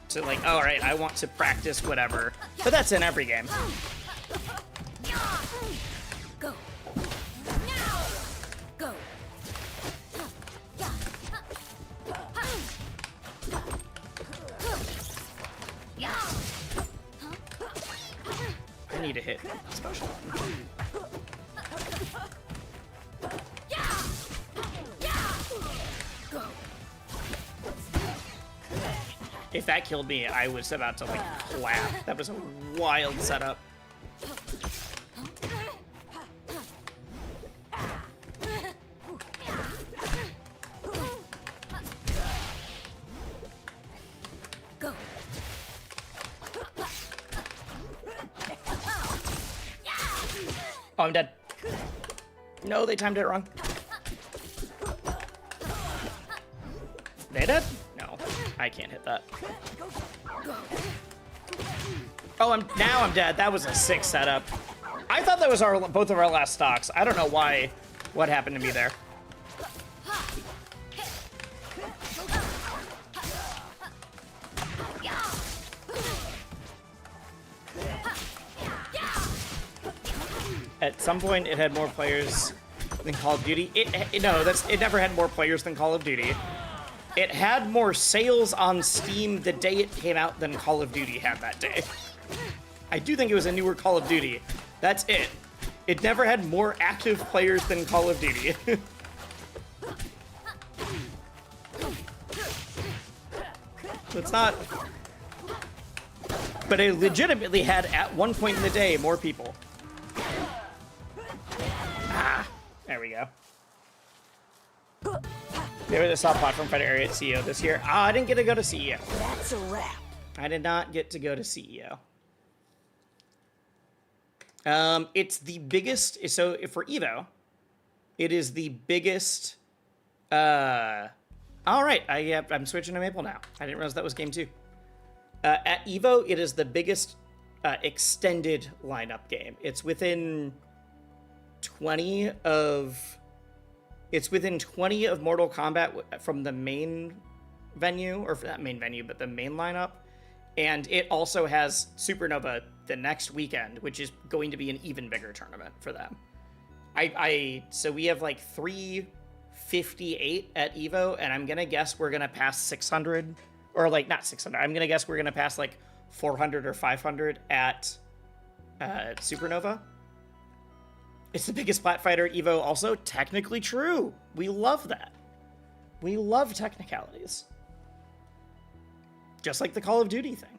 to, like, oh, all right, I want to practice whatever. But that's in every game. Go. Go. I need to hit special. If that killed me, I was about to, like, clap. That was a wild setup. Go. Oh, I'm dead. No, they timed it wrong. They dead? No, I can't hit that. Oh, now I'm dead. That was a sick setup. I thought that was both of our last stocks. I don't know why. What happened to me there? At some point, it had more players than Call of Duty. It never had more players than Call of Duty. It had more sales on Steam the day it came out than Call of Duty had that day. I do think it was a newer Call of Duty. That's it. It never had more active players than Call of Duty. It's not... But it legitimately had, at one point in the day, more people. Ah, there we go. They were the soft platform fighter area at CEO this year. Oh, I didn't get to go to CEO. That's a wrap. I did not get to go to CEO. It's the biggest, so for EVO, it is the biggest, all right, I'm switching to Maple now. I didn't realize that was game 2. At EVO, it is the biggest extended lineup game. It's within 20 of Mortal Kombat from the main venue, or for that main venue, but the main lineup. And it also has Supernova the next weekend, which is going to be an even bigger tournament for them. So we have like 358 at EVO, and I'm gonna guess we're gonna pass 600, or like not 600. I'm gonna guess we're gonna pass like 400 or 500 at Supernova. It's the biggest Splat Fighter EVO. Also, technically true. We love that. We love technicalities. Just like the Call of Duty thing.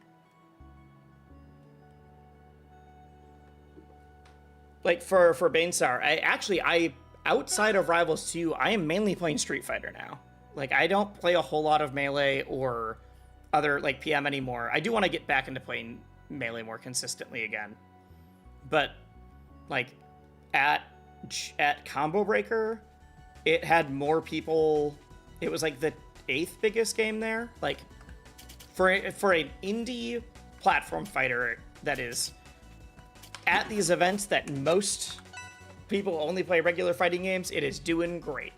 Like for Banestar, I outside of Rivals 2, I am mainly playing Street Fighter now. Like, I don't play a whole lot of Melee or other like PM anymore. I do want to get back into playing Melee more consistently again. But like at Combo Breaker, it had more people. It was like the 8th biggest game there. Like for an indie platform fighter that is at these events that most people only play regular fighting games, it is doing great.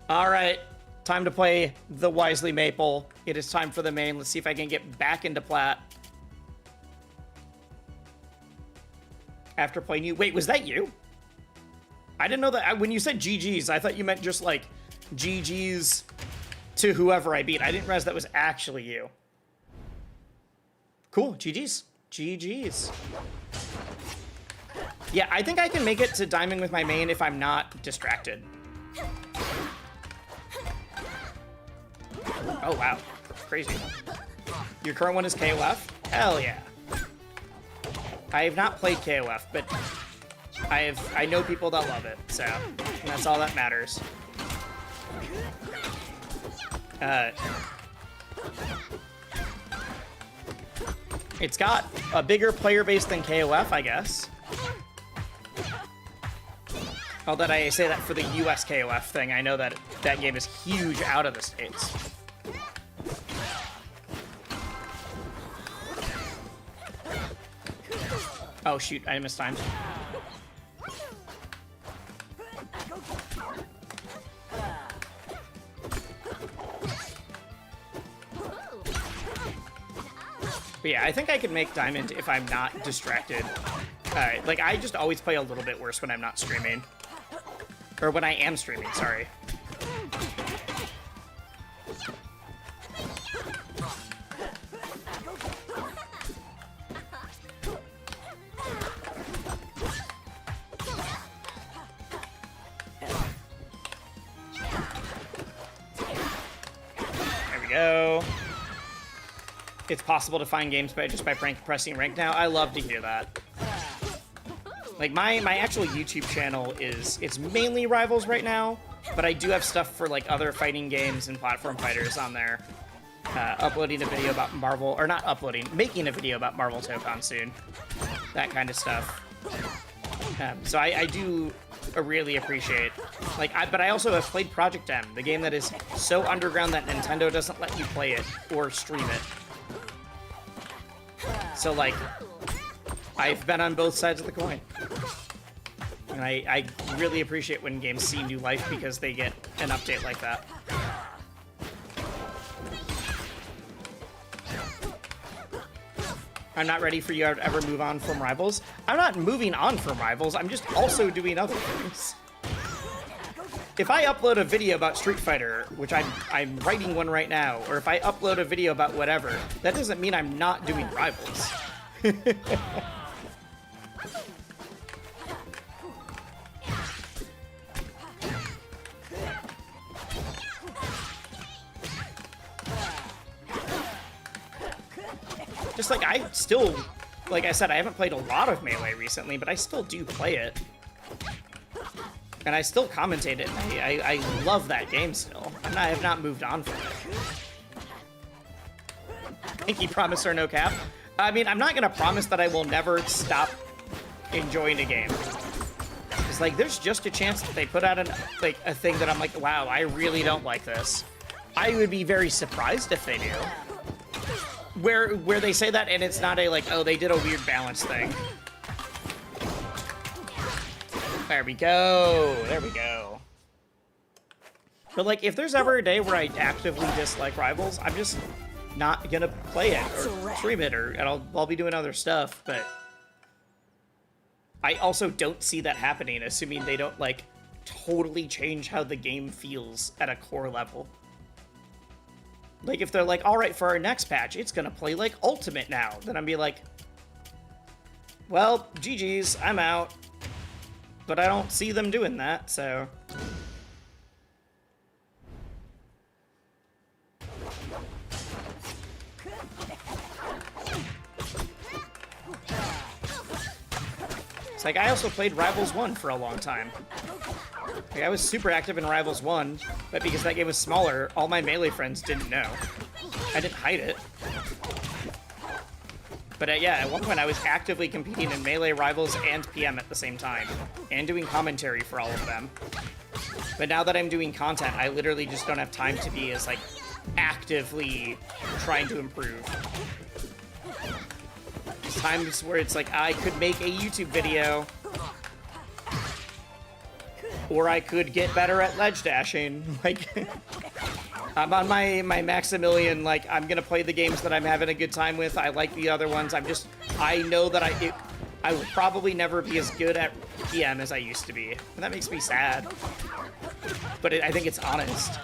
All right, time to play the Wisely Maple. It is time for the main. Let's see if I can get back into Plat. After playing you. Wait, was that you? I didn't know that. When you said GG's, I thought you meant just like GG's to whoever I beat. I didn't realize that was actually you. Cool, GG's. GG's. Yeah, I think I can make it to Diamond with my main if I'm not distracted. Oh, wow. Crazy. Your current one is KOF? Hell yeah. I have not played KOF, but I know people that love it, so that's all that matters. It's got a bigger player base than KOF, I guess. Although I say that for the US KOF thing, I know that that game is huge out of the States. Oh shoot, I missed time. But yeah, I think I could make Diamond if I'm not distracted. Like, I just always play a little bit worse when I'm not streaming. Or when I am streaming, sorry. There we go. It's possible to find games just by pressing rank now. I love to hear that. Like, my actual YouTube channel it's mainly Rivals right now, but I do have stuff for, like, other fighting games and platform fighters on there. Uploading a video about Marvel, or not uploading, making a video about Marvel Tokon soon. That kind of stuff. So I do really appreciate, like, but I also have played Project M, the game that is so underground that Nintendo doesn't let you play it or stream it. So, like, I've been on both sides of the coin. And I really appreciate when games see new life because they get an update like that. I'm not ready for you to ever move on from Rivals. I'm not moving on from Rivals, I'm just also doing other things. If I upload a video about Street Fighter, which I'm writing one right now, or if I upload a video about whatever, that doesn't mean I'm not doing Rivals. Just like, I still, like I said, I haven't played a lot of Melee recently, but I still do play it. And I still commentate it. I love that game still. I have not moved on from it. Pinky promise or no cap? I mean, I'm not gonna promise that I will never stop enjoying a game. It's like, there's just a chance that they put out a thing that I'm like, wow, I really don't like this. I would be very surprised if they do. Where they say that and it's not a, like, oh, they did a weird balance thing. There we go. There we go. But, like, if there's ever a day where I actively dislike Rivals, I'm just not gonna play it or stream it, and I'll be doing other stuff, but I also don't see that happening, assuming they don't, like, totally change how the game feels at a core level. Like, if they're like, all right, for our next patch, it's gonna play like Ultimate now, then I'd be like, well, GG's, I'm out. But I don't see them doing that, so. It's like, I also played Rivals 1 for a long time. Like, I was super active in Rivals 1, but because that game was smaller, all my Melee friends didn't know. I didn't hide it. But yeah, at one point I was actively competing in Melee, Rivals, and PM at the same time, and doing commentary for all of them. But now that I'm doing content, I literally just don't have time to be as, like, actively trying to improve. There's times where it's like, I could make a YouTube video, or I could get better at ledge dashing. Like, I'm on my Maximilian, like, I'm gonna play the games that I'm having a good time with. I like the other ones. I know that I will probably never be as good at PM as I used to be. And that makes me sad. But I think it's honest.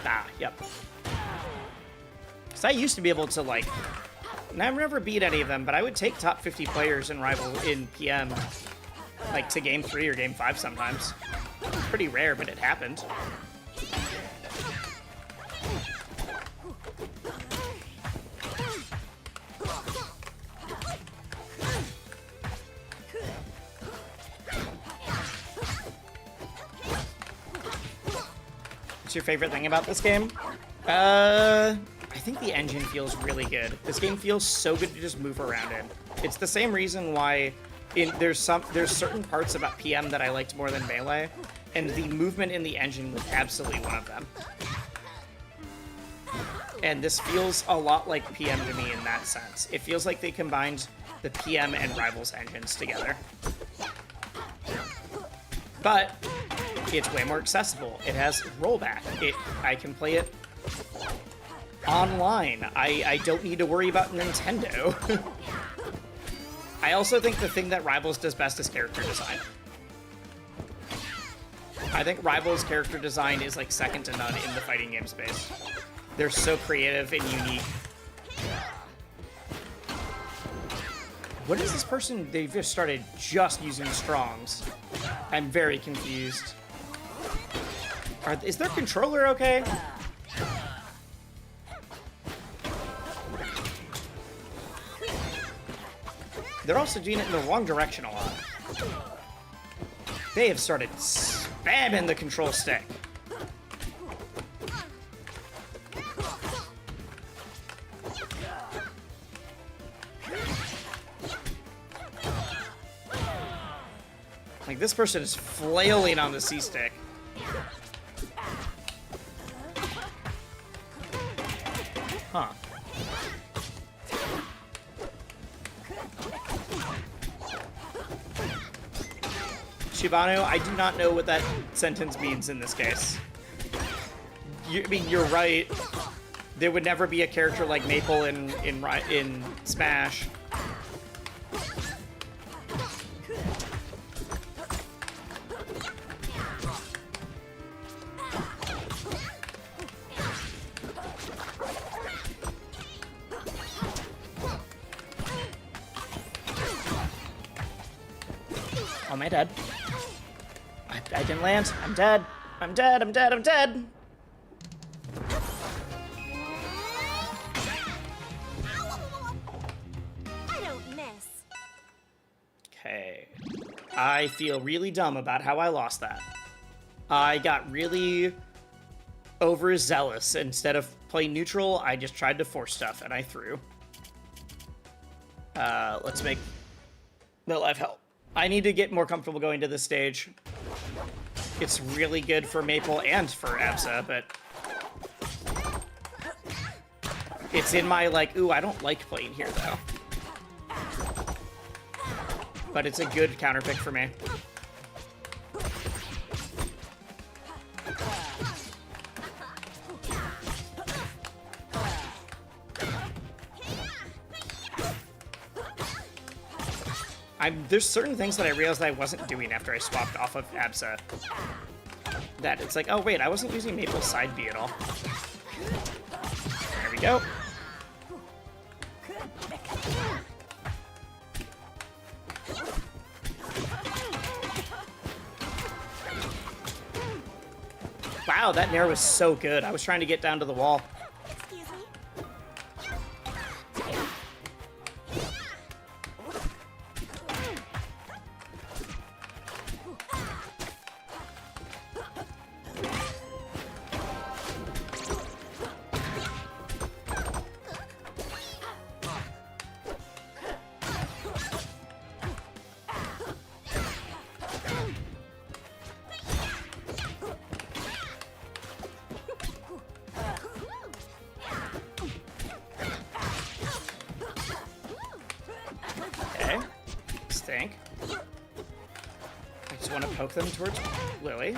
Ah, yep. Because I used to be able to, like... And I've never beat any of them, but I would take top 50 players in Rival in PM, like, to Game 3 or Game 5 sometimes. Pretty rare, but it happened. What's your favorite thing about this game? I think the engine feels really good. This game feels so good to just move around in. It's the same reason why there's certain parts about PM that I liked more than Melee, and the movement in the engine was absolutely one of them. And this feels a lot like PM to me in that sense. It feels like they combined the PM and Rivals engines together. But it's way more accessible. It has rollback. I can play it online. I don't need to worry about Nintendo. I also think the thing that Rivals does best is character design. I think Rivals character design is like second to none in the fighting game space. They're so creative and unique. What is this person? They've just started just using strongs. I'm very confused. Is their controller okay? They're also doing it in the wrong direction a lot. They have started spamming the control stick. Like, this person is flailing on the C-stick. Huh. Shibano, I do not know what that sentence means in this case. I mean, you're right. There would never be a character like Maple in Smash. Oh, am I dead? I didn't land. I'm dead. I'm dead. I'm dead. I'm dead. I don't miss. Okay. I feel really dumb about how I lost that. I got really overzealous. Instead of playing neutral, I just tried to force stuff, and I threw. Let's make no life help. I need to get more comfortable going to this stage. It's really good for Maple and for Absa, but it's in my, like, ooh, I don't like playing here, though. But it's a good counter pick for me. There's certain things that I realized I wasn't doing after I swapped off of Absa. That it's like, oh wait, I wasn't using Maple's side B at all. There we go. Wow, that nair was so good. I was trying to get down to the wall. Excuse me. Okay. Stink. I just want to poke them towards Lily.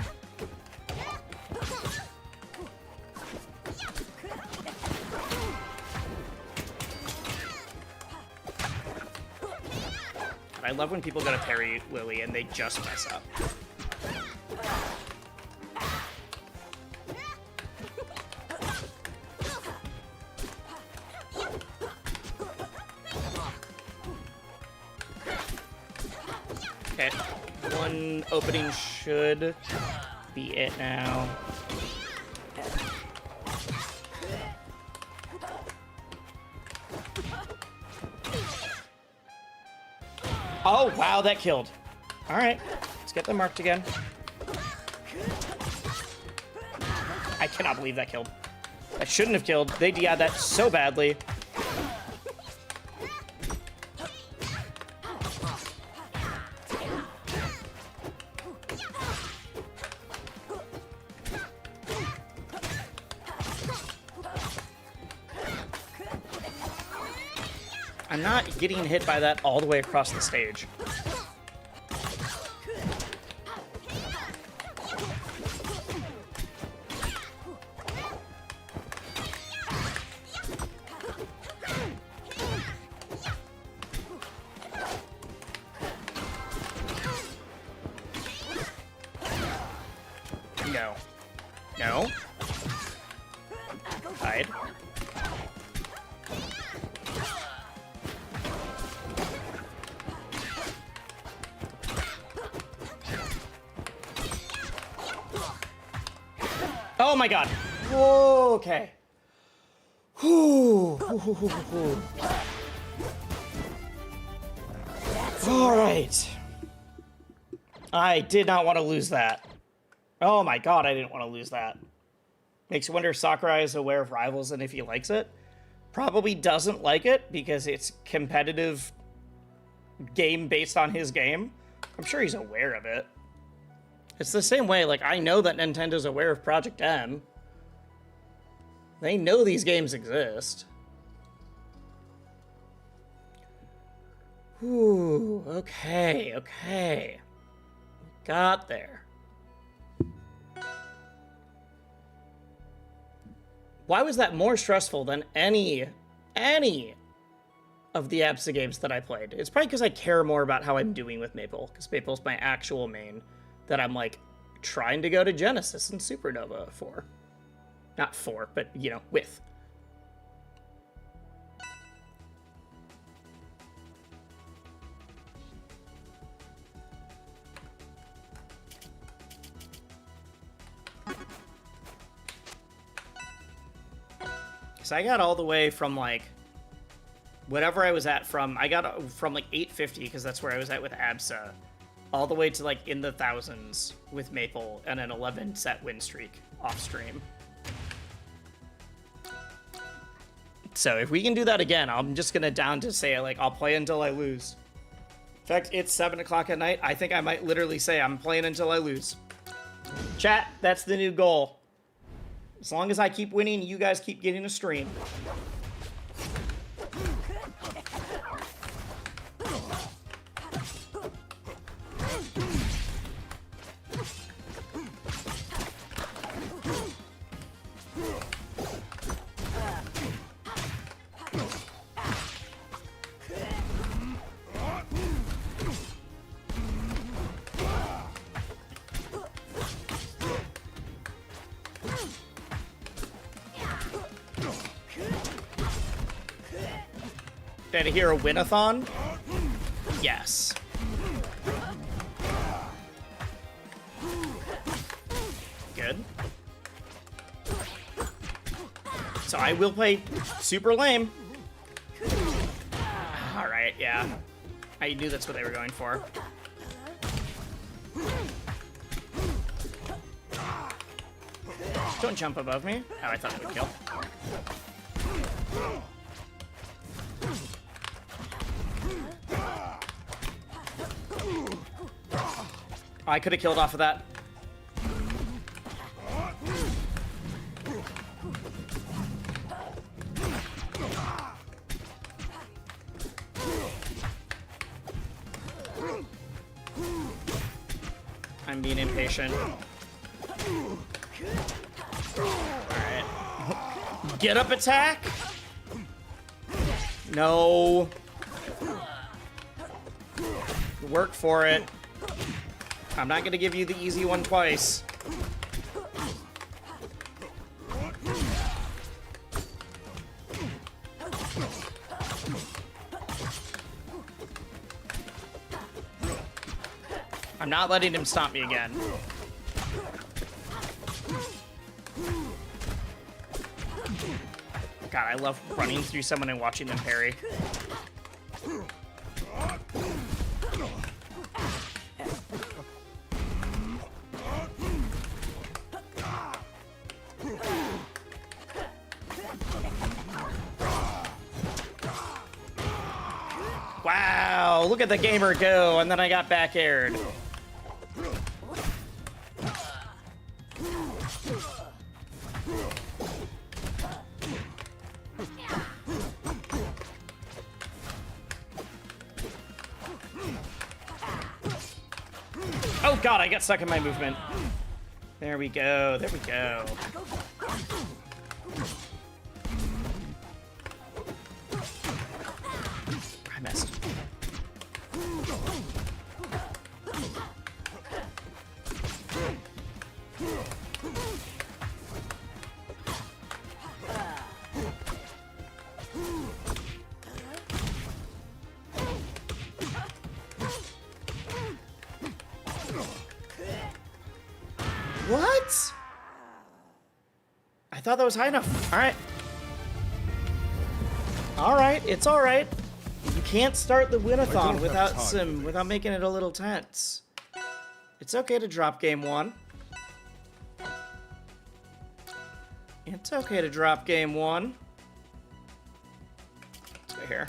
I love when people go to parry Lily and they just mess up. Okay. One opening should be it now. Oh, wow, that killed. All right, let's get them marked again. I cannot believe that killed. That shouldn't have killed. They DI'd that so badly. I'm not getting hit by that all the way across the stage. No. No. Hide. Oh my god. Whoa, okay. Whew. All right. I did not want to lose that. Oh my god, I didn't want to lose that. Makes you wonder if Sakurai is aware of Rivals and if he likes it. Probably doesn't like it because it's competitive game based on his game. I'm sure he's aware of it. It's the same way, like, I know that Nintendo's aware of Project M. They know these games exist. Ooh, okay, okay. Got there. Why was that more stressful than any of the ABSA games that I played? It's probably because I care more about how I'm doing with Maple, because Maple's my actual main that I'm, like, trying to go to Genesis and Supernova for. Not for, but, you know, with. So I got all the way from, like, whatever I was at from, I got from, like, 850, because that's where I was at with ABSA, all the way to, like, in the thousands with Maple and an 11-set win streak off stream. So if we can do that again, I'm just going to down to say, like, I'll play until I lose. In fact, it's 7 o'clock at night. I think I might literally say I'm playing until I lose. Chat, that's the new goal. As long as I keep winning, you guys keep getting a stream. Did I hear a win-a-thon? Yes. Good. So I will play super lame. Alright, yeah. I knew that's what they were going for. Don't jump above me. Oh, I thought it would kill. I could have killed off of that. I'm being impatient. Alright. Get up attack! No. Work for it. I'm not gonna give you the easy one twice. I'm not letting him stomp me again. God, I love running through someone and watching them parry. Wow, look at the gamer go, and then I got back aired. Oh god, I got stuck in my movement. There we go, there we go. I missed. What? I thought that was high enough. All right. All right, it's all right. You can't start the win-a-thon without making it a little tense. It's okay to drop game one. It's okay to drop game one. Let's go here.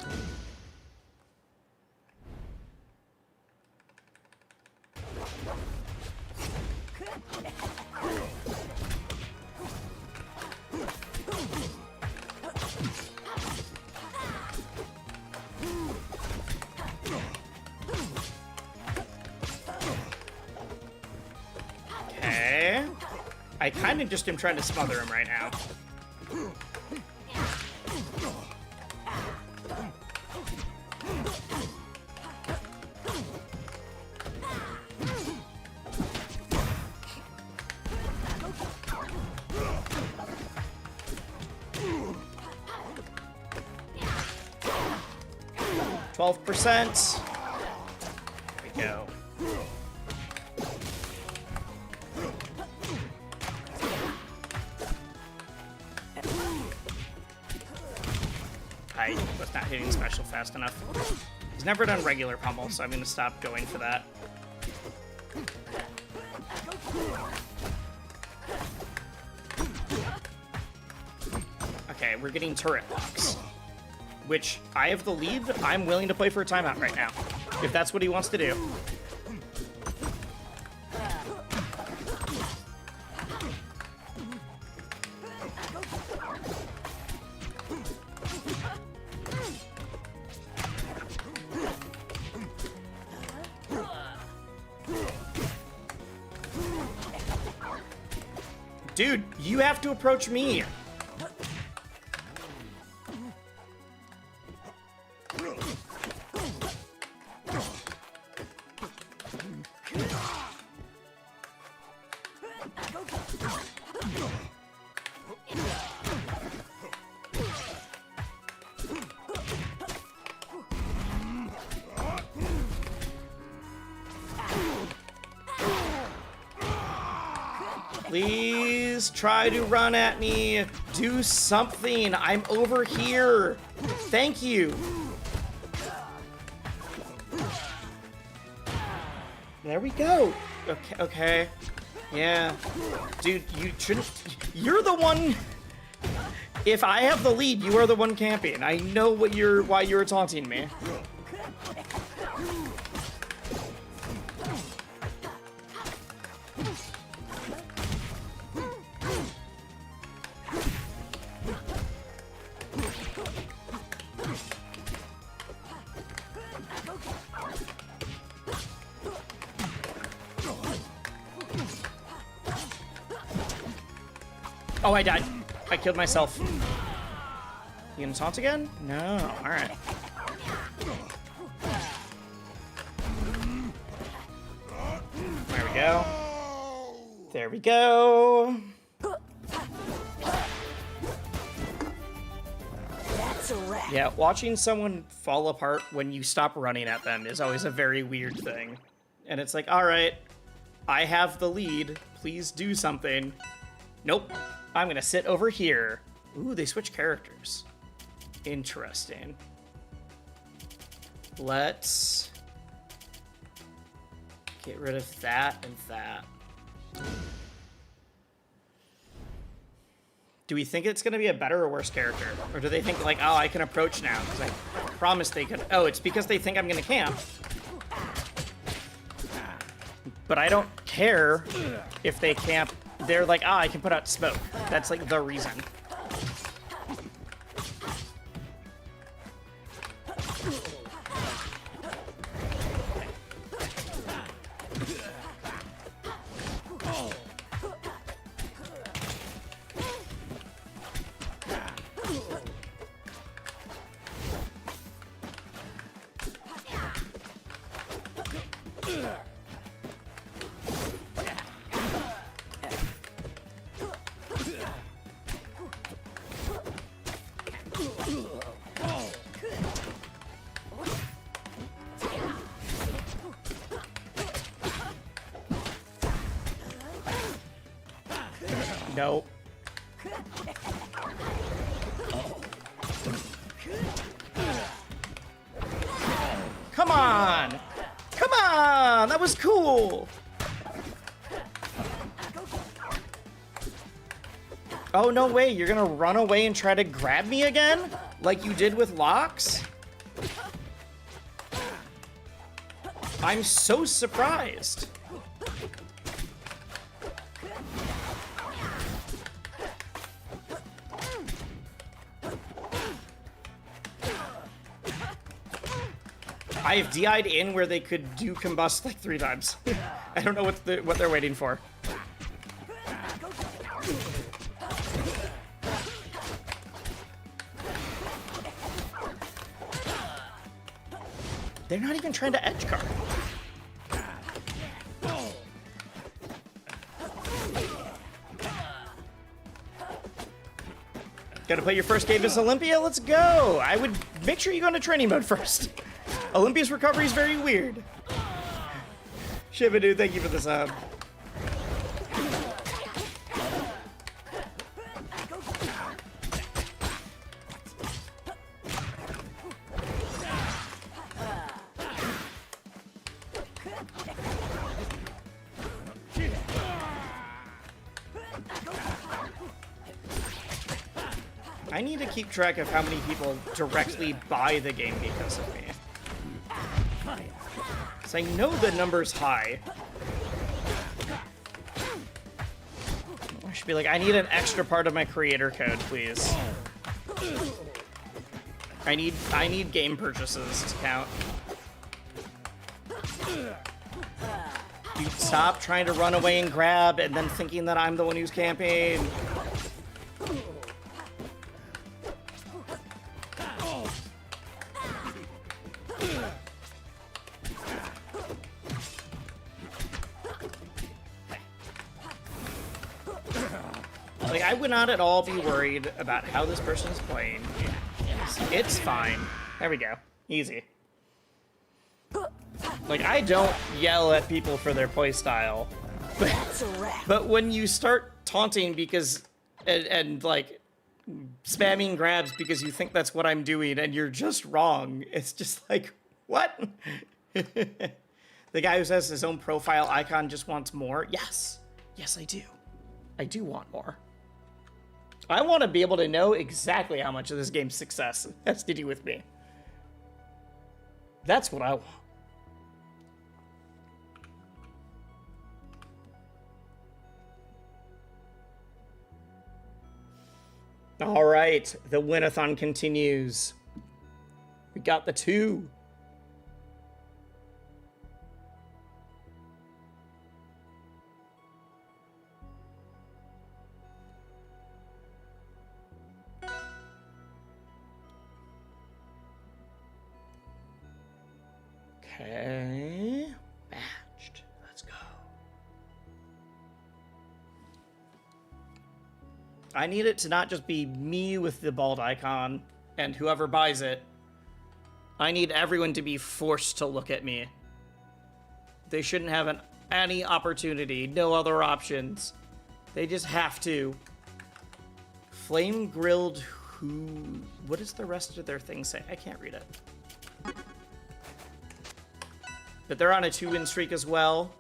Okay. I kind of just am trying to smother him right now. 12%. There we go. I was not hitting special fast enough. He's never done regular pummel, so I'm going to stop going for that. Okay, we're getting turret locks. Which, I have the lead, I'm willing to play for a timeout right now. If that's what he wants to do. Dude, you have to approach me. Please try to run at me. Do something. I'm over here. Thank you. There we go. Okay, okay. Yeah. Dude, you shouldn't. You're the one. If I have the lead, you are the one camping. I know what why you're taunting me. Oh, I died. I killed myself. You gonna taunt again? No. Alright. There we go. There we go. That's a wrap. Yeah, watching someone fall apart when you stop running at them is always a very weird thing. and it's like, all right, I have the lead. Please do something. Nope. I'm gonna sit over here. Ooh, they switch characters. Interesting. Let's get rid of that and that. Do we think it's going to be a better or worse character? Or do they think, like, oh, I can approach now? Because I promised they could. Oh, it's because they think I'm going to camp. But I don't care if they camp. They're like, ah, I can put out smoke. That's, like, the reason. Nope. Come on! Come on! That was cool! Oh, no way. You're gonna run away and try to grab me again? Like you did with Locks? I'm so surprised. I've DI'd in where they could do combust like 3 times. I don't know what they're waiting for. They're not even trying to edge guard. Gotta play your first game as Olympia? Let's go! I would make sure you go into training mode first. Olympia's recovery is very weird. Shibadu, thank you for the sub. I need to keep track of how many people directly buy the game because of me. So I know the number's high. I should be like, I need an extra part of my creator code, please. I need game purchases to count. Dude, stop trying to run away and grab and then thinking that I'm the one who's camping. Like, I would not at all be worried about how this person is playing. It's fine. There we go. Easy. Like, I don't yell at people for their playstyle. But when you start taunting because... and like, spamming grabs because you think that's what I'm doing and you're just wrong, it's just like, what? The guy who says his own profile icon just wants more? Yes. Yes, I do. I do want more. I want to be able to know exactly how much of this game's success has to do with me. That's what I want. All right, the win-a-thon continues. We got the 2. Okay, matched. Let's go. I need it to not just be me with the bald icon and whoever buys it. I need everyone to be forced to look at me. They shouldn't have any opportunity, no other options. They just have to. Flame grilled who? What does the rest of their thing say? I can't read it. But they're on a 2-win streak as well.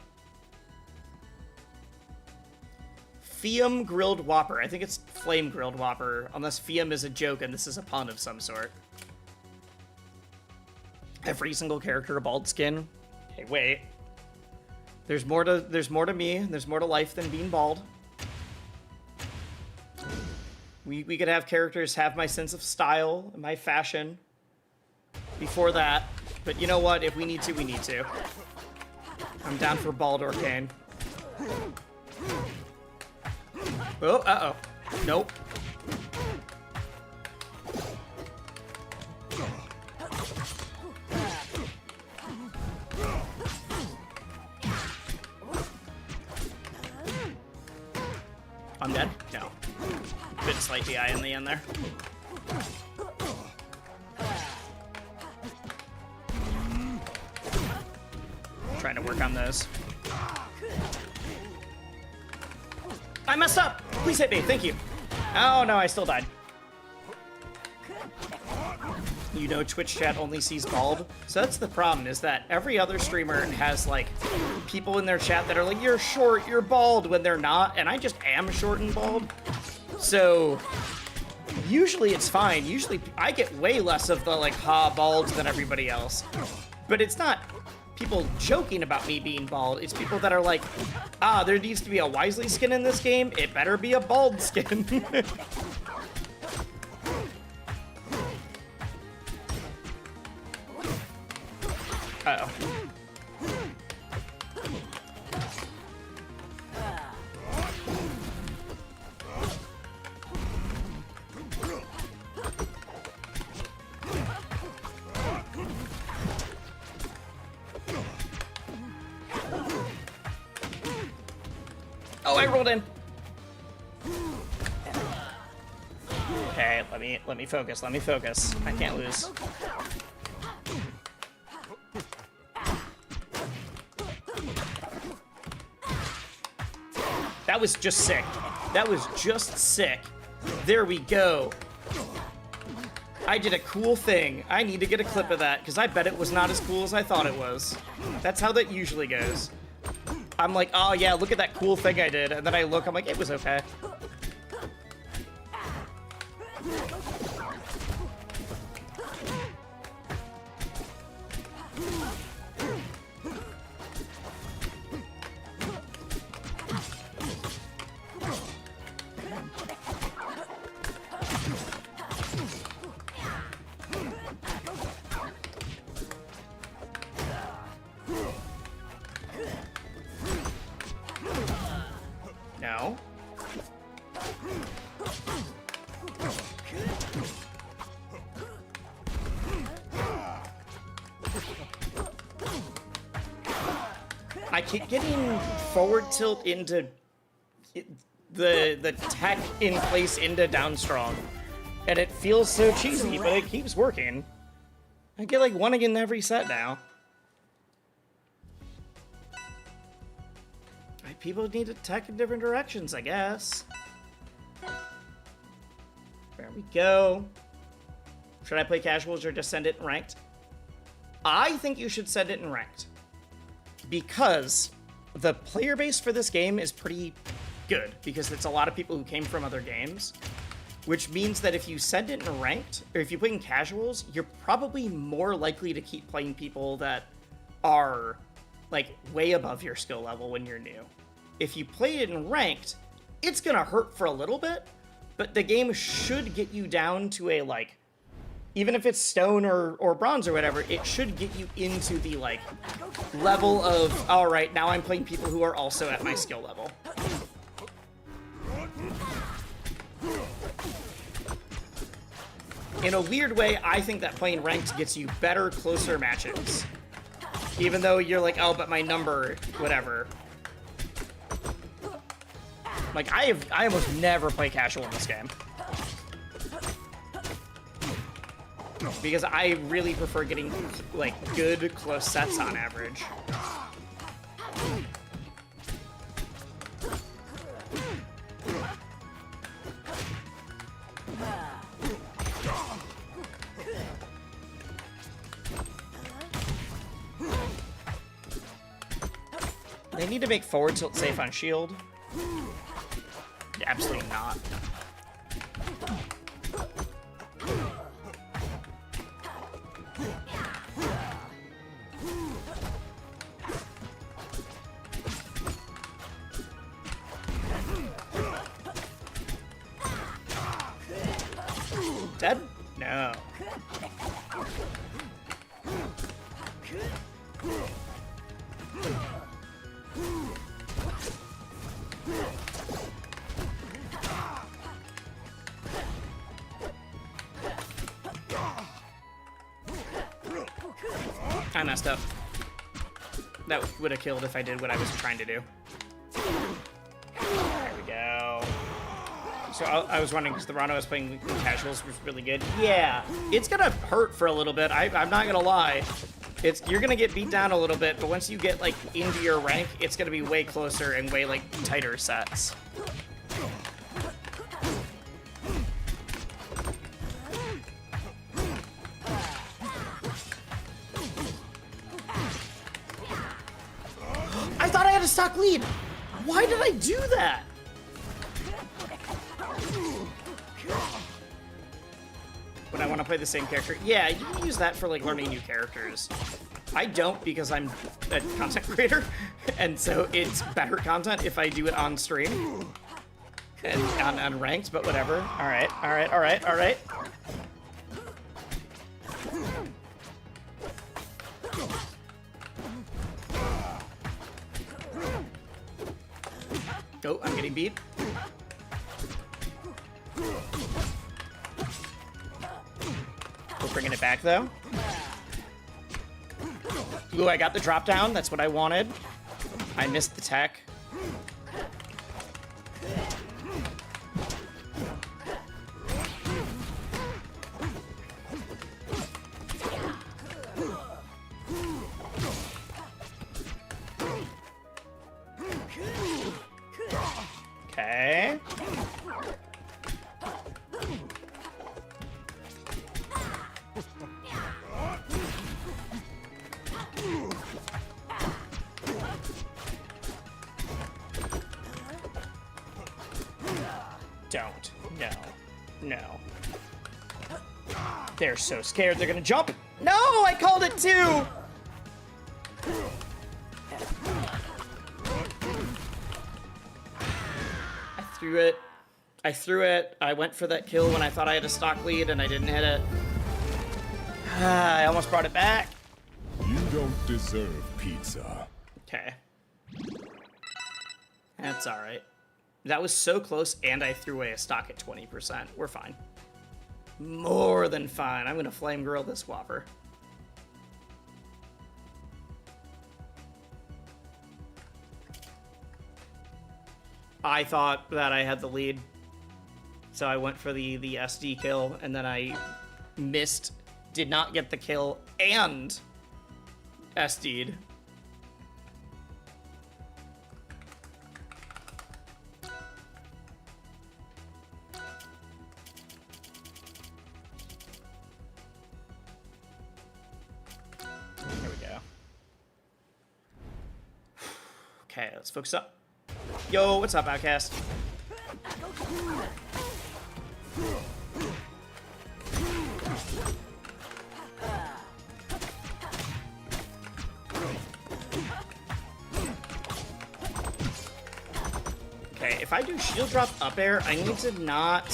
Fium grilled Whopper. I think it's Flame grilled Whopper, unless Fium is a joke and this is a pun of some sort. Every single character a bald skin. Hey, wait. There's more to me. There's more to life than being bald. We could have characters have my sense of style, my fashion before that. But you know what? If we need to, we need to. I'm down for bald or cane. Oh, uh-oh. Nope. I'm dead? No. Bit slight DI in the end there. Trying to work on those. I messed up! Please hit me, thank you. Oh no, I still died. You know Twitch chat only sees bald. So that's the problem, is that every other streamer has like people in their chat that are like, you're short, you're bald, when they're not, and I just am short and bald. So usually it's fine. Usually I get way less of the like bald than everybody else. But it's not people joking about me being bald. It's people that are like, there needs to be a Wisely skin in this game. It better be a bald skin. Uh-oh. Oh, I rolled in. Okay, let me focus. Let me focus. I can't lose. That was just sick. That was just sick. There we go. I did a cool thing. I need to get a clip of that, because I bet it was not as cool as I thought it was. That's how that usually goes. I'm like, oh yeah, look at that cool thing I did. And then I look, I'm like, it was okay. No. I keep getting forward tilt into the tech in place into down strong, and it feels so cheesy, but it keeps working. I get like one again every set now. People need to tech in different directions, I guess. There we go. Should I play casuals or just send it in ranked? I think you should send it in ranked, because the player base for this game is pretty good, because it's a lot of people who came from other games, which means that if you send it in ranked, or if you play in casuals, you're probably more likely to keep playing people that are like way above your skill level when you're new. If you play it in ranked, it's gonna hurt for a little bit, but the game should get you down to a, like, even if it's stone or bronze or whatever, it should get you into the, like, level of, all right, now I'm playing people who are also at my skill level. In a weird way, I think that playing ranked gets you better, closer matches. Even though you're like, oh, but my number, whatever. Like, I almost never play casual in this game. Because I really prefer getting, like, good close sets on average. They need to make forward tilt safe on shield. Absolutely not. Dead? No. I messed up. That would have killed if I did what I was trying to do. There we go. So I was wondering, because the round I was playing in casuals was really good. Yeah, it's gonna hurt for a little bit. I'm not gonna lie. You're gonna get beat down a little bit, but once you get like into your rank, it's gonna be way closer and way like tighter sets. I thought I had a stock lead. Why did I do that? When I want to play the same character. Yeah, you can use that for like learning new characters. I don't, because I'm a content creator, and so it's better content if I do it on stream and on ranked, but whatever. All right, all right, all right, all right. Oh, I'm getting beat. We're bringing it back, though. Ooh, I got the drop down. That's what I wanted. I missed the tech. Okay. Don't. No. No. They're so scared they're gonna jump. No, I called it too! I threw it. I went for that kill when I thought I had a stock lead and I didn't hit it. I almost brought it back. You don't deserve pizza. Okay. That's alright. That was so close, and I threw away a stock at 20%. We're fine. More than fine. I'm gonna flame grill this Whopper. I thought that I had the lead, so I went for the SD kill, and then I missed, did not get the kill, and SD'd. There we go. Okay, let's focus up. Yo, what's up, Outcast? Okay, if I do shield drop up air, I need to not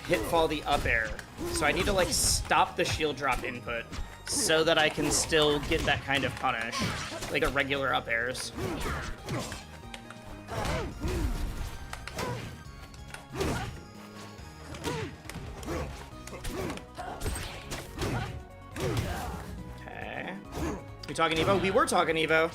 hit fall the up air. So I need to like stop the shield drop input so that I can still get that kind of punish, like a regular up airs. Okay. We talking EVO? We were talking EVO.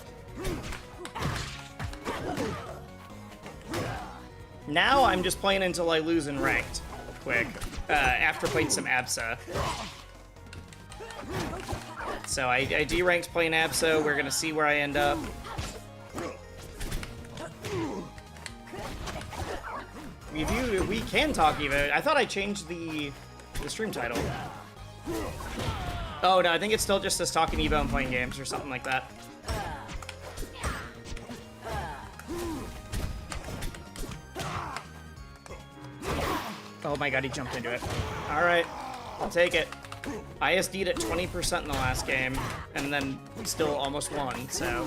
Now I'm just playing until I lose in ranked, quick, after playing some ABSA. So I D-ranked playing ABSA. We're gonna see where I end up. We can talk EVO. I thought I changed the stream title. Oh no, I think it still just says talking EVO and playing games or something like that. Oh my god, he jumped into it. Alright, I'll take it. I SD'd at 20% in the last game, and then still almost won, so...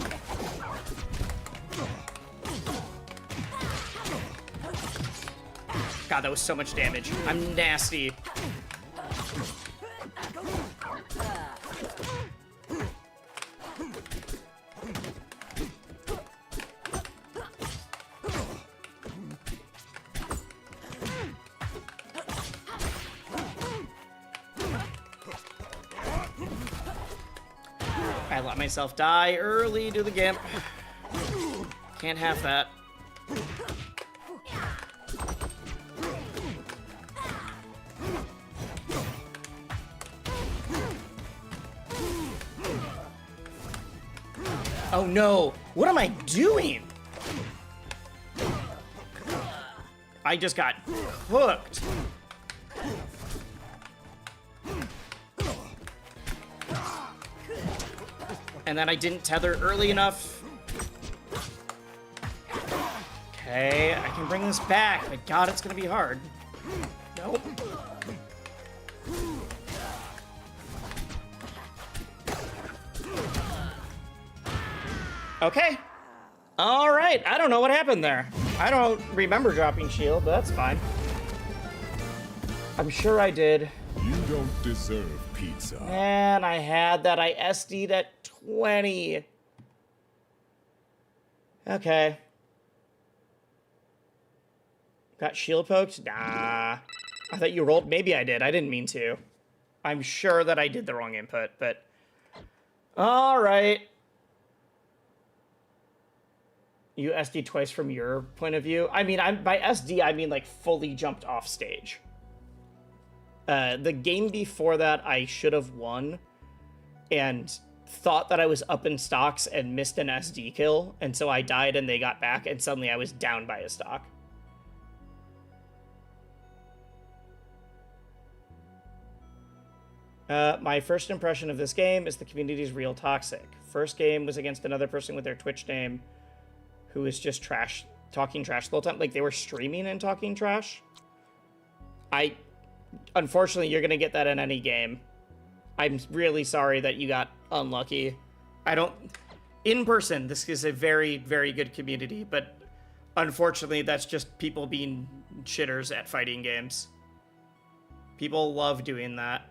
God, that was so much damage. I'm nasty. I let myself die early to the gimp. Can't have that. Oh no! What am I doing? I just got cooked. And then I didn't tether early enough. Okay, I can bring this back, but God, it's gonna be hard. Nope. Okay. All right, I don't know what happened there. I don't remember dropping shield, but that's fine. I'm sure I did. You don't deserve pizza. Man, I had that. I SD'd at 20. Okay. Got shield poked? Nah. I thought you rolled. Maybe I did. I didn't mean to. I'm sure that I did the wrong input, but... All right. You SD twice from your point of view? I mean, by SD, I mean, like, fully jumped off stage. The game before that, I should have won, and thought that I was up in stocks and missed an SD kill, and so I died and they got back, and suddenly I was down by a stock. My first impression of this game is the community is real toxic. First game was against another person with their Twitch name who was just trash, talking trash the whole time. Like, they were streaming and talking trash. Unfortunately, you're going to get that in any game. I'm really sorry that you got unlucky. In person, this is a very, very good community, but unfortunately, that's just people being shitters at fighting games. People love doing that.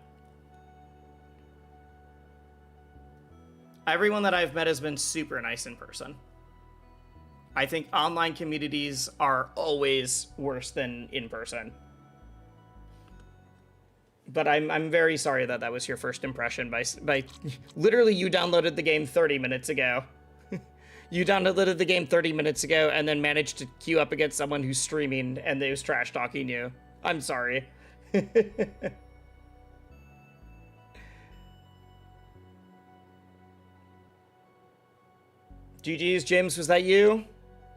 Everyone that I've met has been super nice in person. I think online communities are always worse than in person. But I'm very sorry that that was your first impression by literally you downloaded the game 30 minutes ago. You downloaded the game 30 minutes ago and then managed to queue up against someone who's streaming and they was trash talking you. I'm sorry. GG's, James, was that you?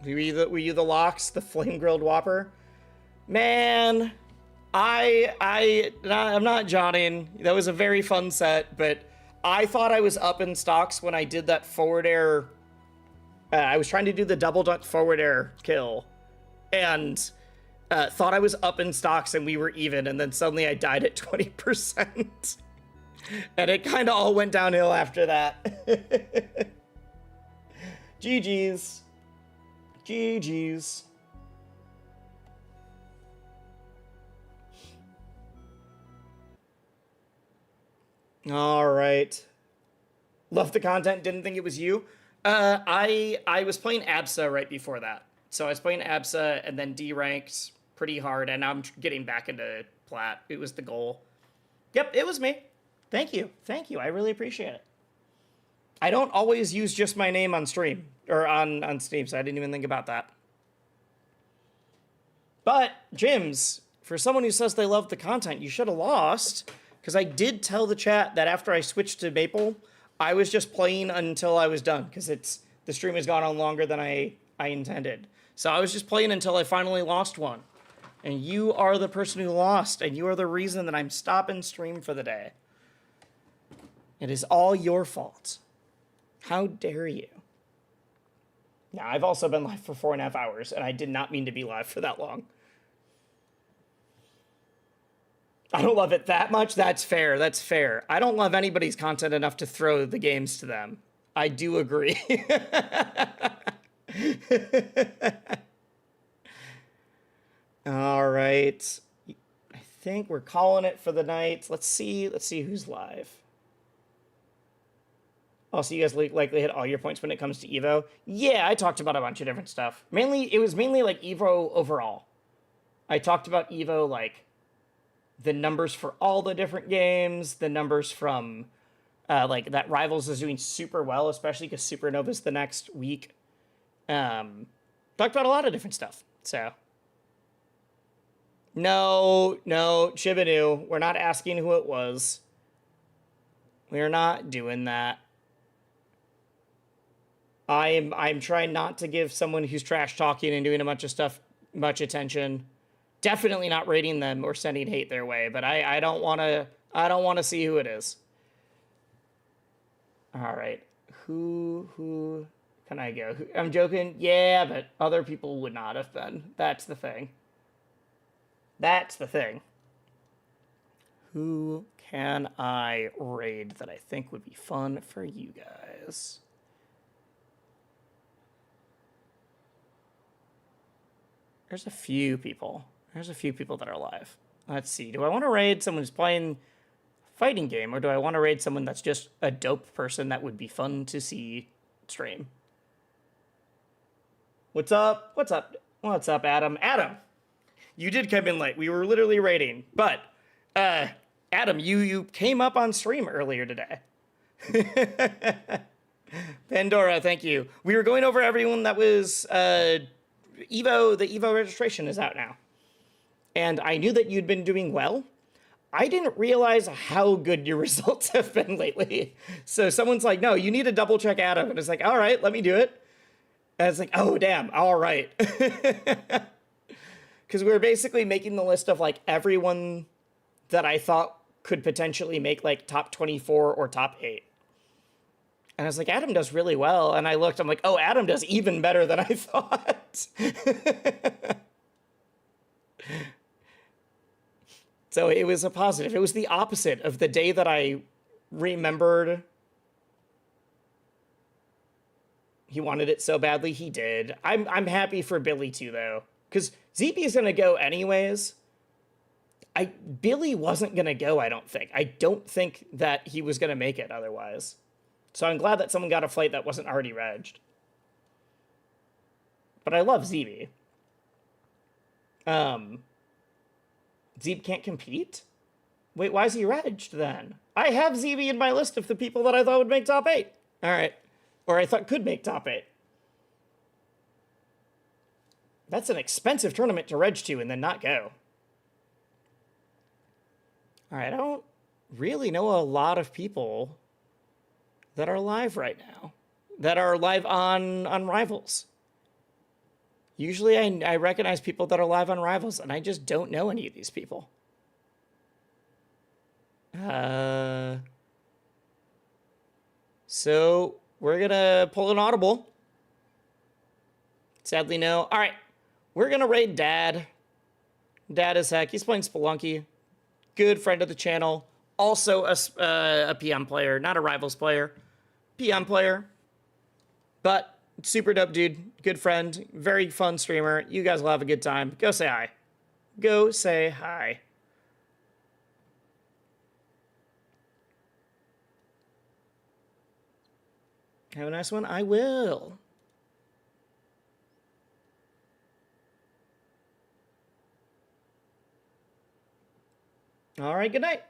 Were you the Locks, the flame grilled Whopper? Man, I'm not Johnning. That was a very fun set, but I thought I was up in stocks when I did that forward air. I was trying to do the double duck forward air kill, and thought I was up in stocks and we were even, and then suddenly I died at 20%. And it kind of all went downhill after that. GG's. GG's. All right. Love the content. Didn't think it was you. I was playing ABSA right before that. So I was playing ABSA and then D-ranked pretty hard, and now I'm getting back into Plat. It was the goal. Yep, it was me. Thank you. Thank you. I really appreciate it. I don't always use just my name on stream, or on Steam, so I didn't even think about that. But, Jims, for someone who says they love the content, you should have lost, because I did tell the chat that after I switched to Maple, I was just playing until I was done, because the stream has gone on longer than I intended. So I was just playing until I finally lost one. And you are the person who lost, and you are the reason that I'm stopping stream for the day. It is all your fault. How dare you? Now, I've also been live for 4.5 hours, and I did not mean to be live for that long. I don't love it that much. That's fair. That's fair. I don't love anybody's content enough to throw the games to them. I do agree. All right. I think we're calling it for the night. Let's see who's live. Oh, so you guys likely hit all your points when it comes to EVO? Yeah, I talked about a bunch of different stuff. It was mainly like EVO overall. I talked about EVO, like the numbers for all the different games, the numbers from like that Rivals is doing super well, especially because Supernova's the next week. Talked about a lot of different stuff. So no, Shibanu, we're not asking who it was. We're not doing that. I'm trying not to give someone who's trash talking and doing a bunch of stuff much attention. Definitely not rating them or sending hate their way, but I don't want to see who it is. All right. Who can I go? I'm joking. Yeah, but other people would not have been. That's the thing. That's the thing. Who can I raid that I think would be fun for you guys? There's a few people. There's a few people that are alive. Let's see. Do I want to raid someone who's playing a fighting game, or do I want to raid someone that's just a dope person that would be fun to see stream? What's up? What's up? What's up, Adam? Adam, you did come in late. We were literally raiding, but Adam, you came up on stream earlier today. Pandora, thank you. We were going over everyone that was EVO. The EVO registration is out now. And I knew that you'd been doing well. I didn't realize how good your results have been lately. So someone's like, no, you need to double check Adam. And it's like, all right, let me do it. And it's like, oh, damn, all right. Because we were basically making the list of like everyone that I thought could potentially make like top 24 or top 8. And I was like, Adam does really well. And I looked, I'm like, oh, Adam does even better than I thought. So it was a positive. It was the opposite of the day that I remembered he wanted it so badly. He did. I'm happy for Billy too, though, because ZP is going to go anyways. Billy wasn't going to go, I don't think. I don't think that he was going to make it otherwise. So I'm glad that someone got a flight that wasn't already regged. But I love ZB. Zeeb can't compete? Wait, why is he regged then? I have ZB in my list of the people that I thought would make top 8. All right. Or I thought could make top 8. That's an expensive tournament to reg to and then not go. All right, I don't really know a lot of people that are live right now, that are live on Rivals. Usually I recognize people that are live on Rivals, and I just don't know any of these people. So we're going to pull an audible. Sadly, no. All right, we're going to raid Dad. Dad as heck. He's playing Spelunky. Good friend of the channel. Also a PM player, not a Rivals player. PM player. But super dope dude. Good friend. Very fun streamer. You guys will have a good time. Go say hi. Go say hi. Have a nice one. I will. All right, good night.